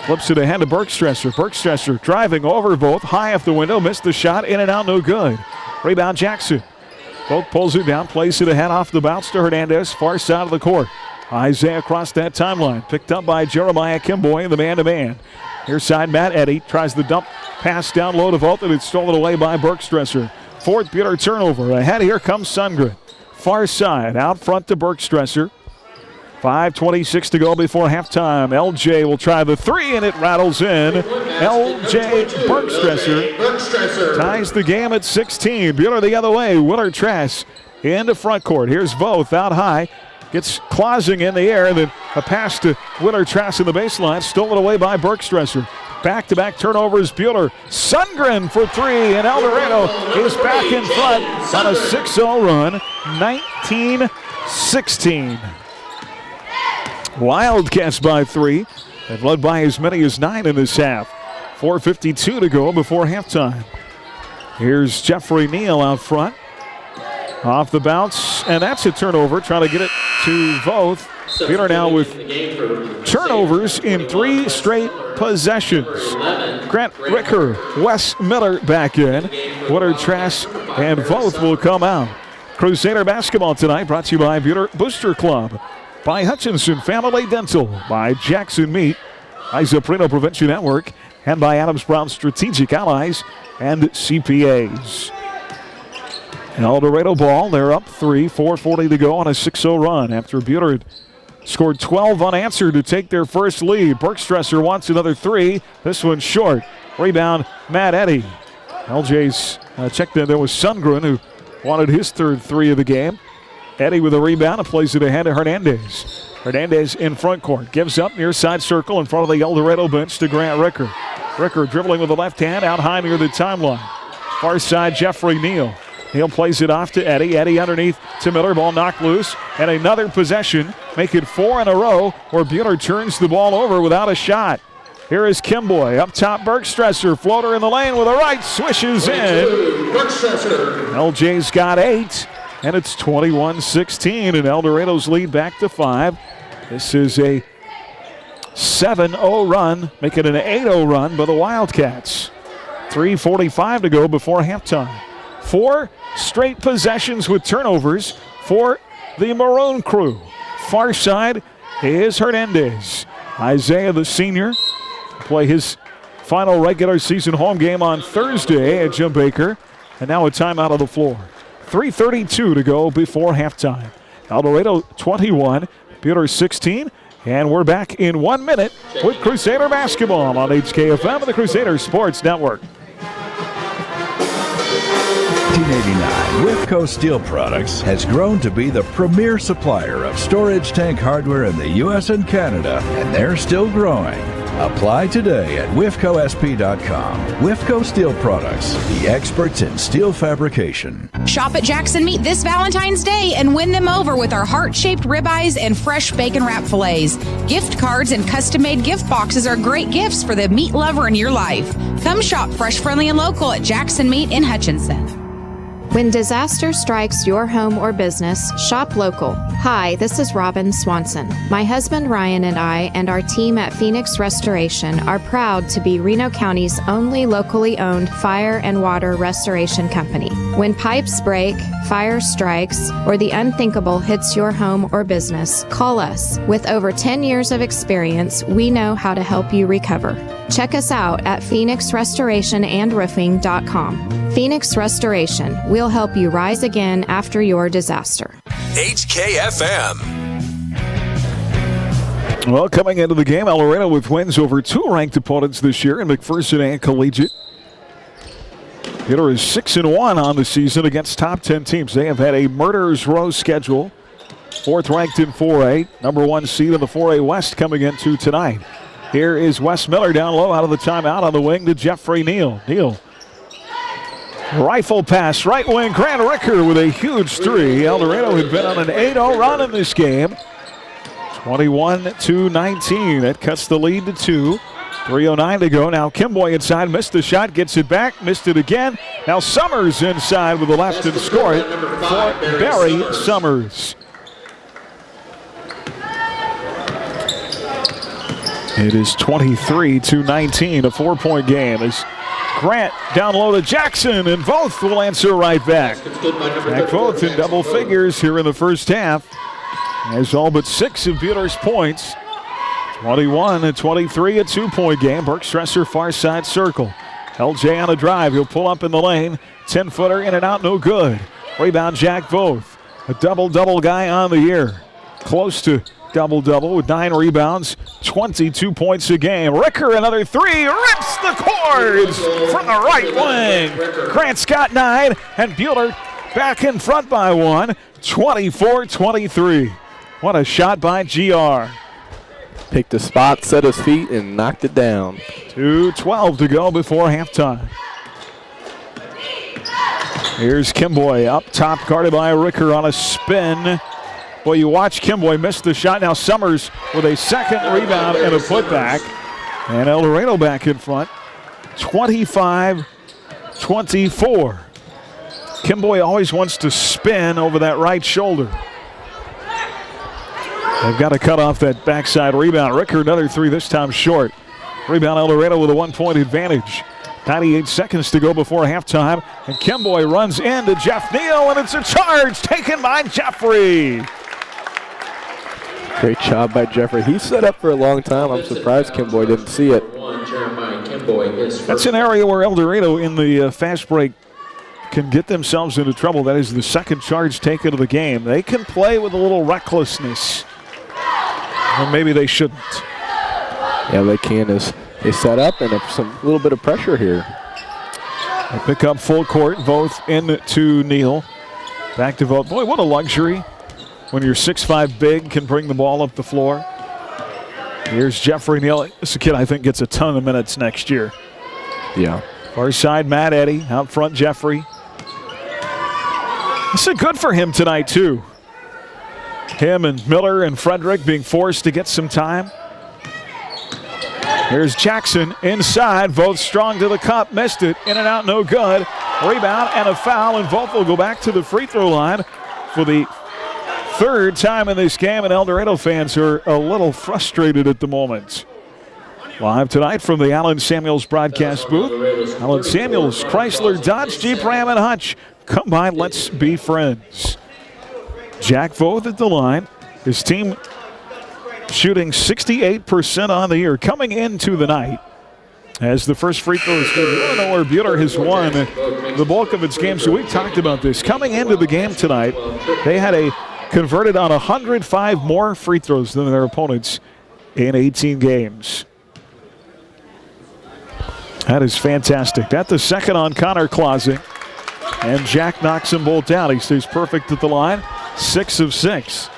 Flips it ahead to Bergstresser. Bergstresser driving over Voth, high off the window, missed the shot, in and out, no good. Rebound, Jackson. Voth pulls it down, plays it ahead off the bounce to Hernandez, far side of the court. Isaiah across that timeline, picked up by Jeremiah Kimboy in the man-to-man. Here's side Matt Eddy, tries the dump pass down low to Voth, and it's stolen away by Bergstresser. Fourth Buhler turnover. Ahead, here comes Sundgren. Far side, out front to Bergstresser. 5:26 to go before halftime. LJ will try the 3, and it rattles in. LJ Bergstresser ties the game at 16. Buhler the other way. Willard Trask into front court. Here's Voth out high. Gets Clausing in the air. Then a pass to Willard Trask in the baseline. Stolen away by Bergstresser. Back-to-back turnovers. Buhler. Sundgren for 3. And El Dorado is back in front on a 6-0 run. 19-16. Wildcats by 3. They've led by as many as 9 in this half. 4:52 to go before halftime. Here's Jeffrey Neal out front. Off the bounce, and that's a turnover. Trying to get it to Voth. Buhler now with turnovers in 3 straight possessions. Grant Ricker, Wes Miller back in. Willard Trask and Voth will come out. Crusader basketball tonight brought to you by Buhler Booster Club, by Hutchinson Family Dental, by Jackson Meat, by Zaprino Prevention Network, and by Adams Brown Strategic Allies and CPAs. El Dorado ball, they're up 3, 4:40 to go on a 6-0 run after Buhler had scored 12 unanswered to take their first lead. Bergstresser wants another 3. This one's short. Rebound, Matt Eddy. LJ's checked in. There was Sundgren who wanted his third 3 of the game. Eddy with a rebound and plays it ahead to Hernandez. Hernandez in front court. Gives up near side circle in front of the El Dorado bench to Grant Ricker. Ricker dribbling with the left hand out high near the timeline. Far side, Jeffrey Neal. Neal plays it off to Eddy. Eddy underneath to Miller. Ball knocked loose. And another possession. Make it 4 in a row where Buhler turns the ball over without a shot. Here is Kimboy. Up top, Bergstresser. Floater in the lane with a right. Swishes in. LJ's got 8. And it's 21-16. And El Dorado's lead back to 5. This is a 7-0 run. Make it an 8-0 run by the Wildcats. 3:45 to go before halftime. 4 straight possessions with turnovers for the Maroon crew. Far side is Hernandez. Isaiah, the senior, play his final regular season home game on Thursday at Jim Baker. And now a timeout on the floor. 3:32 to go before halftime. El Dorado 21, Buhler 16. And we're back in 1 minute with Crusader basketball on HKFM and the Crusader Sports Network. 1989, Wifco Steel Products has grown to be the premier supplier of storage tank hardware in the U.S. and Canada, and they're still growing. Apply today at WIFCOSP.com. Wifco Steel Products, the experts in steel fabrication. Shop at Jackson Meat this Valentine's Day and win them over with our heart-shaped ribeyes and fresh bacon wrap fillets. Gift cards and custom-made gift boxes are great gifts for the meat lover in your life. Come shop fresh, friendly, and local at Jackson Meat in Hutchinson. When disaster strikes your home or business, shop local. Hi, this is Robin Swanson. My husband Ryan and I and our team at Phoenix Restoration are proud to be Reno County's only locally owned fire and water restoration company. When pipes break, fire strikes, or the unthinkable hits your home or business, call us. With over 10 years of experience, we know how to help you recover. Check us out at phoenixrestorationandroofing.com. Phoenix Restoration. We'll help you rise again after your disaster. HKFM. Well, coming into the game, El Dorado with wins over 2 ranked opponents this year in McPherson and Collegiate. Buhler is 6-1 on the season against top 10 teams. They have had a murderer's row schedule. 4th ranked in 4A. Number 1 seed in the 4A West coming into tonight. Here is Wes Miller down low out of the timeout on the wing to Jeffrey Neal. Neal. Rifle pass, right wing, Grant Ricker with a huge 3. El Dorado had been on an 8-0 run in this game. 21-19. That cuts the lead to 2. 3:09 to go. Now Kimboy inside, missed the shot, gets it back, missed it again. Now Summers inside with the left and score it for Barry Summers. It is 23-19, a 4-point game. As Grant down low to Jackson, and Voth will answer right back. Back Voth in double figures here in the first half. Has all but 6 of Buhler's points. 21-23, a 2-point game. Bergstresser far side circle. LJ on a drive. He'll pull up in the lane. 10-footer in and out, no good. Rebound Jack Voth. A double-double guy on the year. Close to double-double with 9 rebounds, 22 points a game. Ricker, another 3, rips the cords from the right wing. Grant's got 9, and Buhler back in front by 1, 24-23. What a shot by GR. Picked a spot, set his feet, and knocked it down. 2:12 to go before halftime. Here's Kimboy up top, guarded by Ricker on a spin. Well, you watch Kimboy miss the shot. Now Summers with a second rebound and a putback. And El Dorado back in front. 25-24. Kimboy always wants to spin over that right shoulder. They've got to cut off that backside rebound. Ricker another 3, this time short. Rebound El Dorado with a 1-point advantage. 98 seconds to go before halftime. And Kimboy runs into Jeff Neal, and it's a charge taken by Jeffrey. Great job by Jeffrey. He set up for a long time. I'm surprised Kimboy didn't see it. That's an area where El Dorado in the fast break can get themselves into trouble. That is the second charge taken of the game. They can play with a little recklessness. Or maybe they shouldn't. Yeah, they can as they set up and some little bit of pressure here. They pick up full court, Voth into Neal. Back to Voth. Boy, what a luxury when your 6'5" big can bring the ball up the floor. Here's Jeffrey Neal. This kid, I think, gets a ton of minutes next year. Yeah. Far side, Matt Eddy. Out front, Jeffrey. This is good for him tonight, too. Him and Miller and Frederick being forced to get some time. Here's Jackson inside. Voth strong to the cup. Missed it. In and out, no good. Rebound and a foul, and Voth will go back to the free throw line for the 3rd time in this game, and El Dorado fans are a little frustrated at the moment. Live tonight from the Allen Samuels broadcast booth. Allen Samuels, Chrysler, Dodge, Jeep, Ram, and Hutch. Come by, let's be friends. Jack Voth at the line. His team shooting 68% on the year coming into the night. As the first free throw is good. You want to know where Buhler has won the bulk of its games. So we've talked about this. Coming into the game tonight, they had a converted on 105 more free throws than their opponents in 18 games. That is fantastic. That's the second on Connor Clausing. And Jack knocks them both down. He stays perfect at the line. 6 of 6.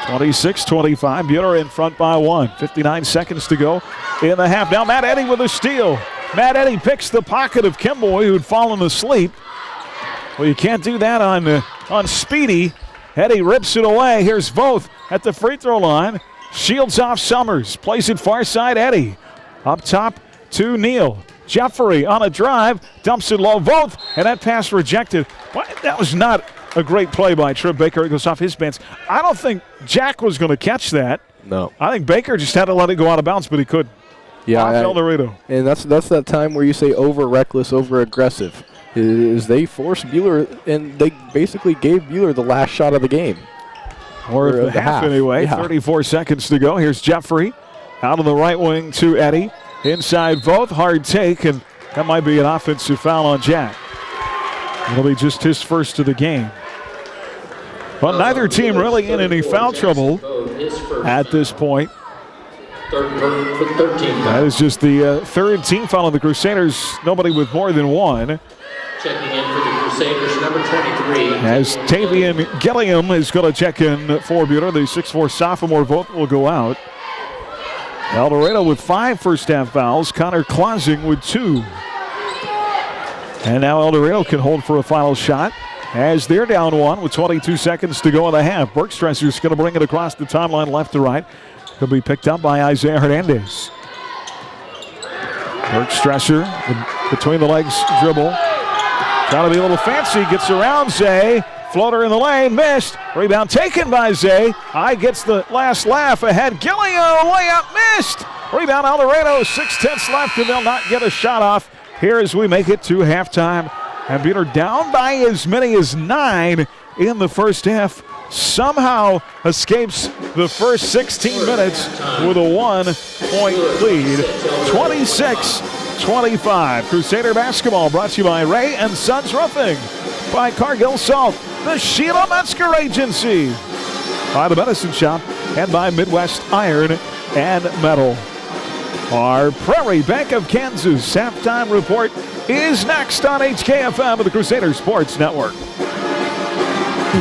26-25. Buhler in front by 1. 59 seconds to go in the half. Now Matt Eddy with a steal. Matt Eddy picks the pocket of Kimboy, who'd fallen asleep. Well, you can't do that on Speedy. Eddy rips it away. Here's Voth at the free throw line. Shields off Summers. Plays it far side. Eddy up top to Neal. Jeffrey on a drive. Dumps it low. Voth. And that pass rejected. That was not a great play by Trip Baker. It goes off his pants. I don't think Jack was going to catch that. No. I think Baker just had to let it go out of bounds, but he couldn't. Yeah, off El Dorado. And that's that time where you say over reckless, over aggressive. Is they forced Buhler, and they basically gave Buhler the last shot of the game. Or the half anyway. Yeah. 34 seconds to go. Here's Jeffrey out of the right wing to Eddy. Inside Voth, hard take, and that might be an offensive foul on Jack. It'll be just his first of the game. Well, neither team really in any foul trouble at this point. That is just the third team foul of the Crusaders. Nobody with more than one. Checking in for the Crusaders, number 23. As Tavian Gilliam is going to check in for Buhler. The 6'4 sophomore Voth will go out. El Dorado with 5 first half fouls. Connor Clausing with 2. And now El Dorado can hold for a final shot as they're down 1 with 22 seconds to go in the half. Bergstresser's going to bring it across the timeline left to right. He'll be picked up by Isaiah Hernandez. Bergstresser between the legs dribble. Trying to be a little fancy. Gets around Zay. Floater in the lane. Missed. Rebound taken by Zay. High gets the last laugh ahead. Gillio. Layup missed. Rebound El Dorado. 6:10 left and they'll not get a shot off here as we make it to halftime. And Buhler down by as many as 9 in the first half. Somehow escapes the first 16 minutes with a 1-point lead. 26-25. Crusader basketball brought to you by Ray and Sons Roofing, by Cargill Salt, the Sheila Metzger Agency, by the Medicine Shop, and by Midwest Iron and Metal. Our Prairie Bank of Kansas halftime report is next on HKFM of the Crusader Sports Network.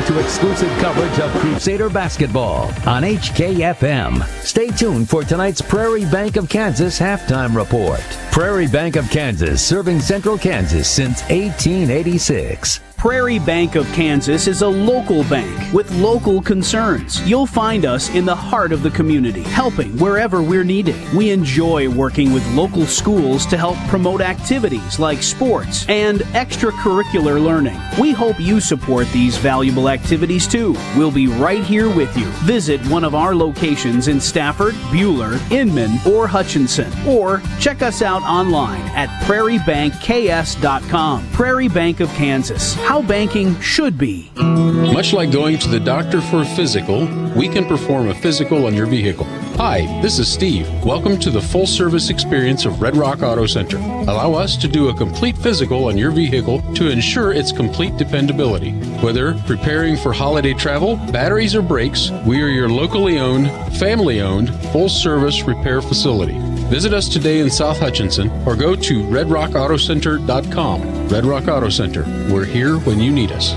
To exclusive coverage of Crusader basketball on HKFM. Stay tuned for tonight's Prairie Bank of Kansas halftime report. Prairie Bank of Kansas, serving Central Kansas since 1886. Prairie Bank of Kansas is a local bank with local concerns. You'll find us in the heart of the community, helping wherever we're needed. We enjoy working with local schools to help promote activities like sports and extracurricular learning. We hope you support these valuable activities too. We'll be right here with you. Visit one of our locations in Stafford, Buhler, Inman, or Hutchinson, or check us out online at prairiebankks.com. Prairie Bank of Kansas. How banking should be. Much like going to the doctor for a physical, we can perform a physical on your vehicle. Hi, this is Steve. Welcome to the full service experience of Red Rock Auto Center. Allow us to do a complete physical on your vehicle to ensure its complete dependability. Whether preparing for holiday travel, batteries, or brakes, we are your locally owned, family owned, full service repair facility. Visit us today in South Hutchinson or go to redrockautocenter.com. Red Rock Auto Center. We're here when you need us.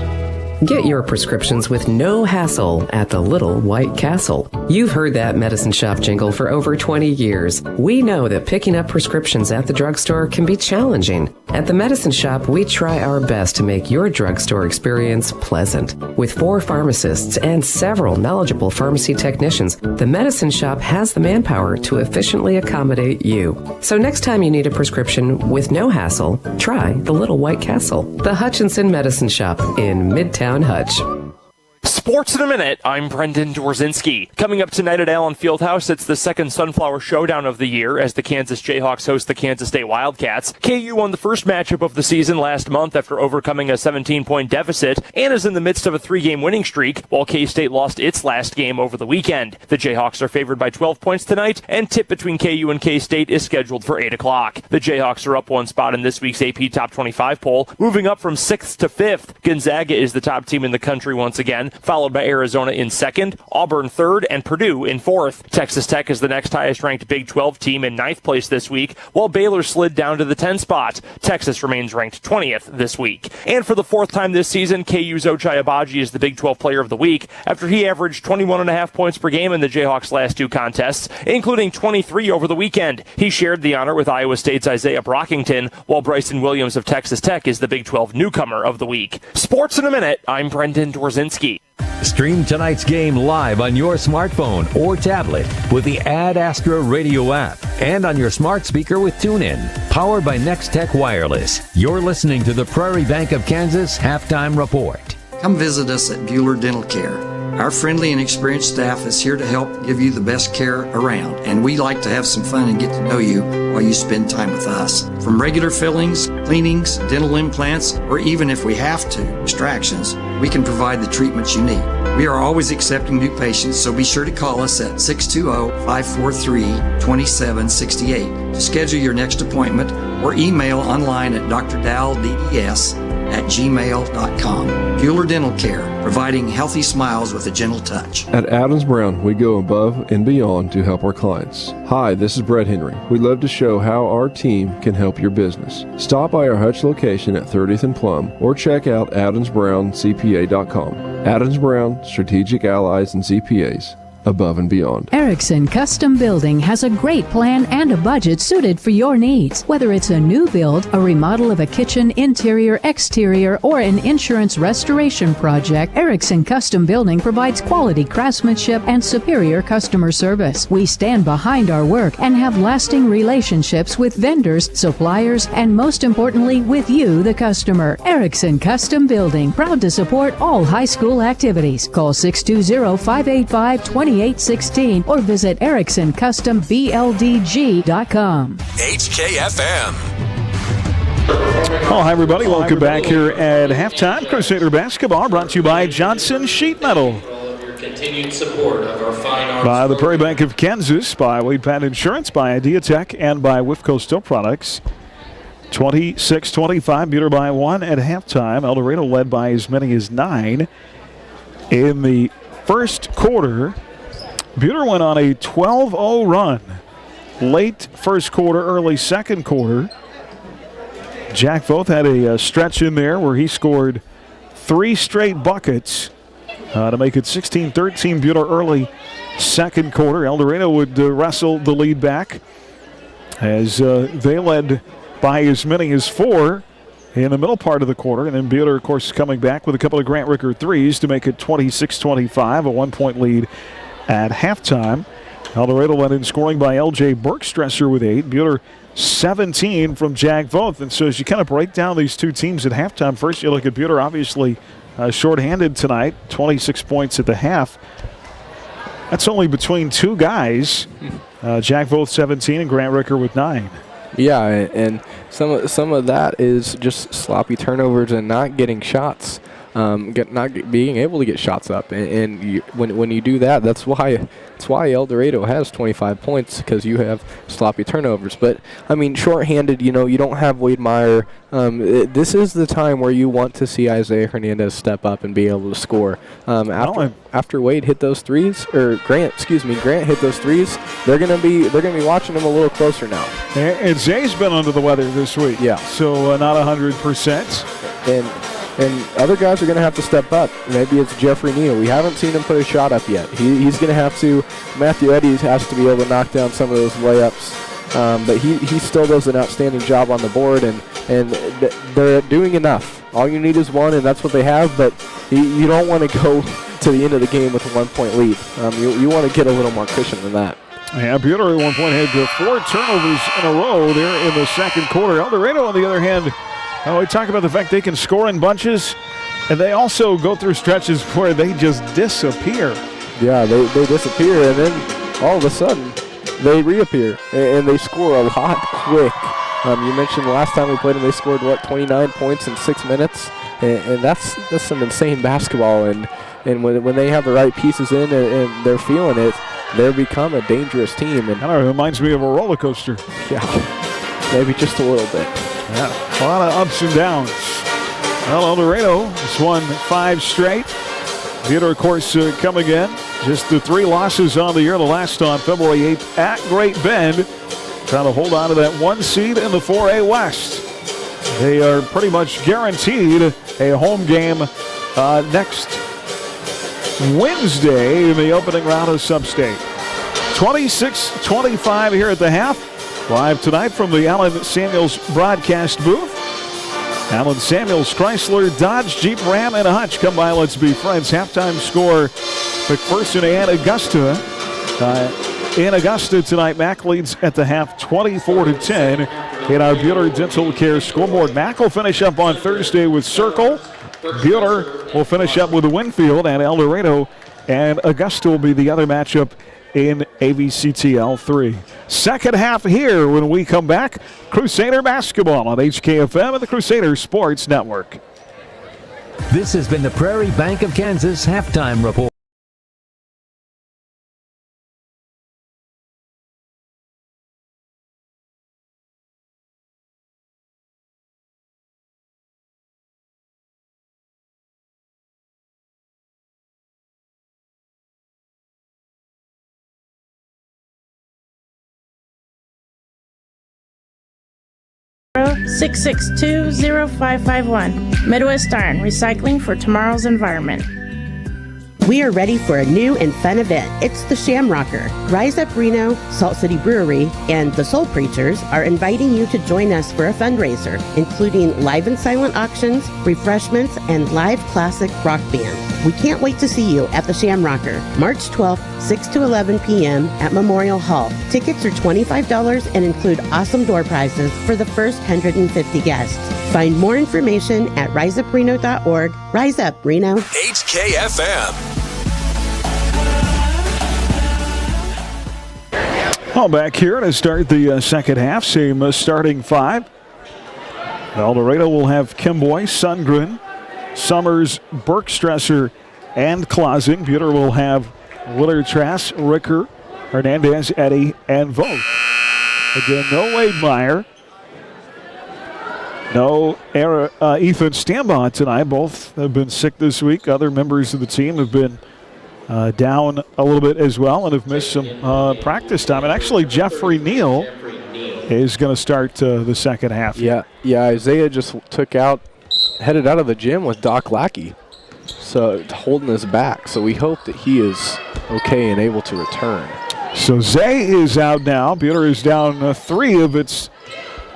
Get your prescriptions with no hassle at the Little White Castle. You've heard that medicine shop jingle for over 20 years. We know that picking up prescriptions at the drugstore can be challenging. At the medicine shop, we try our best to make your drugstore experience pleasant. With 4 pharmacists and several knowledgeable pharmacy technicians, the medicine shop has the manpower to efficiently accommodate you. So next time you need a prescription with no hassle, try the Little White Castle. The Hutchinson Medicine Shop in Midtown Hutch. Sports in a minute. I'm Brendan Dorzinski. Coming up tonight at Allen Fieldhouse, it's the second Sunflower Showdown of the year as the Kansas Jayhawks host the Kansas State Wildcats. KU won the first matchup of the season last month after overcoming a 17-point deficit and is in the midst of a 3-game winning streak, while K-State lost its last game over the weekend. The Jayhawks are favored by 12 points tonight, and tip between KU and K-State is scheduled for 8 o'clock. The Jayhawks are up 1 spot in this week's AP Top 25 poll, moving up from 6th to 5th. Gonzaga is the top team in the country once again, followed followed by Arizona in second, Auburn third, and Purdue in fourth. Texas Tech is the next highest-ranked Big 12 team in ninth place this week, while Baylor slid down to the 10th spot. Texas remains ranked 20th this week. And for the fourth time this season, KU's Ochai Agbaji is the Big 12 Player of the Week after he averaged 21.5 points per game in the Jayhawks' last two contests, including 23 over the weekend. He shared the honor with Iowa State's Isaiah Brockington, while Bryson Williams of Texas Tech is the Big 12 Newcomer of the Week. Sports in a Minute, I'm Brendan Dworzinski. Stream tonight's game live on your smartphone or tablet with the Ad Astra radio app and on your smart speaker with TuneIn. Powered by Next Tech Wireless. You're listening to the Prairie Bank of Kansas Halftime Report. Come visit us at Buhler Dental Care. Our friendly and experienced staff is here to help give you the best care around, and we like to have some fun and get to know you while you spend time with us. From regular fillings, cleanings, dental implants, or even if we have to, extractions, we can provide the treatments you need. We are always accepting new patients, so be sure to call us at 620-543-2768 to schedule your next appointment or email online at drdalds@gmail.com. Buhler Dental Care, providing healthy smiles with a gentle touch. At Adams Brown, we go above and beyond to help our clients. Hi, this is Brett Henry. We'd love to show how our team can help your business. Stop by our Hutch location at 30th and Plum or check out adamsbrowncpa.com. Adams Brown, Strategic Allies and CPAs. Above and beyond. Erickson Custom Building has a great plan and a budget suited for your needs. Whether it's a new build, a remodel of a kitchen, interior, exterior, or an insurance restoration project, Erickson Custom Building provides quality craftsmanship and superior customer service. We stand behind our work and have lasting relationships with vendors, suppliers, and most importantly, with you, the customer. Erickson Custom Building, proud to support all high school activities. Call 620-585-2816 or visit EricksonCustomBLDG.com. HKFM. Oh, hi, everybody. Welcome back here at halftime. Crusader basketball brought to you by Johnson Sheet Metal. Continued support of our fine arts. By the Prairie Bank of Kansas, by Wade Pat Insurance, by Idea Tech, and by Wifco Steel Products. 26-25, Buhler by 1 at halftime. El Dorado led by as many as 9 in the first quarter. Buhler went on a 12-0 run. Late first quarter, early second quarter. Jack Voth had a stretch in there where he scored 3 straight buckets to make it 16-13 Buhler early second quarter. El Dorado would wrestle the lead back as they led by as many as 4 in the middle part of the quarter. And then Buhler, of course, coming back with a couple of Grant Ricker threes to make it 26-25, a 1-point lead at halftime. El Dorado led in scoring by L.J. Bergstresser with 8. Buhler 17 from Jack Voth. And so as you kind of break down these two teams at halftime, first you look at Buhler, obviously shorthanded tonight, 26 points at the half. That's only between 2 guys, Jack Voth 17 and Grant Ricker with 9. Yeah, and some of that is just sloppy turnovers and not getting shots. Not being able to get shots up, and when you do that, that's why El Dorado has 25 points, because you have sloppy turnovers. But I mean, shorthanded, you don't have Wade Meyer. This is the time where you want to see Isaiah Hernandez step up and be able to score. After Wade hit those threes, or Grant hit those threes, they're gonna be watching him a little closer now. And Zay's been under the weather this week. Yeah, so not 100%. And other guys are going to have to step up. Maybe it's Jeffrey Neal. We haven't seen him put a shot up yet. He's going to have to. Matthew Eddies has to be able to knock down some of those layups. But he still does an outstanding job on the board, and they're doing enough. All you need is one, and that's what they have. But you don't want to go to the end of the game with a 1-point lead. You want to get a little more cushion than that. Yeah, Buhler at one point had 4 turnovers in a row there in the second quarter. El Dorado, on the other hand, we talk about the fact they can score in bunches, and they also go through stretches where they just disappear. Yeah, they disappear, and then all of a sudden they reappear, and they score a lot quick. You mentioned the last time we played them, they scored, 29 points in 6 minutes, and that's some insane basketball. And when they have the right pieces in and they're feeling it, they become a dangerous team. And I don't know, it reminds me of a roller coaster. Yeah, maybe just a little bit. Yeah, a lot of ups and downs. Well, El Dorado has won 5 straight. Buhler, of course, coming in. Just the 3 losses on the year. The last on February 8th at Great Bend. Trying to hold on to that 1 seed in the 4A West. They are pretty much guaranteed a home game next Wednesday in the opening round of Sub-State. 26-25 here at the half. Live tonight from the Allen Samuels broadcast booth. Allen Samuels, Chrysler, Dodge, Jeep, Ram, and Hutch. Come by, let's be friends. Halftime score, McPherson and Augusta. In Augusta tonight, Mac leads at the half 24-10 in our Buhler Dental Care scoreboard. Mac will finish up on Thursday with Circle. Buhler will finish up with Winfield, and El Dorado and Augusta will be the other matchup in AVCTL 3. Second half here when we come back. Crusader basketball on HKFM and the Crusader Sports Network. This has been the Prairie Bank of Kansas halftime report. (662) Midwest Iron, recycling for tomorrow's environment. We are ready for a new and fun event. It's the Shamrocker. Rise Up Reno, Salt City Brewery, and the Soul Preachers are inviting you to join us for a fundraiser, including live and silent auctions, refreshments, and live classic rock band. We can't wait to see you at the Shamrocker, March 12th, 6 to 11 p.m. at Memorial Hall. Tickets are $25 and include awesome door prizes for the first 150 guests. Find more information at riseupreno.org. Rise Up, Reno. HKFM. Well, back here to start the second half. Same starting 5. El Dorado will have Kimboy, Sundgren, Summers, Bergstresser, and Clausing. Buhler will have Willard, Trask, Ricker, Hernandez, Eddy, and Vogt. Again, no Wade Meyer. No Ethan Stambaugh tonight. Both have been sick this week. Other members of the team have been down a little bit as well and have missed some practice time. And actually, Jeffrey Neal is going to start the second half. Yeah, Isaiah just headed out of the gym with Doc Lackey, so holding his back. So we hope that he is okay and able to return. So Zay is out now. Buhler is down 3 of its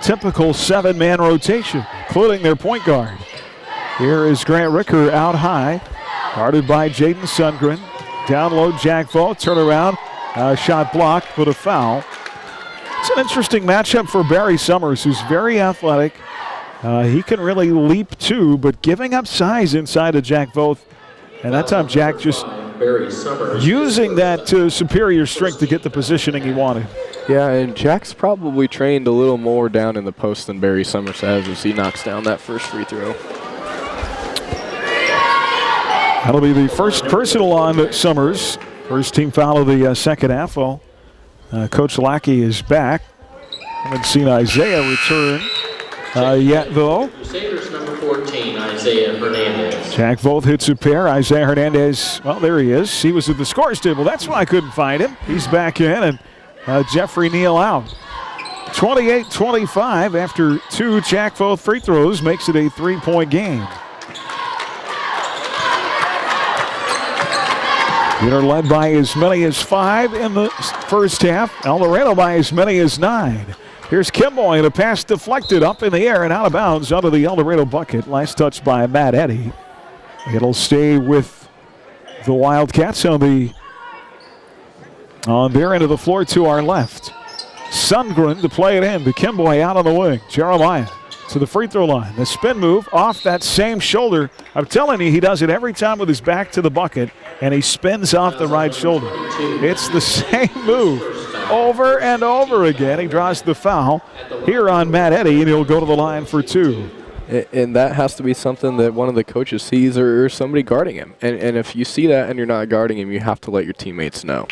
typical 7-man rotation, including their point guard. Here is Grant Ricker out high, guarded by Jaden Sundgren. Down low, Jack Vogt, turn around, shot blocked, but a foul. It's an interesting matchup for Barry Summers, who's very athletic. He can really leap too, but giving up size inside of Jack Vogt. And that time Jack just using that superior strength to get the positioning he wanted. Yeah, and Jack's probably trained a little more down in the post than Barry Summers has as he knocks down that first free throw. That'll be the first personal on Summers. First team foul of the second half. Well, Coach Lackey is back. Haven't seen Isaiah return yet, though. Crusaders number 14, Isaiah Hernandez. Jack Vogt hits a pair. Isaiah Hernandez, well, there he is. He was at the scores table. That's why I couldn't find him. He's back in, and Jeffrey Neal out. 28-25 after 2 Jack Vogt free throws makes it a 3-point game. Buhler led by as many as 5 in the first half. El Dorado by as many as 9. Here's Kimboy, and a pass deflected up in the air and out of bounds under the El Dorado bucket. Last touch by Matt Eddy. It'll stay with the Wildcats on their end of the floor to our left. Sundgren to play it in to Kimboy out on the wing. Jeremiah to the free throw line. The spin move off that same shoulder. I'm telling you, he does it every time with his back to the bucket, and he spins off the right shoulder. It's the same move over and over again. He draws the foul here on Matt Eddy, and he'll go to the line for 2. And that has to be something that one of the coaches sees or somebody guarding him. And if you see that and you're not guarding him, you have to let your teammates know.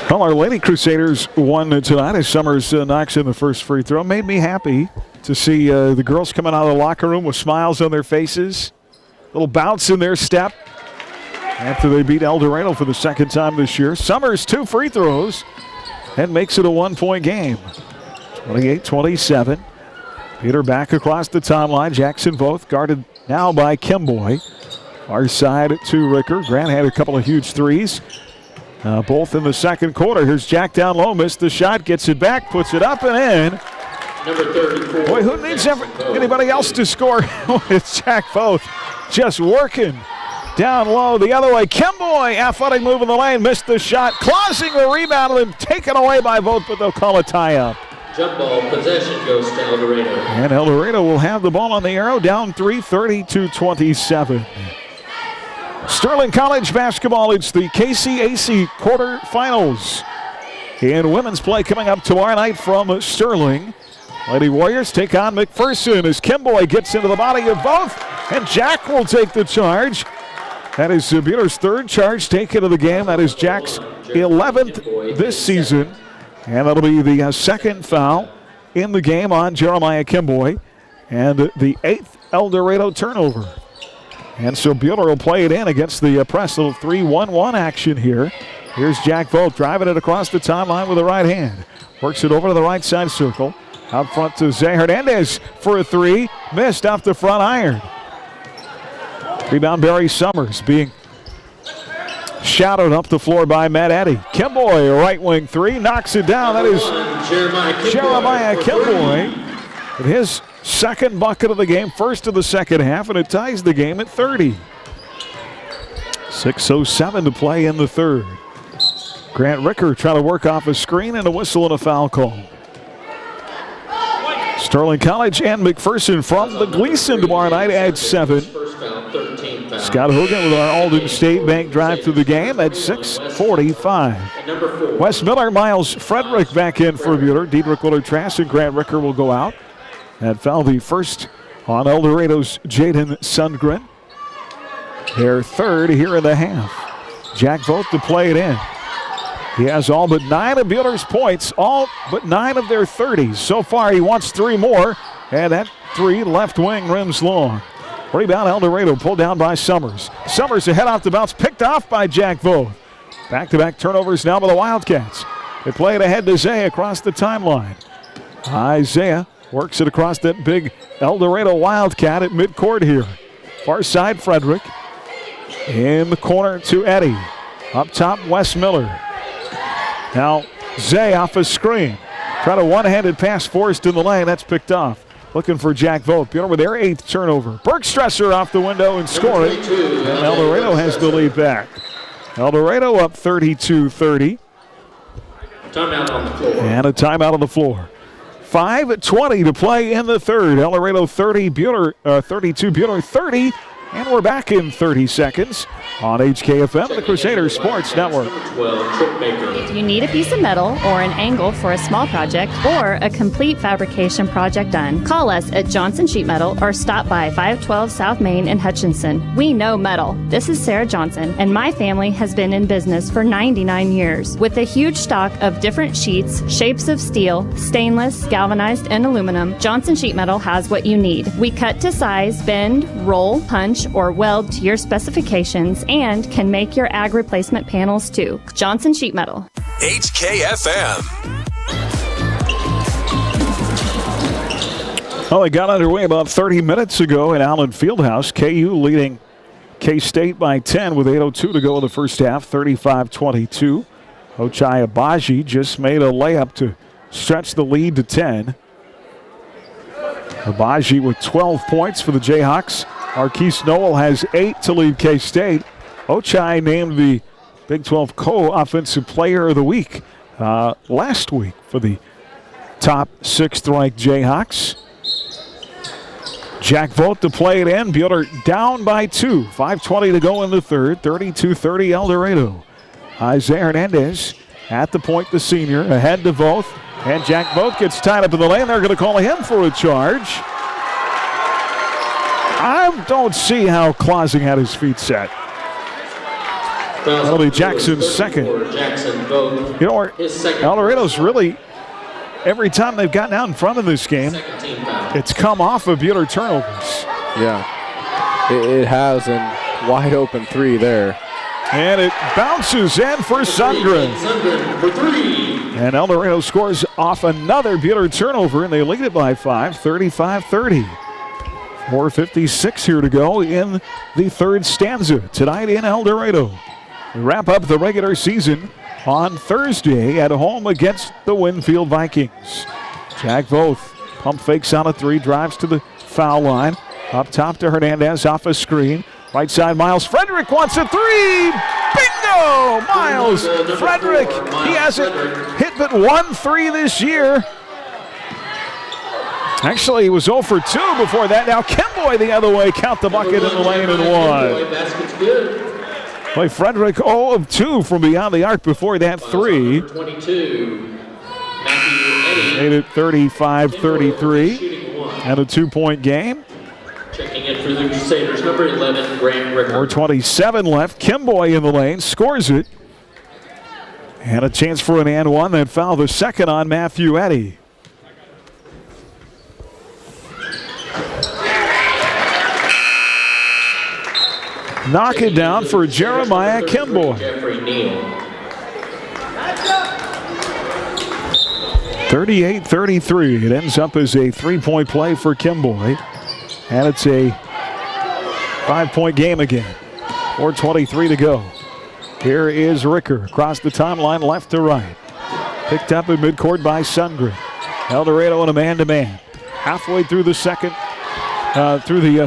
Well, our Lady Crusaders won tonight as Summers knocks in the first free throw. Made me happy to see the girls coming out of the locker room with smiles on their faces. Little bounce in their step after they beat El Dorado for the second time this year. Summers 2 free throws and makes it a 1-point game. 28-27. Peter back across the timeline. Jackson Voth guarded now by Kimboy. Our side to Ricker. Grant had a couple of huge threes. Both in the second quarter. Here's Jack down low. Missed the shot. Gets it back. Puts it up and in. Number 34. Boy, who needs anybody else to score? It's Jack Voth just working. Down low the other way. Kimboy, athletic move in the lane. Missed the shot. Clausing the rebound and taken away by Voth, but they'll call a tie-up. Jump ball possession goes to El Dorado. And El Dorado will have the ball on the arrow. Down 3, 30-27. Sterling College basketball, it's the KCAC quarterfinals. In women's play coming up tomorrow night from Sterling. Lady Warriors take on McPherson as Kimboy gets into the body of both, and Jack will take the charge. That is Buhler's third charge taken of the game. That is Jack's 11th this season. And that'll be the second foul in the game on Jeremiah Kimboy, and the 8th El Dorado turnover. And so Buhler will play it in against the press. Little 3-1-1 action here. Here's Jack Voth driving it across the timeline with the right hand. Works it over to the right side circle. Out front to Zay Hernandez for a three. Missed off the front iron. Rebound Barry Summers being shadowed up the floor by Matt Eddy. Kimboy, a right wing three, knocks it down. That is Jeremiah Kimboy. With his second bucket of the game, first of the second half, and it ties the game at 30. 6:07 to play in the third. Grant Ricker trying to work off a screen and a whistle and a foul call. Sterling College and McPherson from the Gleason tomorrow night at 7. Scott Hogan with our Alden State Bank drive through the game at 6:45. Wes Miller, Miles Frederick back in for Buhler. Diedrich Willer-Trask and Grant Ricker will go out. That foul the first on El Dorado's Jaden Sundgren. Their third here in the half. Jack Voth to play it in. He has all but 9 of Buhler's points, all but 9 of their 30s. So far he wants 3 more, and that 3 left wing rims long. Rebound El Dorado pulled down by Summers. Summers ahead off the bounce, picked off by Jack Voth. Back-to-back turnovers now by the Wildcats. They play it ahead to Zay across the timeline. Isaiah works it across that big El Dorado Wildcat at midcourt here. Far side, Frederick. In the corner to Eddy. Up top, Wes Miller. Now, Zay off a screen. Try to one-handed pass forced in the lane. That's picked off. Looking for Jack Voth. Buhler with their 8th turnover. Bergstresser off the window and score it. And El Dorado has the lead back. El Dorado up 32-30. Timeout on the floor. And a timeout on the floor. 5:20 to play in the third. El Dorado 30, Buhler 32, Buhler 30. And we're back in 30 seconds on HKFM, the Crusader Sports Network. If you need a piece of metal or an angle for a small project or a complete fabrication project done, call us at Johnson Sheet Metal or stop by 512 South Main in Hutchinson. We know metal. This is Sarah Johnson, and my family has been in business for 99 years. With a huge stock of different sheets, shapes of steel, stainless, galvanized, and aluminum, Johnson Sheet Metal has what you need. We cut to size, bend, roll, punch, or weld to your specifications and can make your ag replacement panels too. Johnson Sheet Metal. HKFM. Well, it got underway about 30 minutes ago at Allen Fieldhouse. KU leading K-State by 10 with 8:02 to go in the first half, 35-22. Ochai Abaji just made a layup to stretch the lead to 10. Abaji with 12 points for the Jayhawks. Marquise Noel has 8 to lead K-State. Ochai named the Big 12 Co-Offensive Player of the Week last week for the top 6th-ranked Jayhawks. Jack Voth to play it in. Buhler down by 2. 5:20 to go in the third. 32-30 El Dorado. Isaiah Hernandez at the point, the senior. Ahead to Voth. And Jack Voth gets tied up in the lane. They're going to call him for a charge. I don't see how Clausing had his feet set. That'll be Jackson's second. You know, El Dorado's really, every time they've gotten out in front of this game, it's come off of Buhler turnovers. Yeah. It has, and wide open three there. And it bounces in for Sundgren. For three. And El Dorado scores off another Buhler turnover, and they lead it by 5, 35-30. 4:56 here to go in the third stanza tonight in El Dorado. We wrap up the regular season on Thursday at home against the Winfield Vikings. Jack Voth pump fakes on a three, drives to the foul line. Up top to Hernandez off a screen. Right side, Miles Frederick wants a three. Bingo! Miles Frederick. He hasn't hit but 1 3 this year. Actually, he was 0 for 2 before that. Now Kimboy the other way. Count the bucket in the lane and one. Basket's good. Play Frederick 0 of 2 from beyond the arc before that three. 22. Matthew Made it 35-33 and a 2-point game. checking in for the Crusaders, number 11, Grant Ricker. 4:27 left. Kimboy in the lane, scores it. And a chance for an and one, then foul the second on Matthew Eddy. Knock it down for Jeremiah Kimboy. Jeffrey Neal. 38-33. It ends up as a 3-point play for Kimboy. And it's a 5-point game again. 4:23 to go. Here is Ricker across the timeline, left to right. Picked up in midcourt by Sundgren. El Dorado in a man-to-man. Halfway through the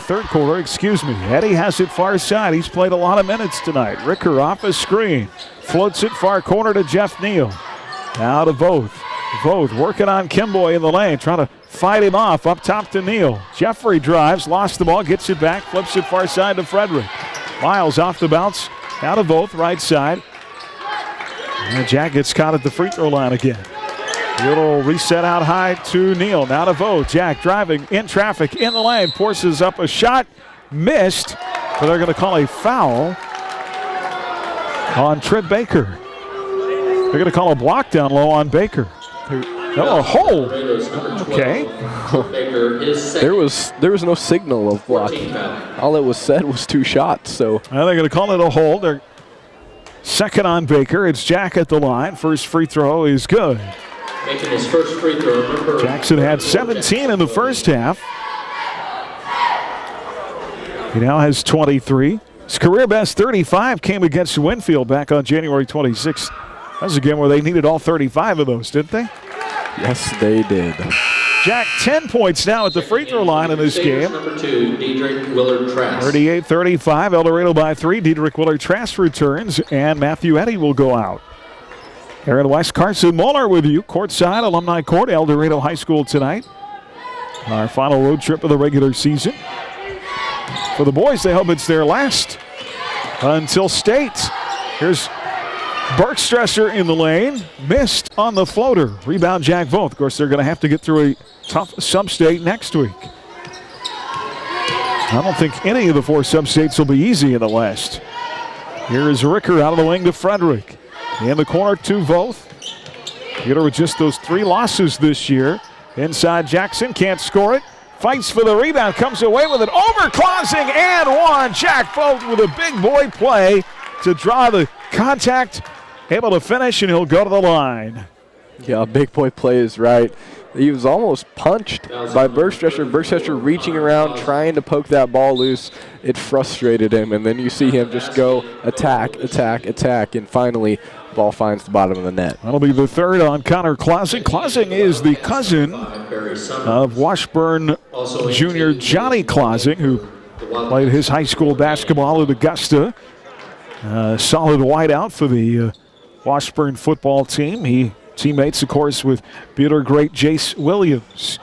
third quarter, Eddy has it far side. He's played a lot of minutes tonight. Ricker off a screen. Floats it far corner to Jeff Neal. Now to Voth. Voth working on Kimboy in the lane, trying to fight him off up top to Neal. Jeffrey drives, lost the ball, gets it back, flips it far side to Frederick. Miles off the bounce. Now to Voth, right side. And Jack gets caught at the free throw line again. Little reset out high to Neal. Now to Voth. Jack driving in traffic in the lane. Forces up a shot. Missed. But they're going to call a foul on Trip Baker. They're going to call a block down low on Baker. No, a hold. Okay. There was no signal of blocking. All it was said was 2 shots. So well, they're going to call it a hold. They're second on Baker. It's Jack at the line. First free throw is good. Making his first free throw. Jackson had 17 in the first half. He now has 23. His career best 35 came against Winfield back on January 26th. That was a game where they needed all 35 of those, didn't they? Yes, they did. Jack 10 points now at the free throw line in this game. Number 2, Diedrich Willard-Trask. 38-35, El Dorado by 3. Diedrich Willard-Trask returns, and Matthew Eddy will go out. Aaron West, Carson Moeller with you. Courtside, Alumni Court, El Dorado High School tonight. Our final road trip of the regular season. For the boys, they hope it's their last until state. Here's Bergstresser in the lane. Missed on the floater. Rebound Jack Voth. Of course, they're going to have to get through a tough sub-state next week. I don't think any of the 4 sub-states will be easy in the West. Here is Ricker out of the wing to Frederick. In the corner to Voth. Buhler with just those 3 losses this year. Inside Jackson, can't score it. Fights for the rebound, comes away with it. Overclausing and one. Jack Voth with a big boy play to draw the contact. Able to finish, and he'll go to the line. Yeah, big boy play is right. He was almost punched by Bergstresser. Bergstresser reaching around, trying to poke that ball loose. It frustrated him, and then you see him just go attack, attack, attack, and finally, ball finds the bottom of the net. That'll be the third on Connor Clausing. Clausing is the cousin of Washburn Jr. Johnny Clausing, who played his high school basketball at Augusta. Solid wideout for the Washburn football team. He teammates, of course, with Buhler great Jace Williams.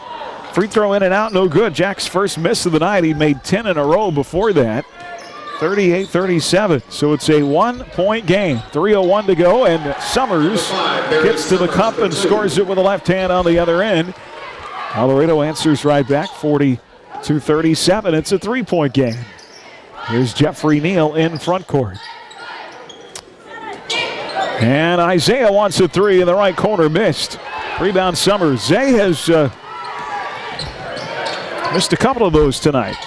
Free throw in and out, no good. Jack's first miss of the night. He made 10 in a row before that. 38-37. So it's a 1-point game. 3:01 to go, and Summers gets to the cup and scores it with a left hand on the other end. El Dorado answers right back, 40-37. It's a 3-point game. Here's Jeffrey Neal in front court. And Isaiah wants a 3 in the right corner, missed. Rebound Summers. Zay has missed a couple of those tonight.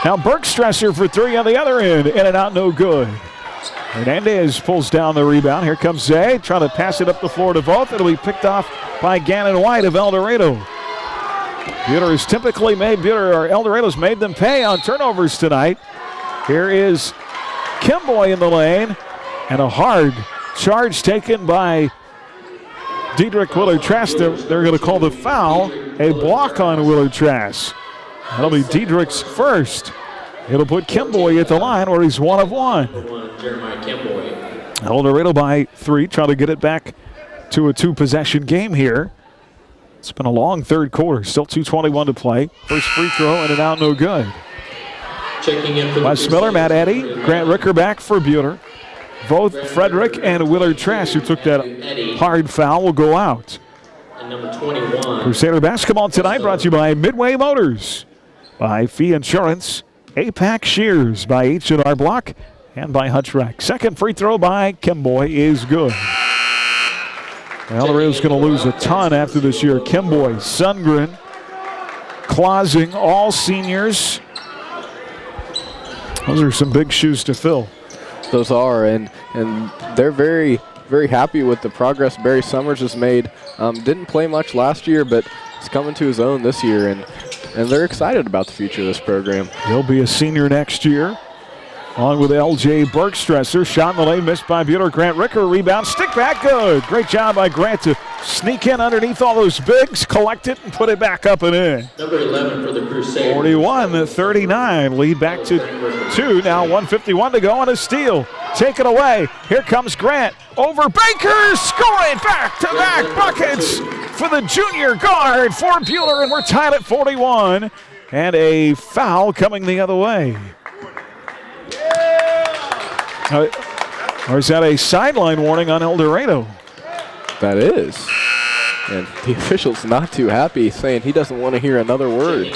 Now Bergstresser for three on the other end. In and out, no good. Hernandez pulls down the rebound. Here comes Zay, trying to pass it up the floor to Voth. It'll be picked off by Gannon White of El Dorado. El Dorado's made them pay on turnovers tonight. Here is Kimboy in the lane, and a hard charge taken by Diedrich Willard Trask. They're going to call the foul a block on Willard Trask. That'll be Diedrich's first. It'll put Kimboy at the line where he's 1 of 1. El Dorado by 3, trying to get it back to a 2-possession game here. It's been a long third quarter. Still 2:21 to play. First free throw, in and out, no good. Wes Miller, Matt Eddy, Grant Ricker back for Buhler. Both Frederick and Willard Trask, who took that hard foul, will go out. And number 21. Crusader basketball tonight brought to you by Midway Motors, by Fee Insurance, APAC Shears, by H&R Block, and by Hutchrek. Second free throw by Kimboy is good. El Dorado's going to lose a ton after this year. Kimboy, Sundgren, Clausing, all seniors. Those are some big shoes to fill. Those are, and they're very, very happy with the progress Barry Summers has made. Didn't play much last year, but he's coming to his own this year, and they're excited about the future of this program. He'll be a senior next year. On with L.J. Bergstresser. Shot in the lane, missed by Buhler. Grant Ricker, rebound, stick back, good. Great job by Grant to sneak in underneath all those bigs, collect it, and put it back up and in. Number 11 for the Crusaders. 41-39, lead back to 2. Now 1:51 to go on a steal. Taken away. Here comes Grant. Over Baker, scoring back-to-back buckets for the junior guard for Buhler, and we're tied at 41. And a foul coming the other way. Or is that a sideline warning on El Dorado? That is. And the official's not too happy, saying he doesn't want to hear another word.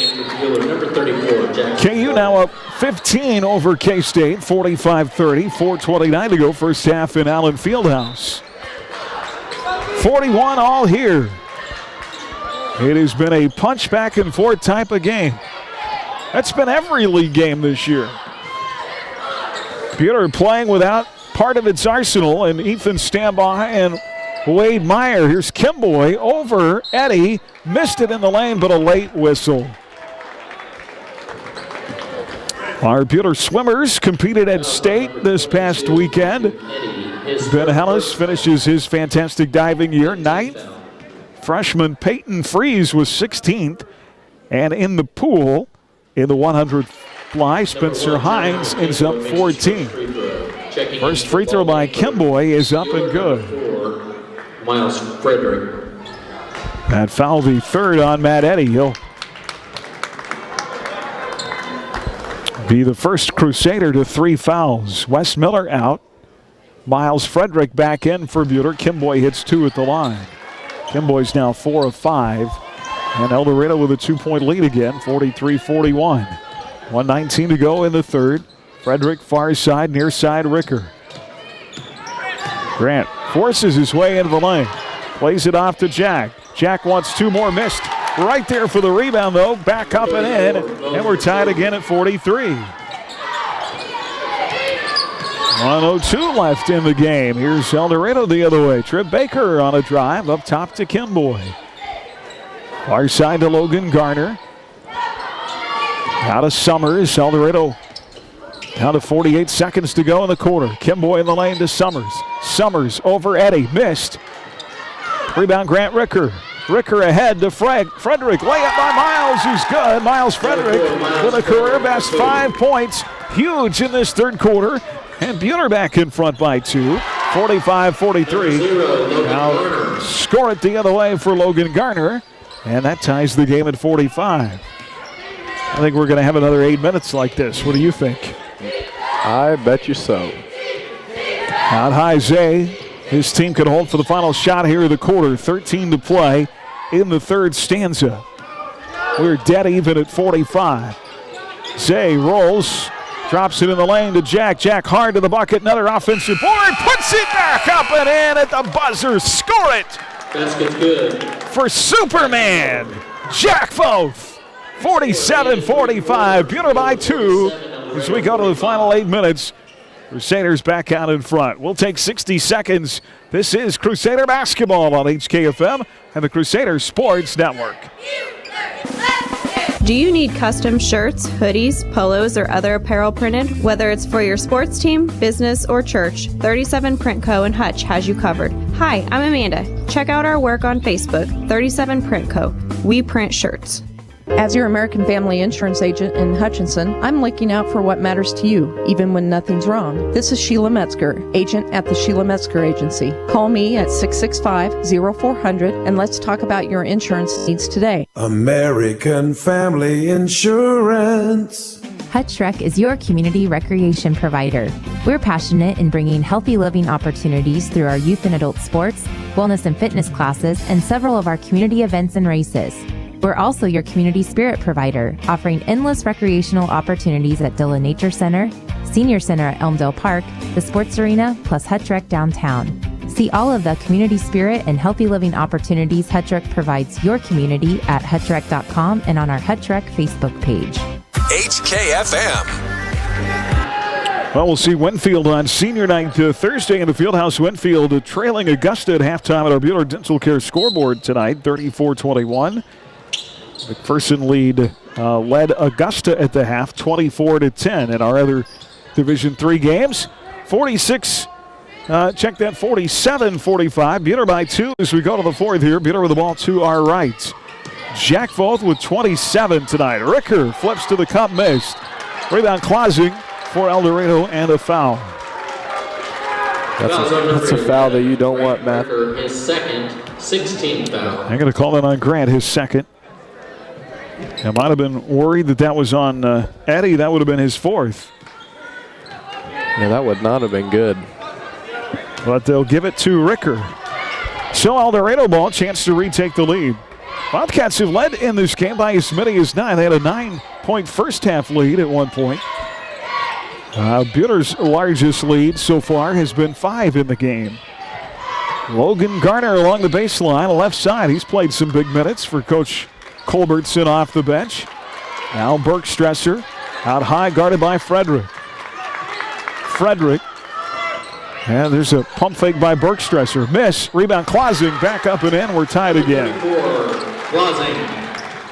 KU now up 15 over K-State, 45-30, 4:29 to go first half in Allen Fieldhouse. 41 all here. It has been a punch back and forth type of game. That's been every league game this year. Buhler playing without part of its arsenal, and Ethan Stambaugh and Wade Meyer. Here's Kimboy over Eddy. Missed it in the lane, but a late whistle. Our Buhler swimmers competed at state this past weekend. Ben Hellis finishes his fantastic diving year 9th. Freshman Peyton Freeze was 16th. And in the pool, in the 100 fly, Spencer Hines ends up 14th. First free throw by Kimboy is up and good. Miles Frederick. That foul, the third on Matt Eddy. He'll be the first Crusader to 3 fouls. Wes Miller out. Miles Frederick back in for Buhler. Kimboy hits 2 at the line. Kimboy's now 4 of 5. And El Dorado with a 2-point lead again, 43-41. 1:19 to go in the third. Frederick far side, near side Ricker. Grant forces his way into the lane. Plays it off to Jack. Jack wants 2 more, missed. Right there for the rebound though. Back up and in. And we're tied again at 43. 1:02 left in the game. Here's El Dorado the other way. Trip Baker on a drive up top to Kimboy. Far side to Logan Garner. Out of Summers. El Dorado down to 48 seconds to go in the quarter. Kimboy in the lane to Summers. Summers over Eddy. Missed. Rebound Grant Ricker. Ricker ahead to Frederick. Layup by Miles, who's good. Miles Frederick with a career best 5 points. Huge in this third quarter. And Buhler back in front by 2. 45-43. Now score it the other way for Logan Garner. And that ties the game at 45. I think we're going to have another 8 minutes like this. What do you think? I bet you so. Out high, Zay. His team could hold for the final shot here of the quarter. 13 to play in the third stanza. We're dead even at 45. Zay rolls, drops it in the lane to Jack. Jack hard to the bucket. Another offensive board. Puts it back up and in at the buzzer. Score it. Basket's good. For Superman, Jack Foth. 47-45. Buhler by 2 as we go to the final 8 minutes. Crusaders back out in front. We'll take 60 seconds. This is Crusader basketball on HKFM and the Crusader Sports Network. Do you need custom shirts, hoodies, polos, or other apparel printed? Whether it's for your sports team, business, or church, 37 Print Co. in Hutch has you covered. Hi, I'm Amanda. Check out our work on Facebook, 37 Print Co. We print shirts. As your American Family Insurance agent in Hutchinson, I'm looking out for what matters to you, even when nothing's wrong. This is Sheila Metzger, agent at the Sheila Metzger Agency. Call me at 665-0400 and let's talk about your insurance needs today. American Family Insurance. Hutch Rec is your community recreation provider. We're passionate in bringing healthy living opportunities through our youth and adult sports, wellness and fitness classes, and several of our community events and races. We're also your community spirit provider, offering endless recreational opportunities at Dillon Nature Center, Senior Center at Elmdale Park, the Sports Arena, plus Hutch Rec downtown. See all of the community spirit and healthy living opportunities Hutch Rec provides your community at hutchrec.com and on our Hutch Rec Facebook page. HKFM. Well, we'll see Winfield on senior night Thursday in the Fieldhouse. Winfield trailing Augusta at halftime at our Buhler Dental Care scoreboard tonight, 34-21. McPherson led Augusta at the half, 24-10. In our other Division III games, 47-45. Buhler by 2 as we go to the fourth here. Buhler with the ball to our right. Jack Voth with 27 tonight. Ricker flips to the cup, missed. Rebound Clausing for El Dorado and a foul. That's a foul that you don't want, Matt. His second, 16th foul. I'm going to call it on Grant, his second. I might have been worried that was on Eddie. That would have been his fourth. Yeah, that would not have been good. But they'll give it to Ricker. So El Dorado ball, chance to retake the lead. Wildcats have led in this game by as many as 9. They had a 9-point first half lead at one point. Buhler's largest lead so far has been 5 in the game. Logan Garner along the baseline, left side. He's played some big minutes for Coach Culbertson off the bench. Now Bergstresser out high, guarded by Frederick. And there's a pump fake by Bergstresser. Miss. Rebound Clausing back up and in. We're tied again. Clausing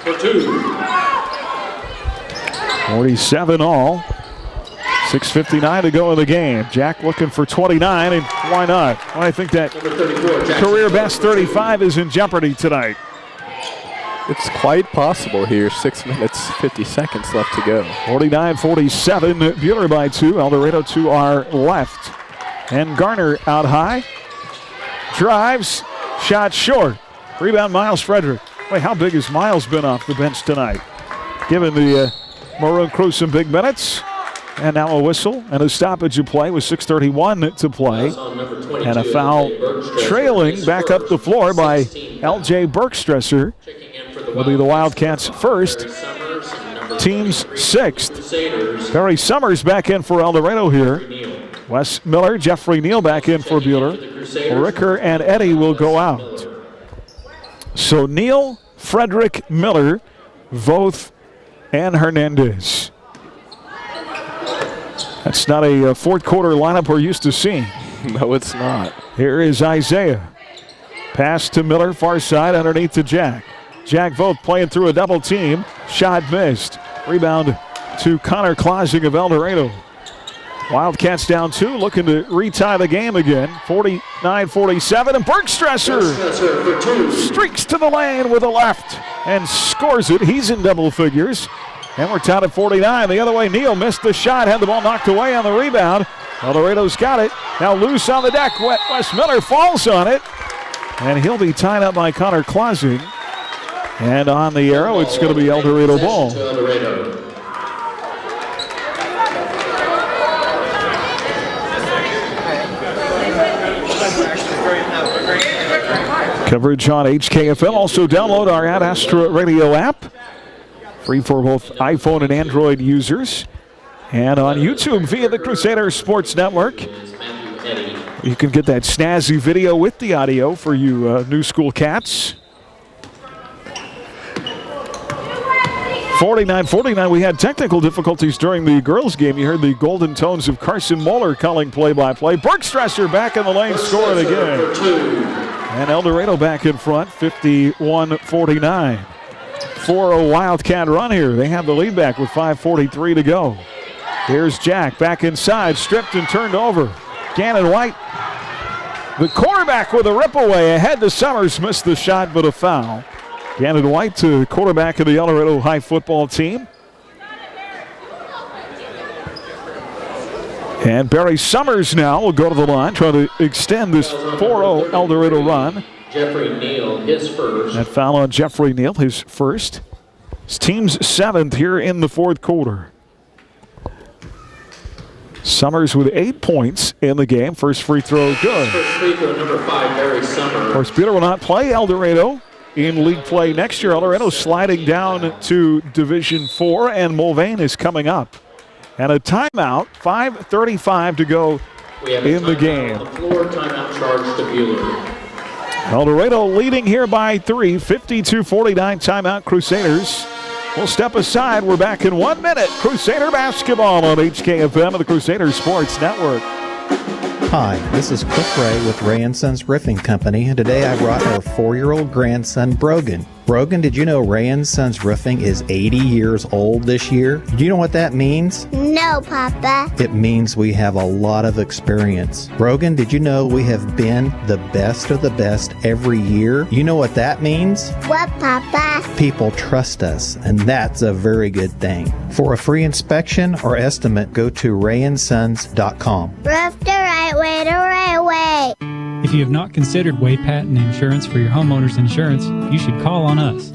for 2. 47 all. 6:59 to go in the game. Jack looking for 29, and why not? Well, I think that career best 35 is in jeopardy tonight. It's quite possible here. 6 minutes, 50 seconds left to go. 49-47, Buhler by 2. El Dorado to our left. And Garner out high. Drives, shot short. Rebound Miles Frederick. Wait, how big has Miles been off the bench tonight? Giving the Maroon Crew some big minutes. And now a whistle and a stoppage of play with 6:31 to play. And a foul trailing back up the floor by L.J. Bergstresser. Will be the Wildcats' first, team's 6th. Barry Summers back in for El Dorado here. Wes Miller, Jeffrey Neal back in for Buhler. Ricker and Eddie will go out. So Neal, Frederick, Miller, Voth, and Hernandez. That's not a fourth quarter lineup we're used to seeing. No, it's not. Here is Isaiah. Pass to Miller, far side, underneath to Jack. Jack Voth playing through a double team. Shot missed. Rebound to Connor Clausing of El Dorado. Wildcats down 2, looking to retie the game again. 49-47, and Bergstresser streaks to the lane with a left and scores it. He's in double figures. And we're tied at 49. The other way, Neal missed the shot, had the ball knocked away on the rebound. El Dorado's got it. Now loose on the deck. Wes Miller falls on it. And he'll be tied up by Connor Clausing. And on the arrow, it's going to be El Dorado ball. Coverage on HKFM. Also download our Ad Astra Radio app. Free for both iPhone and Android users. And on YouTube via the Crusader Sports Network. You can get that snazzy video with the audio for you new school cats. 49-49. We had technical difficulties during the girls' game. You heard the golden tones of Carson Moeller calling play-by-play. Bergstresser back in the lane, scoring again. And El Dorado back in front, 51-49. 4-0 Wildcat run here. They have the lead back with 5:43 to go. Here's Jack back inside, stripped and turned over. Gannon White, the quarterback with a rip away ahead to Summers, missed the shot but a foul. Gannon White, to quarterback of the El Dorado High football team. And Barry Summers now will go to the line, trying to extend this 4-0 El Dorado run. Jeffrey Neal, his first. That foul on Jeffrey Neal, his first. His team's 7th here in the fourth quarter. Summers with 8 points in the game. First free throw, good. First free throw, number 5, Barry Summers. Of course, Buhler will not play El Dorado in league play next year. El Dorado sliding down to Division 4, and Mulvane is coming up. And a timeout, 5:35 to go in the game. On the floor, timeout charge to Buhler. El Dorado leading here by 3, 52-49 timeout. Crusaders will step aside. We're back in 1 minute. Crusader basketball on HKFM and the Crusader Sports Network. Hi, this is Cliff Ray with Ray & Sons Roofing Company, and today I brought our 4-year-old grandson, Brogan. Brogan, did you know Ray & Sons Roofing is 80 years old this year? Do you know what that means? No, Papa. It means we have a lot of experience. Brogan, did you know we have been the best of the best every year? You know what that means? What, Papa? People trust us, and that's a very good thing. For a free inspection or estimate, go to rayandsons.com. Roof the right way, the right way. If you have not considered Wade Patton Insurance for your homeowner's insurance, you should call on us.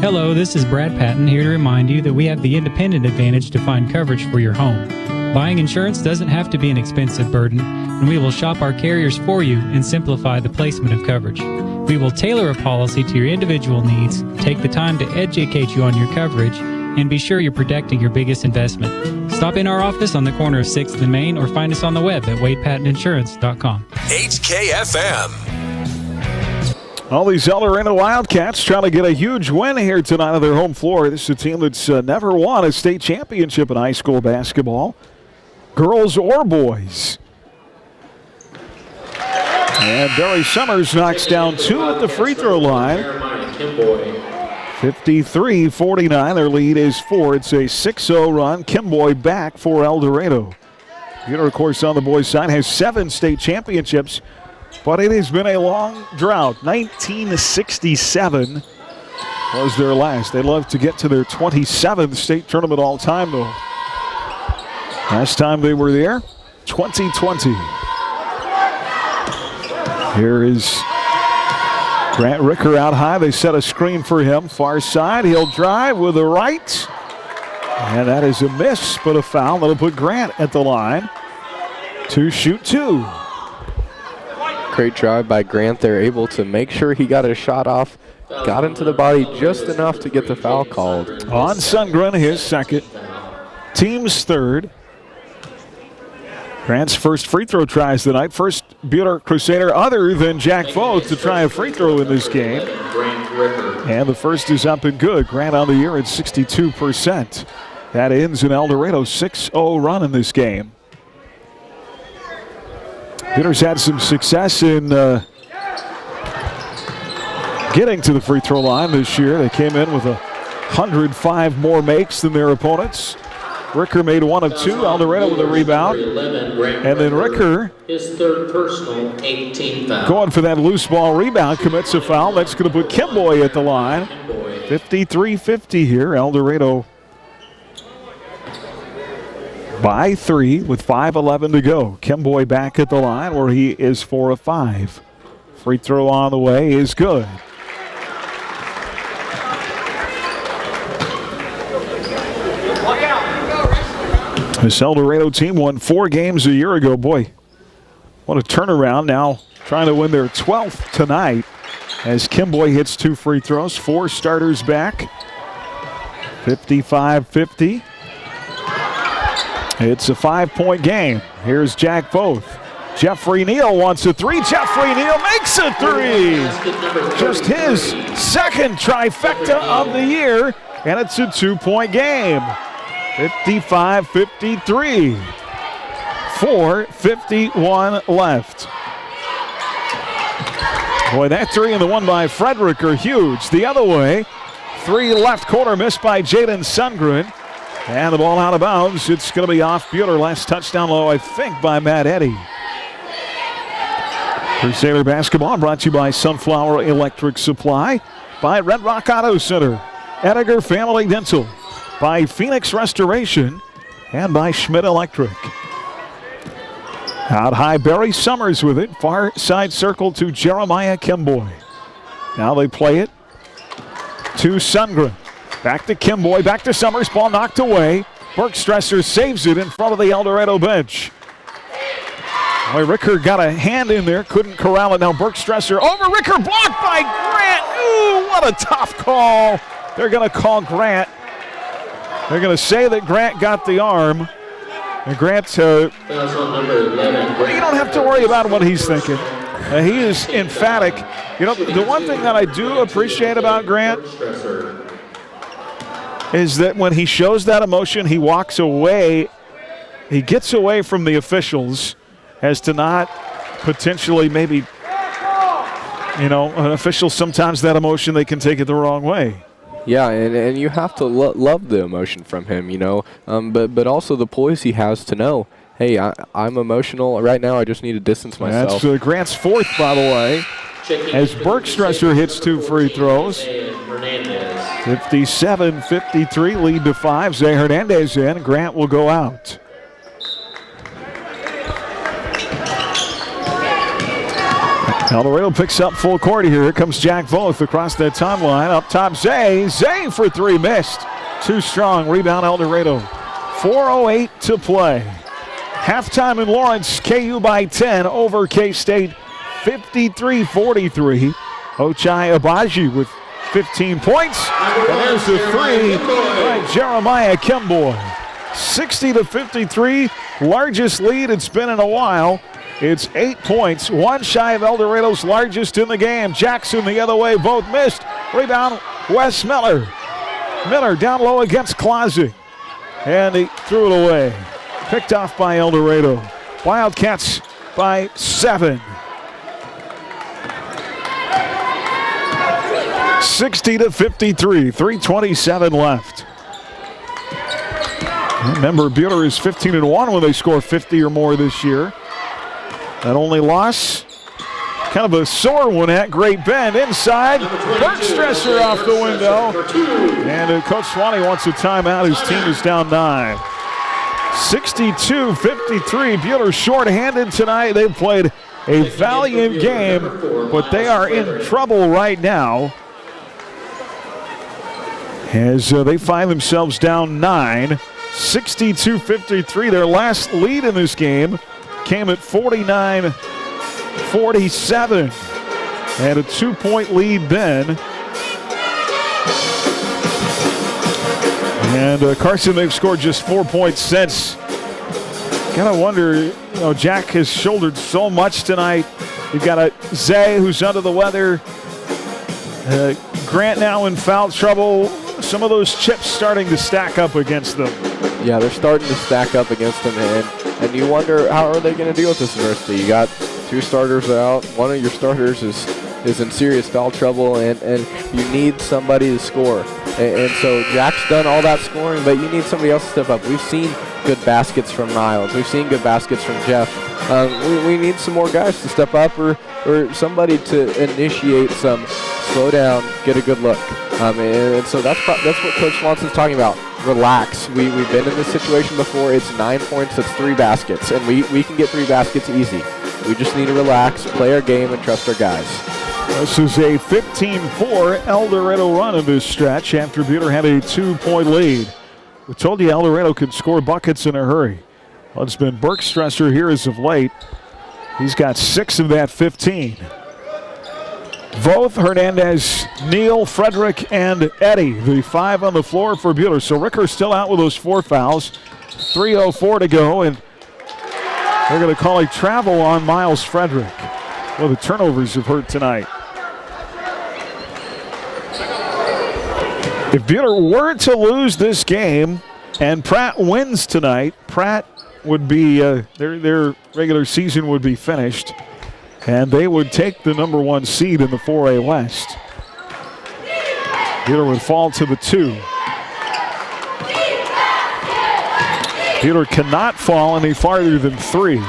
Hello, this is Brad Patton here to remind you that we have the independent advantage to find coverage for your home. Buying insurance doesn't have to be an expensive burden, and we will shop our carriers for you and simplify the placement of coverage. We will tailor a policy to your individual needs, take the time to educate you on your coverage, and be sure you're protecting your biggest investment. Stop in our office on the corner of 6th and Main or find us on the web at WadePattonInsurance.com. HKFM. All these El Dorado Wildcats trying to get a huge win here tonight on their home floor. This is a team that's never won a state championship in high school basketball, girls or boys. And Barry Summers knocks down 2 at the free throw line. 53-49, their lead is 4. It's a 6-0 run. Kimboy back for El Dorado. Buhler, of course, on the boys' side, has 7 state championships, but it has been a long drought. 1967 was their last. They'd love to get to their 27th state tournament all time, though. Last time they were there, 2020. Here is Grant Ricker out high. They set a screen for him. Far side. He'll drive with the right. And that is a miss, but a foul. That'll put Grant at the line to shoot 2. Great drive by Grant. They're able to make sure he got a shot off. Got into the body just enough to get the foul called. On Sundgren, his second. Team's 3rd. Grant's first free throw tries tonight. First Buhler Crusader other than Jack Foth to try a free throw in this game. And the first is up and good. Grant on the year at 62%. That ends an El Dorado 6-0 run in this game. Buhler's had some success in getting to the free throw line this year. They came in with 105 more makes than their opponents. Ricker made 1 of 2. El Dorado with a rebound. And then Ricker, his 3rd personal, 18 foul. Going for that loose ball rebound, commits a foul. That's going to put Kimboy at the line. 53-50 here. El Dorado by 3 with 5:11 to go. Kimboy back at the line where he is 4 of 5. Free throw on the way is good. This El Dorado team won 4 games a year ago. Boy, what a turnaround. Now trying to win their 12th tonight as Kimboy hits 2 free throws. 4 starters back. 55-50. It's a 5-point game. Here's Jack Foth. Jeffrey Neal wants a 3. Jeffrey Neal makes a 3. Just his 2nd trifecta of the year. and it's a 2-point game. 55-53. 4:51 left. Boy, that three and the one by Frederick are huge. The other way, three left corner missed by Jaden Sundgren. And the ball out of bounds. It's going to be off Buhler. Last touchdown low, I think, by Matt Eddy. Crusader basketball brought to you by Sunflower Electric Supply, by Red Rock Auto Center, Edgar Family Dental, by Phoenix Restoration, and by Schmidt Electric. Out high, Barry Summers with it. Far side circle to Jeremiah Kimboy. Now they play it to Sundgren. Back to Kimboy, back to Summers. Ball knocked away. Bergstresser saves it in front of the El Dorado bench. Boy, Ricker got a hand in there, couldn't corral it. Now Bergstresser over Ricker, blocked by Grant. Ooh, what a tough call. They're going to call Grant. They're going to say that Grant got the arm. And Grant, you don't have to worry about what he's thinking. He is emphatic. You know, the one thing that I do appreciate about Grant is that when he shows that emotion, he walks away. He gets away from the officials as to not potentially maybe, you know, an official, sometimes that emotion, they can take it the wrong way. Yeah, and you have to love the emotion from him, you know, but also the poise he has to know, hey, I'm emotional right now. I just need to distance myself. That's Grant's fourth, by the way, as Bergstresser hits two free throws. 57-53, lead to 5. Zay Hernandez in. Grant will go out. El Dorado picks up full court here. Here comes Jack Voth across that timeline. Up top, Zay. Zay for three, missed. Too strong. Rebound, El Dorado. 4:08 to play. Halftime in Lawrence. KU by 10 over K-State. 53-43. Ochai Abaji with 15 points. And there's the three by Jeremiah Kimboy. 60-53. Largest lead it's been in a while. It's 8 points, one shy of El Dorado's largest in the game. Jackson the other way, both missed. Rebound, Wes Miller. Miller down low against Klozing. And he threw it away. Picked off by El Dorado. Wildcats by 7. 60-53, 3:27 left. Remember, Buhler is 15-1 when they score 50 or more this year. That only loss, kind of a sore one at Great Bend. Inside, Bergstresser off the window. And Coach Swanee wants a timeout. His team is down 9. 62-53. Buhler short-handed tonight. They've played a valiant game, but they are in trouble right now as they find themselves down 9. 62-53. Their last lead in this game came at 49-47. And a 2-point lead then. And Carson, they've scored just 4 points since. Gotta wonder, you know, Jack has shouldered so much tonight. You've got a Zay who's under the weather. Grant now in foul trouble. Some of those chips starting to stack up against them. Yeah, they're starting to stack up against them, and you wonder how are they going to deal with this adversity. You got 2 starters out. One of your starters is in serious foul trouble, and you need somebody to score. And so Jack's done all that scoring, but you need somebody else to step up. We've seen good baskets from Niles. We've seen good baskets from Jeff. We need some more guys to step up or somebody to initiate some slow down, get a good look. And so that's what Coach Swanson's talking about. Relax. We've been in this situation before. It's 9 points. That's 3 baskets. And we can get 3 baskets easy. We just need to relax, play our game, and trust our guys. This is a 15-4 El Dorado run in this stretch after Buhler had a 2-point lead. We told you El Dorado could score buckets in a hurry. Well, it's been Bergstresser here as of late. He's got 6 of that 15. Voth, Hernandez, Neal, Frederick, and Eddy, the 5 on the floor for Buhler. So Ricker's still out with those 4 fouls. 3:04 to go, and they're going to call a travel on Miles Frederick. Well, the turnovers have hurt tonight. If Buhler were to lose this game and Pratt wins tonight, Pratt would be, their regular season would be finished, and they would take the number 1 seed in the 4A West. Buhler would fall to the 2. Buhler cannot fall any farther than 3.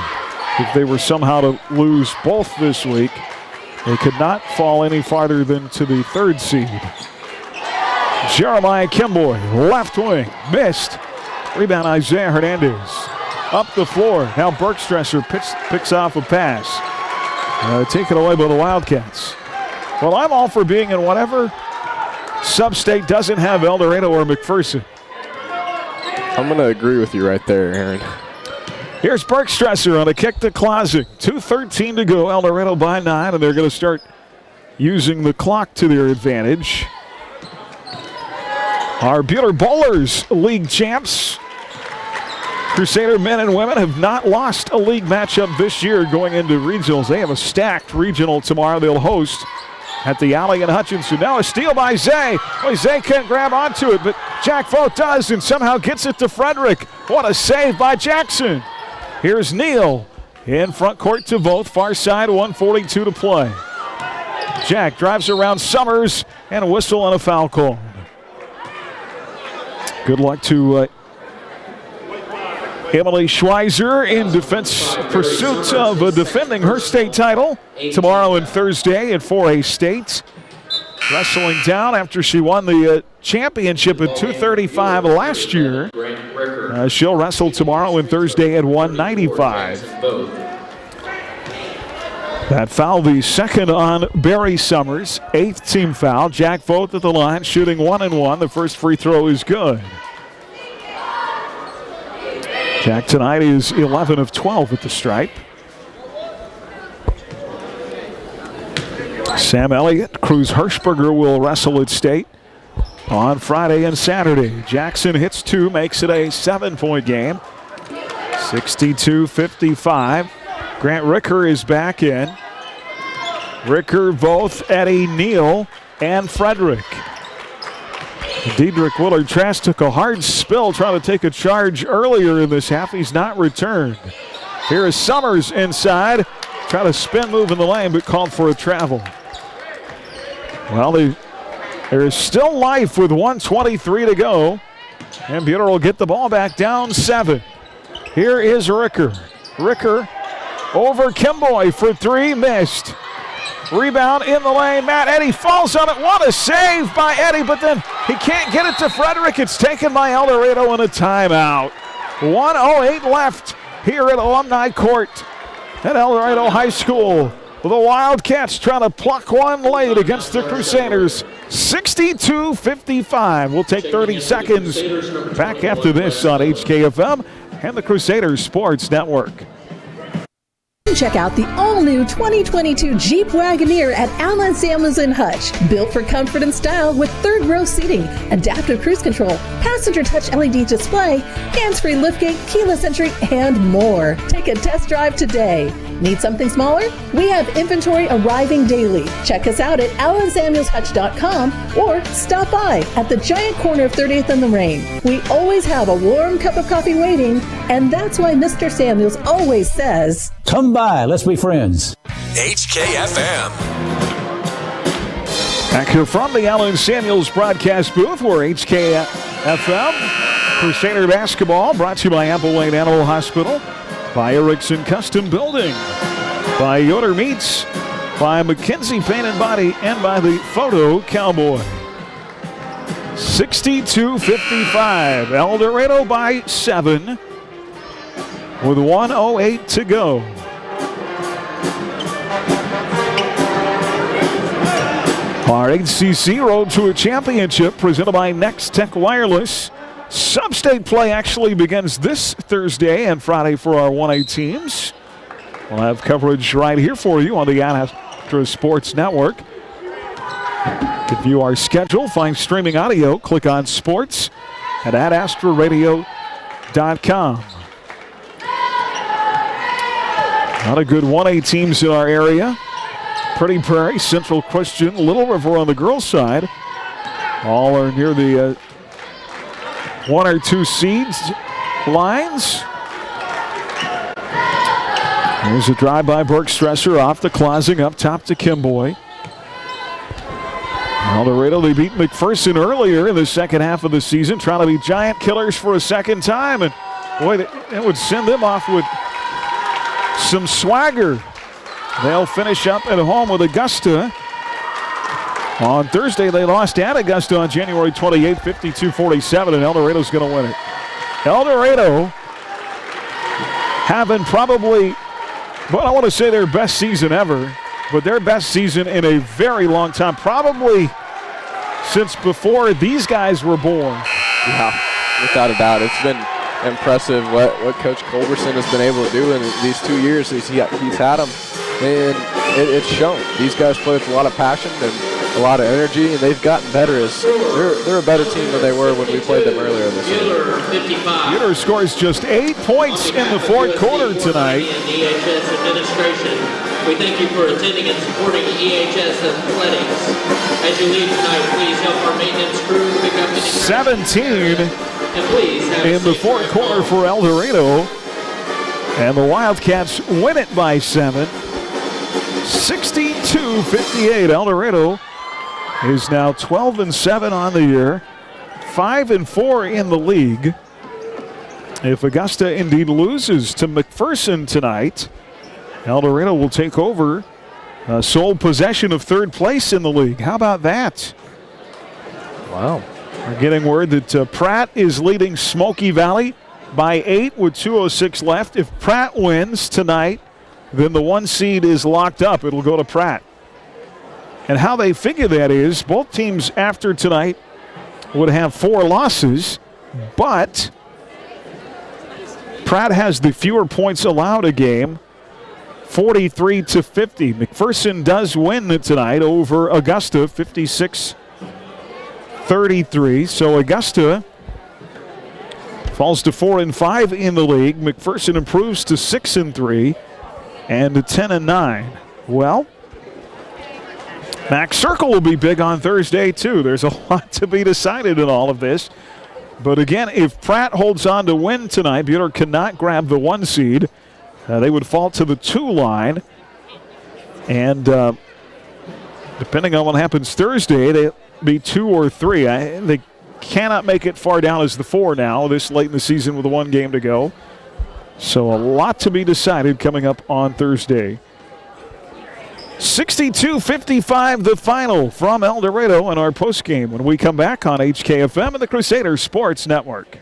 If they were somehow to lose both this week, they could not fall any farther than to the 3rd seed. Jeremiah Kimboy, left wing, missed. Rebound Isaiah Hernandez. Up the floor. Now Bergstresser picks off a pass. Taken away by the Wildcats. Well, I'm all for being in whatever sub-state doesn't have El Dorado or McPherson. I'm going to agree with you right there, Aaron. Here's Bergstresser on a kick to Klosing. 2:13 to go. El Dorado by 9, and they're going to start using the clock to their advantage. Our Buhler Bowlers league champs. Crusader men and women have not lost a league matchup this year going into regionals. They have a stacked regional tomorrow they'll host at the Alley in Hutchinson. Now a steal by Zay. Well, Zay can't grab onto it, but Jack Vogt does and somehow gets it to Frederick. What a save by Jackson. Here's Neal in front court to Vogt. Far side, 1:42 to play. Jack drives around Summers and a whistle and a foul call. Good luck to Emily Schweizer in pursuit of defending her state title tomorrow and Thursday at 4A State. Wrestling down after she won the championship at 235 last year. She'll wrestle tomorrow and Thursday at 195. That foul, the second on Barry Summers. 8th team foul. Jack Vogt at the line, shooting 1-1. The first free throw is good. Jack tonight is 11 of 12 at the stripe. Sam Elliott, Cruz Hirschberger will wrestle at state on Friday and Saturday. Jackson hits 2, makes it a 7-point game. 62-55. Grant Ricker is back in. Ricker, Voth, Eddie, Neal, and Frederick. Diedrich Willard-Trask took a hard spill trying to take a charge earlier in this half. He's not returned. Here is Summers inside. Try to spin move in the lane, but called for a travel. Well, there is still life with 1:23 to go. And Buhler will get the ball back down 7. Here is Ricker. Ricker over Kimboy for 3, missed. Rebound in the lane. Matt Eddy falls on it. What a save by Eddy, but then he can't get it to Frederick. It's taken by El Dorado in a timeout. 1:08 left here at Alumni Court at El Dorado High School. The Wildcats trying to pluck one late against the Crusaders. 62-55. We'll take 30 seconds back after this on HKFM and the Crusaders Sports Network. Check out the all-new 2022 Jeep Wagoneer at Allen Samuels in Hutch. Built for comfort and style with third-row seating, adaptive cruise control, passenger touch LED display, hands-free liftgate, keyless entry, and more. Take a test drive today. Need something smaller? We have inventory arriving daily. Check us out at allensamuelshutch.com or stop by at the giant corner of 30th and Lorraine. We always have a warm cup of coffee waiting, and that's why Mr. Samuels always says, "Come by, let's be friends." HKFM. Back here from the Allen Samuels broadcast booth, we're HKFM. Crusader basketball brought to you by Apple Lane Animal Hospital, by Erickson Custom Building, by Yoder Meats, by McKenzie Paint and Body, and by the Photo Cowboy. 62-55. El Dorado by 7 with 1:08 to go. Our HCC road to a championship presented by Next Tech Wireless. Sub-state play actually begins this Thursday and Friday for our 1A teams. We'll have coverage right here for you on the Astra Sports Network. To view our schedule, find streaming audio, click on sports at astraradio.com. A lot of good 1A teams in our area. Pretty Prairie, Central Christian, Little River on the girls' side. All are near the 1 or 2 seeds lines. There's a drive by Burke Stresser off the Clausing up top to Kimboy. El Dorado, they beat McPherson earlier in the second half of the season, trying to be giant killers for a second time. And boy, that would send them off with some swagger. They'll finish up at home with Augusta. On Thursday, they lost at Augusta on January 28, 52-47, and El Dorado's going to win it. El Dorado having probably, well, I want to say their best season ever, but their best season in a very long time, probably since before these guys were born. Yeah, without a doubt. It's been impressive what Coach Culberson has been able to do in these 2 years he's had them, and it's shown. These guys play with a lot of passion and a lot of energy, and they've gotten better. As they're a better team than they were when we played them earlier this year. Buhler scores just 8 points in the fourth quarter tonight. EHS administration, we thank you for attending and supporting EHS Athletics. As you leave tonight, please help our maintenance crew pick up any 17 in the fourth quarter for El Dorado, and the Wildcats win it by 7. 62-58. El Dorado is now 12-7 on the year, 5-4 in the league. If Augusta indeed loses to McPherson tonight, El Dorado will take over sole possession of third place in the league. How about that? Wow. We're getting word that Pratt is leading Smoky Valley by 8 with 2:06 left. If Pratt wins tonight, then the 1 seed is locked up. It'll go to Pratt. And how they figure that is, both teams after tonight would have 4 losses, but Pratt has the fewer points allowed a game, 43-50. McPherson does win tonight over Augusta, 56-33. So Augusta falls to 4-5 in the league. McPherson improves to 6-3 and to 10-9. Well, Max Circle will be big on Thursday too. There's a lot to be decided in all of this. But again, if Pratt holds on to win tonight, Buhler cannot grab the 1 seed. They would fall to the 2 line. And depending on what happens Thursday, they'll be 2 or 3. They cannot make it far down as the 4 now, this late in the season with 1 game to go. So a lot to be decided coming up on Thursday. 62-55 the final from El Dorado in our postgame when we come back on HKFM and the Crusader Sports Network.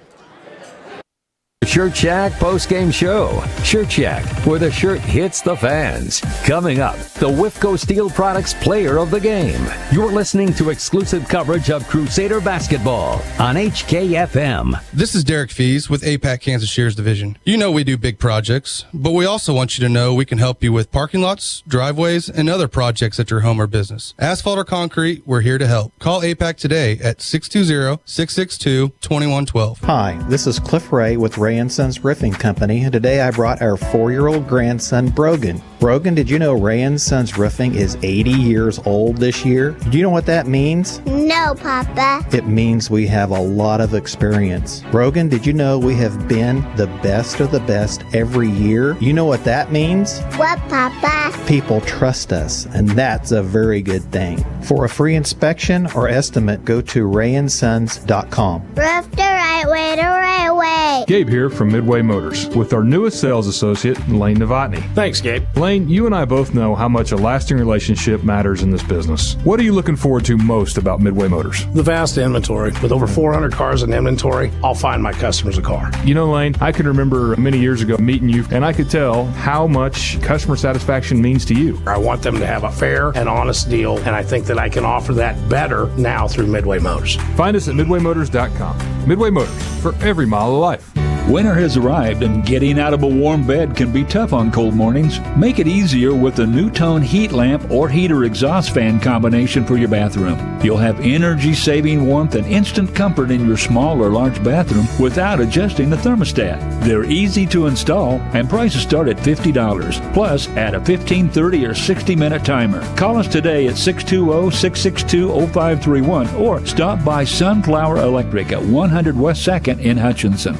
Shirt Shack postgame show. Shirt Shack, where the shirt hits the fans. Coming up, the Whifco Steel Products Player of the Game. You're listening to exclusive coverage of Crusader basketball on HKFM. This is Derek Fees with APAC Kansas Shares Division. You know we do big projects, but we also want you to know we can help you with parking lots, driveways, and other projects at your home or business. Asphalt or concrete, we're here to help. Call APAC today at 620-662-2112. Hi, this is Cliff Ray with Ray & Sons Roofing Company, and today I brought our 4-year-old grandson, Brogan. Brogan, did you know Ray & Sons Roofing is 80 years old this year? Do you know what that means? No, Papa. It means we have a lot of experience. Brogan, did you know we have been the best of the best every year? You know what that means? What, Papa? People trust us, and that's a very good thing. For a free inspection or estimate, go to rayandsons.com. Roof the right way, the right way. Gabe here from Midway Motors with our newest sales associate, Lane Novotny. Thanks, Gabe. Lane, you and I both know how much a lasting relationship matters in this business. What are you looking forward to most about Midway Motors? The vast inventory. With over 400 cars in inventory, I'll find my customers a car. You know, Lane, I can remember many years ago meeting you, and I could tell how much customer satisfaction means to you. I want them to have a fair and honest deal, and I think that I can offer that better now through Midway Motors. Find us at midwaymotors.com. Midway Motors, for every mile of life. Winter has arrived and getting out of a warm bed can be tough on cold mornings. Make it easier with the New-Tone heat lamp or heater exhaust fan combination for your bathroom. You'll have energy-saving warmth and instant comfort in your small or large bathroom without adjusting the thermostat. They're easy to install and prices start at $50. Plus, add a 15, 30, or 60-minute timer. Call us today at 620-662-0531 or stop by Sunflower Electric at 100 West 2nd in Hutchinson.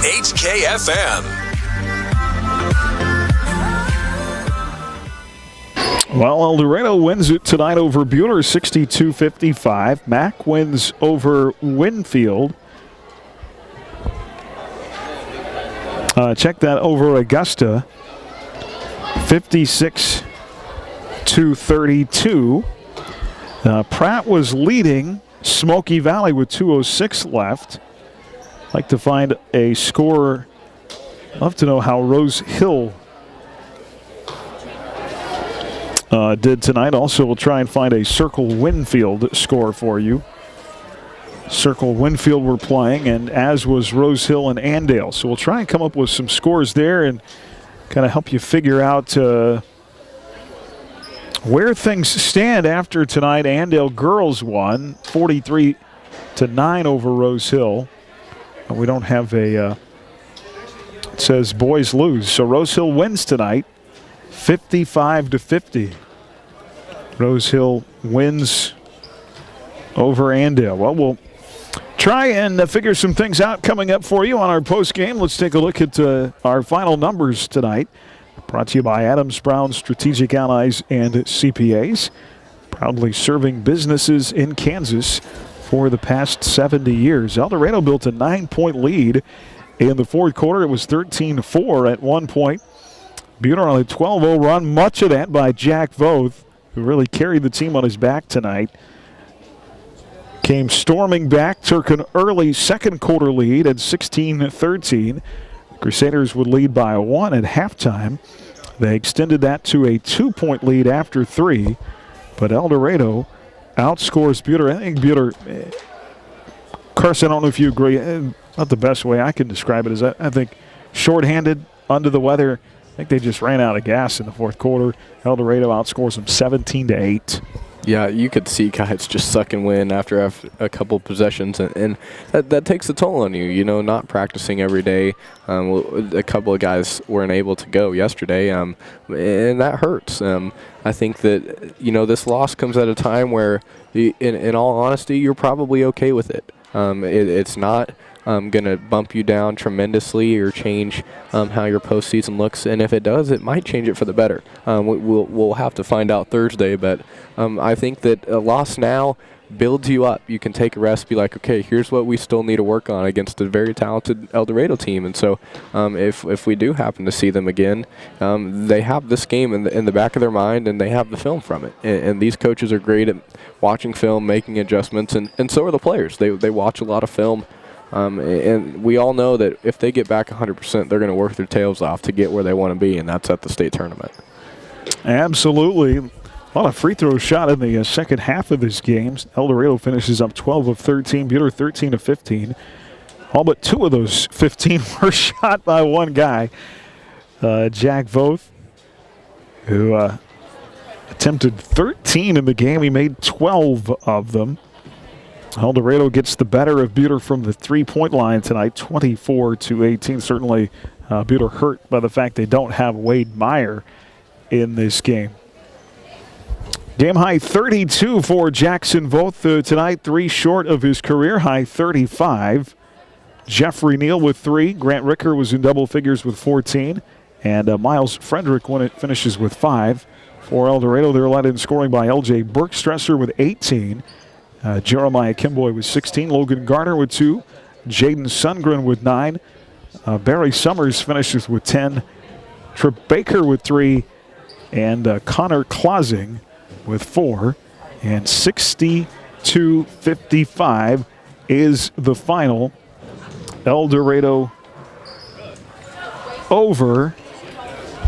HKFM. Well, El Dorado wins it tonight over Buhler 62-55. Mack wins over Winfield. Check that, over Augusta 56-32. Pratt was leading Smoky Valley with 2:06 left. Like to find a score. Love to know how Rose Hill did tonight. Also, we'll try and find a Circle Winfield score for you. Circle Winfield were playing, and as was Rose Hill and Andale. So we'll try and come up with some scores there and kind of help you figure out where things stand after tonight. Andale girls won 43-9 over Rose Hill. We don't have a, it says boys lose. So Rose Hill wins tonight, 55-50. Rose Hill wins over Andale. Well, we'll try and figure some things out coming up for you on our post game. Let's take a look at our final numbers tonight. Brought to you by Adams Brown Strategic Allies and CPAs. Proudly serving businesses in Kansas for the past 70 years. El Dorado built a 9-point lead in the fourth quarter. It was 13-4 at one point. Buhler on a 12-0 run, much of that by Jack Voth, who really carried the team on his back tonight. Came storming back, took an early second quarter lead at 16-13. The Crusaders would lead by 1 at halftime. They extended that to a 2-point lead after 3, but El Dorado outscores Buhler. I think Buhler, Carson, I don't know if you agree, not the best way I can describe it is I think shorthanded, under the weather. I think they just ran out of gas in the fourth quarter. El Dorado outscores them 17-8. Yeah, you could see guys just suck and win after a couple possessions, and that takes a toll on you, you know, not practicing every day. A couple of guys weren't able to go yesterday, and that hurts. I think that, you know, this loss comes at a time where, in all honesty, you're probably okay with it. It's not going to bump you down tremendously or change how your postseason looks. And if it does, it might change it for the better. We'll have to find out Thursday. But I think that a loss now builds you up. You can take a rest, be like, okay, here's what we still need to work on against a very talented El Dorado team. And so if we do happen to see them again, they have this game in the back of their mind, and they have the film from it. And these coaches are great at watching film, making adjustments, and so are the players. They watch a lot of film. And we all know that if they get back 100%, they're going to work their tails off to get where they want to be, and that's at the state tournament. Absolutely. A lot of free throws shot in the second half of this game. El Dorado finishes up 12 of 13, Buhler 13 of 15. All but 2 of those 15 were shot by one guy, Jack Voth, who attempted 13 in the game. He made 12 of them. El Dorado gets the better of Buhler from the three-point line tonight, 24-18. Certainly Buhler hurt by the fact they don't have Wade Meyer in this game. Game high 32 for Jackson Voth tonight, 3 short of his career high 35. Jeffrey Neal with 3. Grant Ricker was in double figures with 14. And Miles Frederick finishes with 5. For El Dorado, they're led in scoring by L.J. Bergstresser with 18. Jeremiah Kimboy with 16. Logan Garner with 2. Jaden Sundgren with 9. Barry Summers finishes with 10. Trip Baker with 3. And Connor Clausing with 4. And 62-55 is the final. El Dorado over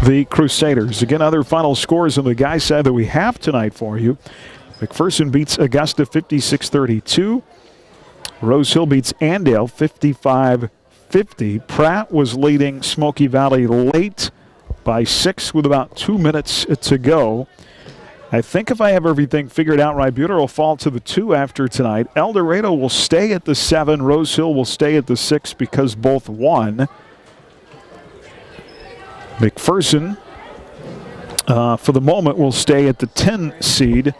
the Crusaders. Again, other final scores on the guys' side that we have tonight for you. McPherson beats Augusta 56-32. Rose Hill beats Andale 50. Pratt was leading Smoky Valley late by 6 with about 2 minutes to go. I think if I have everything figured out right, Buhler will fall to the 2 after tonight. El Dorado will stay at the 7. Rose Hill will stay at the 6 because both won. McPherson, for the moment, will stay at the 10 seed,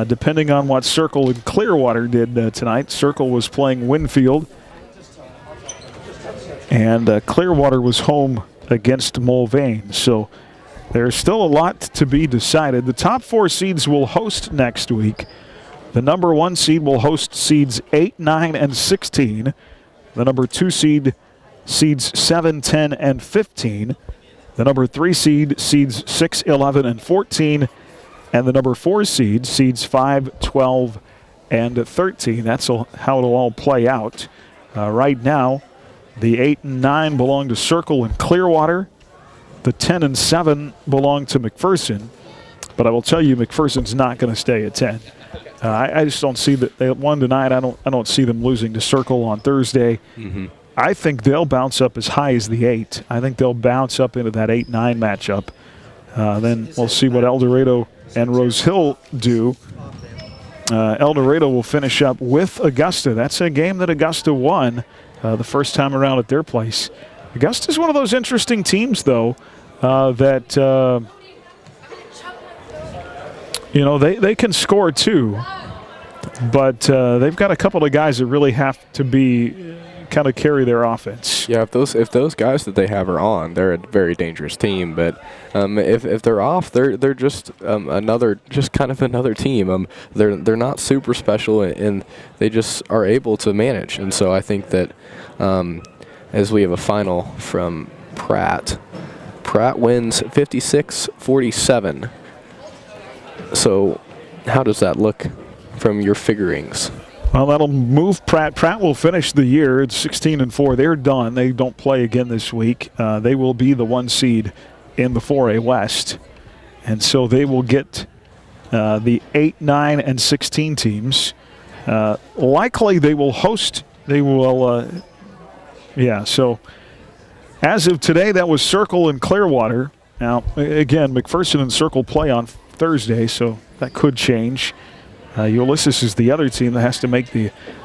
depending on what Circle and Clearwater did tonight. Circle was playing Winfield, and Clearwater was home against Mulvane. So there's still a lot to be decided. The top 4 seeds will host next week. The number 1 seed will host seeds 8, 9, and 16. The number 2 seed, seeds 7, 10, and 15. The number 3 seed, seeds 6, 11, and 14. And the number 4 seed, seeds 5, 12, and 13. That's how it'll all play out. Right now, the 8 and 9 belong to Circle and Clearwater. The 10 and 7 belong to McPherson. But I will tell you, McPherson's not going to stay at 10. I just don't see that they won tonight. I don't see them losing to Circle on Thursday. Mm-hmm. I think they'll bounce up as high as the 8. I think they'll bounce up into that 8-9 matchup. Then we'll see what El Dorado and Rose Hill do. El Dorado will finish up with Augusta. That's a game that Augusta won the first time around at their place. Augusta's one of those interesting teams, though, that they can score too, but they've got a couple of guys that really have to be kind of carry their offense. Yeah, if those guys that they have are on, they're a very dangerous team. But if they're off, they're just kind of another team. They're not super special, and they just are able to manage. And so I think that as we have a final from Pratt wins 56-47. So how does that look from your figurings? Well, that'll move Pratt. Pratt will finish the year at 16-4. They're done. They don't play again this week. They will be the 1 seed in the 4A West. And so they will get the 8, 9, and 16 teams. Likely they will host. They will, so as of today, that was Circle and Clearwater. Now, again, McPherson and Circle play on Thursday, so that could change. Ulysses is the other team that has to make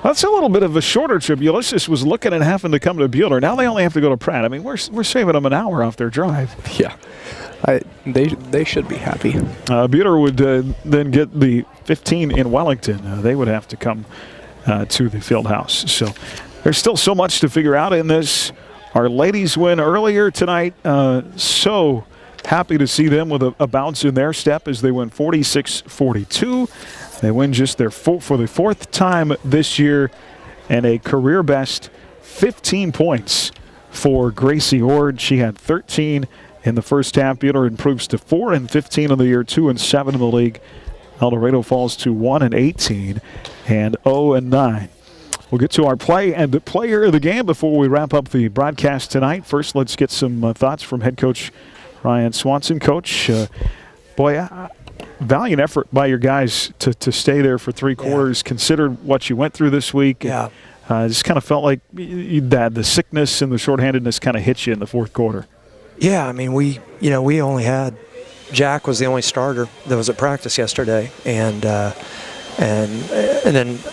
that's a little bit of a shorter trip. Ulysses was looking at having to come to Buhler. Now they only have to go to Pratt. I mean, we're saving them an hour off their drive. Yeah. They should be happy. Buhler would then get the 15 in Wellington. They would have to come to the field house. So there's still so much to figure out in this. Our ladies win earlier tonight. So happy to see them with a bounce in their step as they win 46-42. They win just for the 4th time this year, and a career best 15 points for Gracie Ord. She had 13 in the first half. Buhler improves to 4-15 in the year, 2-7 in the league. El Dorado falls to 1-18 and 0-9. We'll get to our play and the player of the game before we wrap up the broadcast tonight. First, let's get some thoughts from head coach Ryan Swanson. Coach, valiant effort by your guys to stay there for 3 quarters, considered what you went through this week. Yeah. Just kind of felt like the sickness and the shorthandedness kind of hit you in the 4th quarter. Yeah, I mean, we only had Jack was the only starter that was at practice yesterday, and then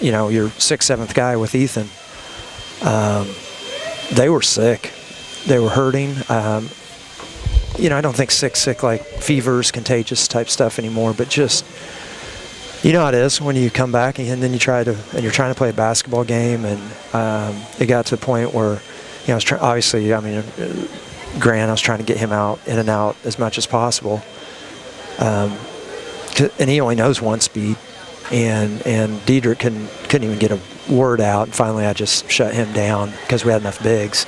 your 6th, 7th guy with Ethan. They were sick. They were hurting. I don't think sick like fevers, contagious type stuff anymore, but just, how it is when you come back and then you're trying to play a basketball game, and it got to the point where, Grant, I was trying to get him in and out as much as possible. And he only knows 1 speed, and Diedrich couldn't even get a word out. And finally, I just shut him down because we had enough bigs.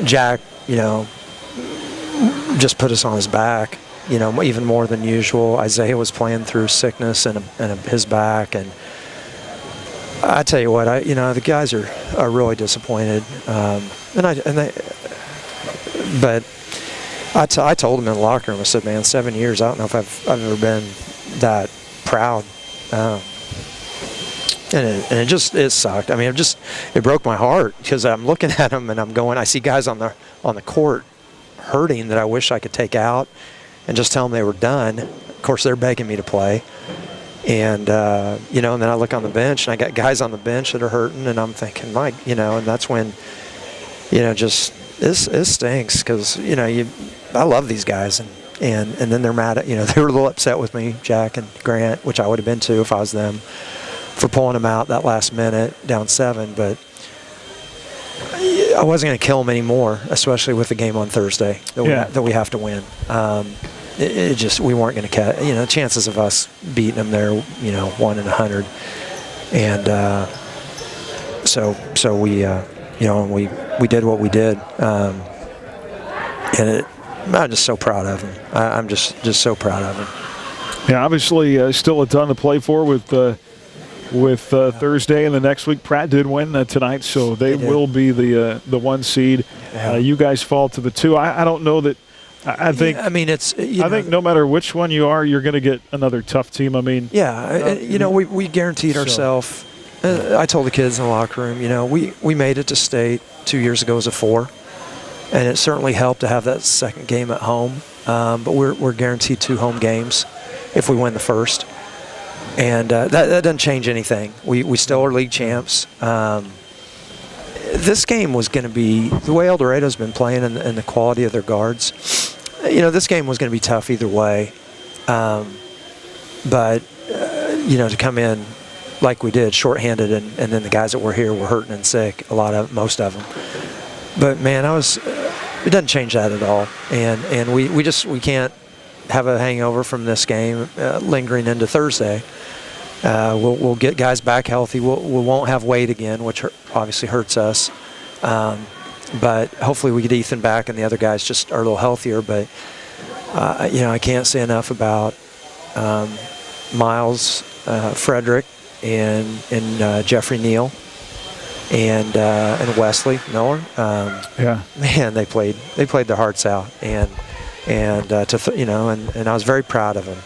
Jack, just put us on his back, even more than usual. Isaiah was playing through sickness and his back, and I tell you what, the guys are really disappointed. But I told him in the locker room, I said, man, 7 years, I don't know if I've ever been that proud. it sucked. I mean, it broke my heart because I'm looking at them and I see guys on the court hurting that I wish I could take out and just tell them they were done. Of course, they're begging me to play. And, and then I look on the bench and I got guys on the bench that are hurting and I'm thinking, Mike, and that's when, just it stinks because, I love these guys and then they're mad at, they were a little upset with me, Jack and Grant, which I would have been too if I was them, for pulling them out that last minute down 7. But I wasn't going to kill them anymore, especially with the game on Thursday that we have to win. We weren't going to catch, the chances of us beating them there, 1 in 100. And so we, we did what we did. And I'm just so proud of him. I'm just so proud of him. Yeah, obviously still a ton to play for with Thursday and the next week. Pratt did win tonight, so they will be the 1 seed. Yeah. You guys fall to the 2. I don't know that. I think. I mean, it's. I think no matter which one you are, you're going to get another tough team. I mean. Yeah, we guaranteed ourselves. I told the kids in the locker room, we made it to state 2 years ago as a 4, and it certainly helped to have that second game at home. But we're guaranteed 2 home games if we win the first, and that doesn't change anything. We still are league champs. This game was going to be, the way El Dorado's been playing and the quality of their guards, this game was going to be tough either way. But to come in like we did, shorthanded, and then the guys that were here were hurting and sick, most of them. But, man, it doesn't change that at all. And we can't have a hangover from this game lingering into Thursday. We'll get guys back healthy. We won't have Wade again, which obviously hurts us. But hopefully we get Ethan back and the other guys just are a little healthier. But, I can't say enough about Miles, Frederick, and Jeffrey Neal, and Wesley Miller. Man, they played their hearts out, and I was very proud of them.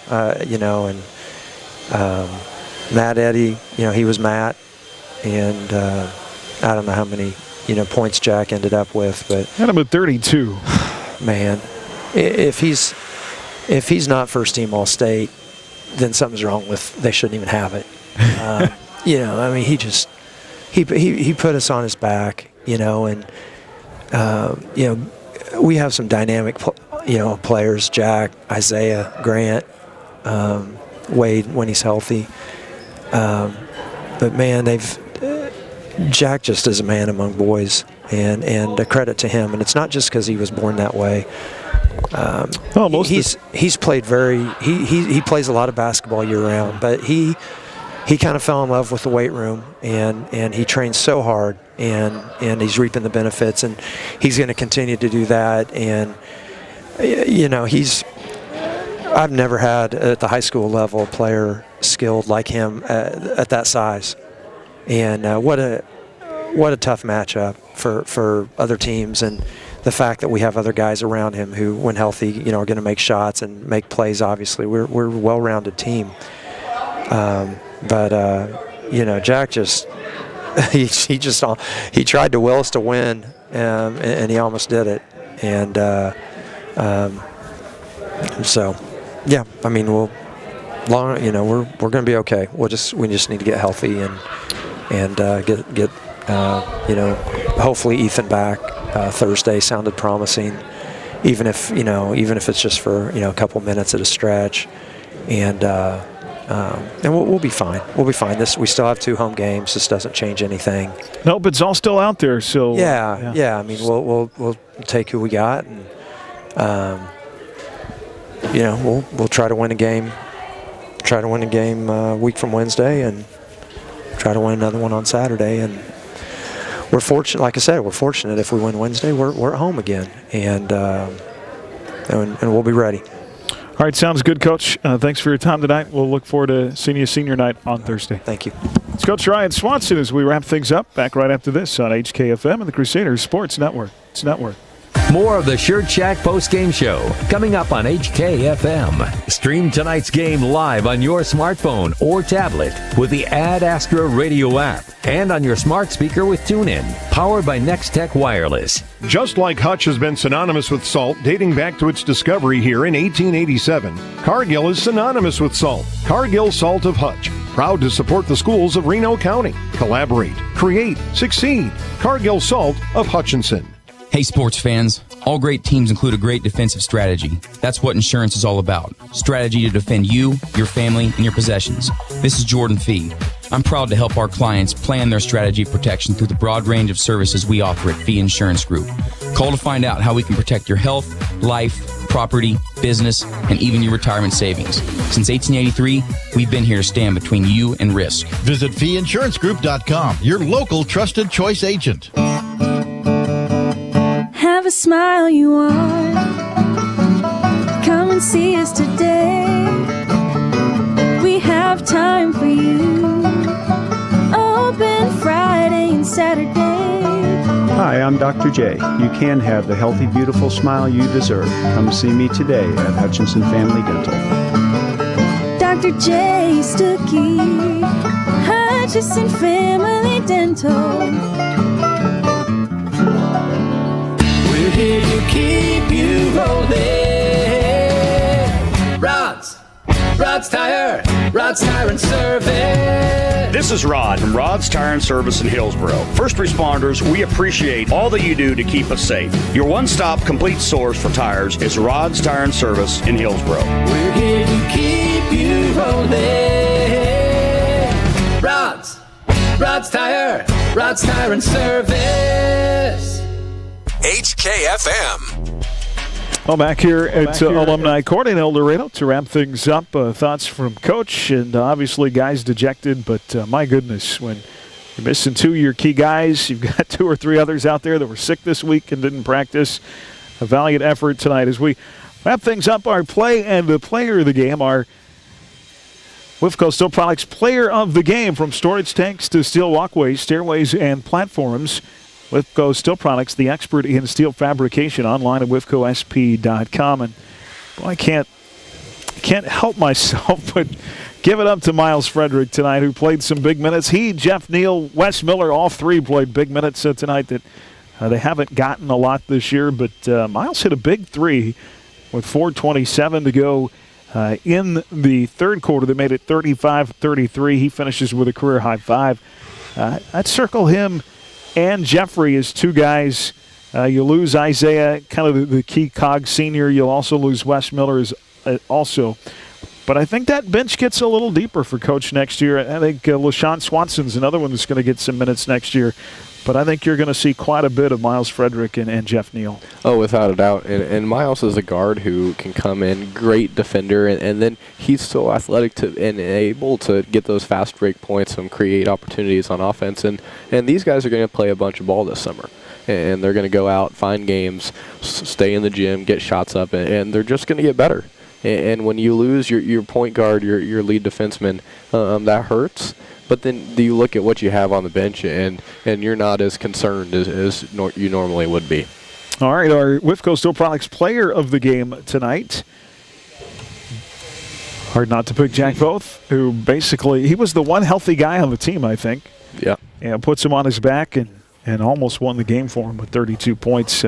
Matt Eddy, he was Matt, and I don't know how many points Jack ended up with, but had him at 32. Man, if he's not first team All-State, then something's wrong with. They shouldn't even have it. I mean, he put us on his back, and we have some dynamic, players: Jack, Isaiah, Grant, Wade when he's healthy. But man, Jack just is a man among boys, and a credit to him. And it's not just because he was born that way. He's played he plays a lot of basketball year round, but he kind of fell in love with the weight room, and he trains so hard, and he's reaping the benefits, and he's going to continue to do that. And I've never had at the high school level a player skilled like him at that size, and what a tough matchup for other teams, and the fact that we have other guys around him who, when healthy, are going to make shots and make plays. Obviously, we're a well-rounded team. But Jack just he tried to will us to win, and he almost did it. And so, yeah, I mean, we're going to be okay. We just need to get healthy and get hopefully Ethan back. Thursday sounded promising, even if it's just for a couple minutes at a stretch, and we'll be fine. We'll be fine. We still have 2 home games. This doesn't change anything. Nope, it's all still out there. So yeah. I mean, we'll take who we got, and we'll try to win a game. Try to win a game a week from Wednesday, and try to win another one on Saturday. And we're fortunate. Like I said, we're fortunate. If we win Wednesday, we're at home again, and we'll be ready. All right, sounds good, Coach. Thanks for your time tonight. We'll look forward to seeing you senior night on Thursday. Thank you. It's Coach Ryan Swanson as we wrap things up. Back right after this on HKFM and the Crusaders Sports Network. It's Network. More of the Shirt Shack post-game show coming up on HKFM. Stream tonight's game live on your smartphone or tablet with the Ad Astra radio app and on your smart speaker with TuneIn, powered by Next Tech Wireless. Just like Hutch has been synonymous with salt dating back to its discovery here in 1887, Cargill is synonymous with salt. Cargill Salt of Hutch. Proud to support the schools of Reno County. Collaborate, create, succeed. Cargill Salt of Hutchinson. Hey sports fans, all great teams include a great defensive strategy. That's what insurance is all about. Strategy to defend you, your family, and your possessions. This is Jordan Fee. I'm proud to help our clients plan their strategy of protection through the broad range of services we offer at Fee Insurance Group. Call to find out how we can protect your health, life, property, business, and even your retirement savings. Since 1883, we've been here to stand between you and risk. Visit feeinsurancegroup.com, your local trusted choice agent. Have a smile you want. Come and see us today. We have time for you. Open Friday and Saturday. Hi, I'm Dr. J. You can have the healthy, beautiful smile you deserve. Come see me today at Hutchinson Family Dental. Dr. J. Stuckey, Hutchinson Family Dental. We're here to keep you rolling. Rod's Tire and Service. This is Rod from Rod's Tire and Service in Hillsboro. First responders, we appreciate all that you do to keep us safe. Your one-stop complete source for tires is Rod's Tire and Service in Hillsboro. We're here to keep you rolling. Rod's Tire and Service. HKFM. Well, back here at Alumni Court in El Dorado to wrap things up. Thoughts from Coach, and obviously guys dejected, but my goodness, when you're missing two of your key guys, you've got two or three others out there that were sick this week and didn't practice. A valiant effort tonight as we wrap things up. Our play and the player of the game, our Wifco Steel Products player of the game, from storage tanks to steel walkways, stairways, and platforms. Wifco Steel Products, the expert in steel fabrication, online at wifcosp.com. And boy, I can't help myself but give it up to Miles Frederick tonight, who played some big minutes. He, Jeff Neal, Wes Miller, all three played big minutes tonight that they haven't gotten a lot this year. But Miles hit a big three with 4:27 to go in the third quarter. They made it 35-33. He finishes with a career-high 5. I'd circle him and Jeffrey as two guys. You lose Isaiah, kind of the key cog senior. You'll also lose Wes Miller also. But I think that bench gets a little deeper for Coach next year. I think LaShawn Swanson's another one that's going to get some minutes next year. But I think you're going to see quite a bit of Miles Frederick and Jeff Neal. Oh, without a doubt. And Miles is a guard who can come in, great defender, and then he's so athletic and able to get those fast break points and create opportunities on offense. And these guys are going to play a bunch of ball this summer. And they're going to go out, find games, stay in the gym, get shots up, and they're just going to get better. And when you lose your point guard, your lead defenseman, that hurts. But then you look at what you have on the bench, and you're not as concerned as you normally would be. All right, our Wifco Steel Products player of the game tonight. Hard not to pick Jack Both, who basically, he was the one healthy guy on the team, I think. Yeah. And puts him on his back and almost won the game for him with 32 points.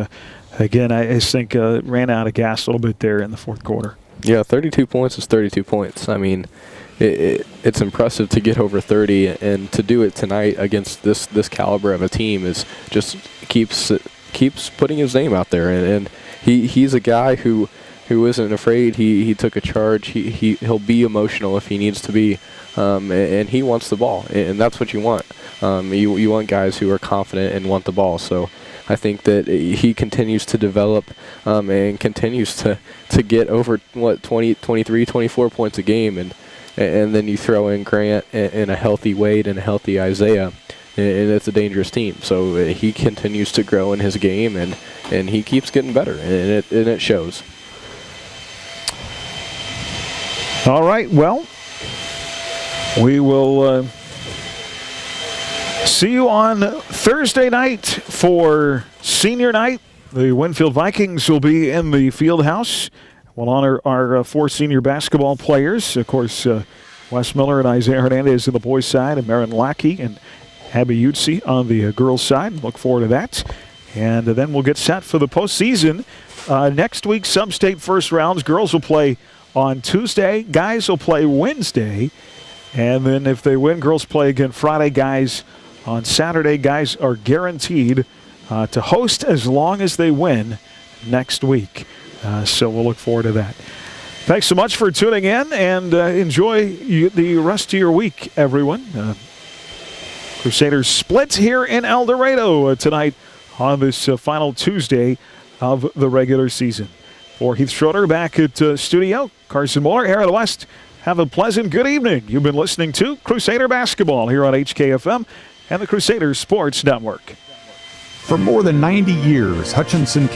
Again, I just think ran out of gas a little bit there in the fourth quarter. Yeah, 32 points is 32 points. I mean, it's impressive to get over 30, and to do it tonight against this caliber of a team is just keeps putting his name out there. And he's a guy who isn't afraid. He took a charge. He'll be emotional if he needs to be, and he wants the ball, and that's what you want. You want guys who are confident and want the ball. So I think that he continues to develop and continues to get over 20, 23, 24 points a game, and then you throw in Grant and a healthy Wade and a healthy Isaiah, and it's a dangerous team. So he continues to grow in his game, and he keeps getting better, and it shows. All right, well, we will see you on Thursday night for senior night The Winfield Vikings will be in the field house. We'll honor our 4 senior basketball players. Of course, Wes Miller and Isaiah Hernandez on the boys' side, and Marin Lackey and Abby Utsi on the girls' side. Look forward to that. And then we'll get set for the postseason. Next week, sub-state first rounds. Girls will play on Tuesday. Guys will play Wednesday. And then if they win, girls play again Friday. Guys on Saturday. Guys are guaranteed to host as long as they win next week. So we'll look forward to that. Thanks so much for tuning in, and enjoy the rest of your week, everyone. Crusaders split here in El Dorado tonight on this final Tuesday of the regular season. For Heath Schroeder back at studio, Carson Moeller, Aaron West, have a pleasant good evening. You've been listening to Crusader Basketball here on HKFM and the Crusader Sports Network. For more than 90 years, Hutchinson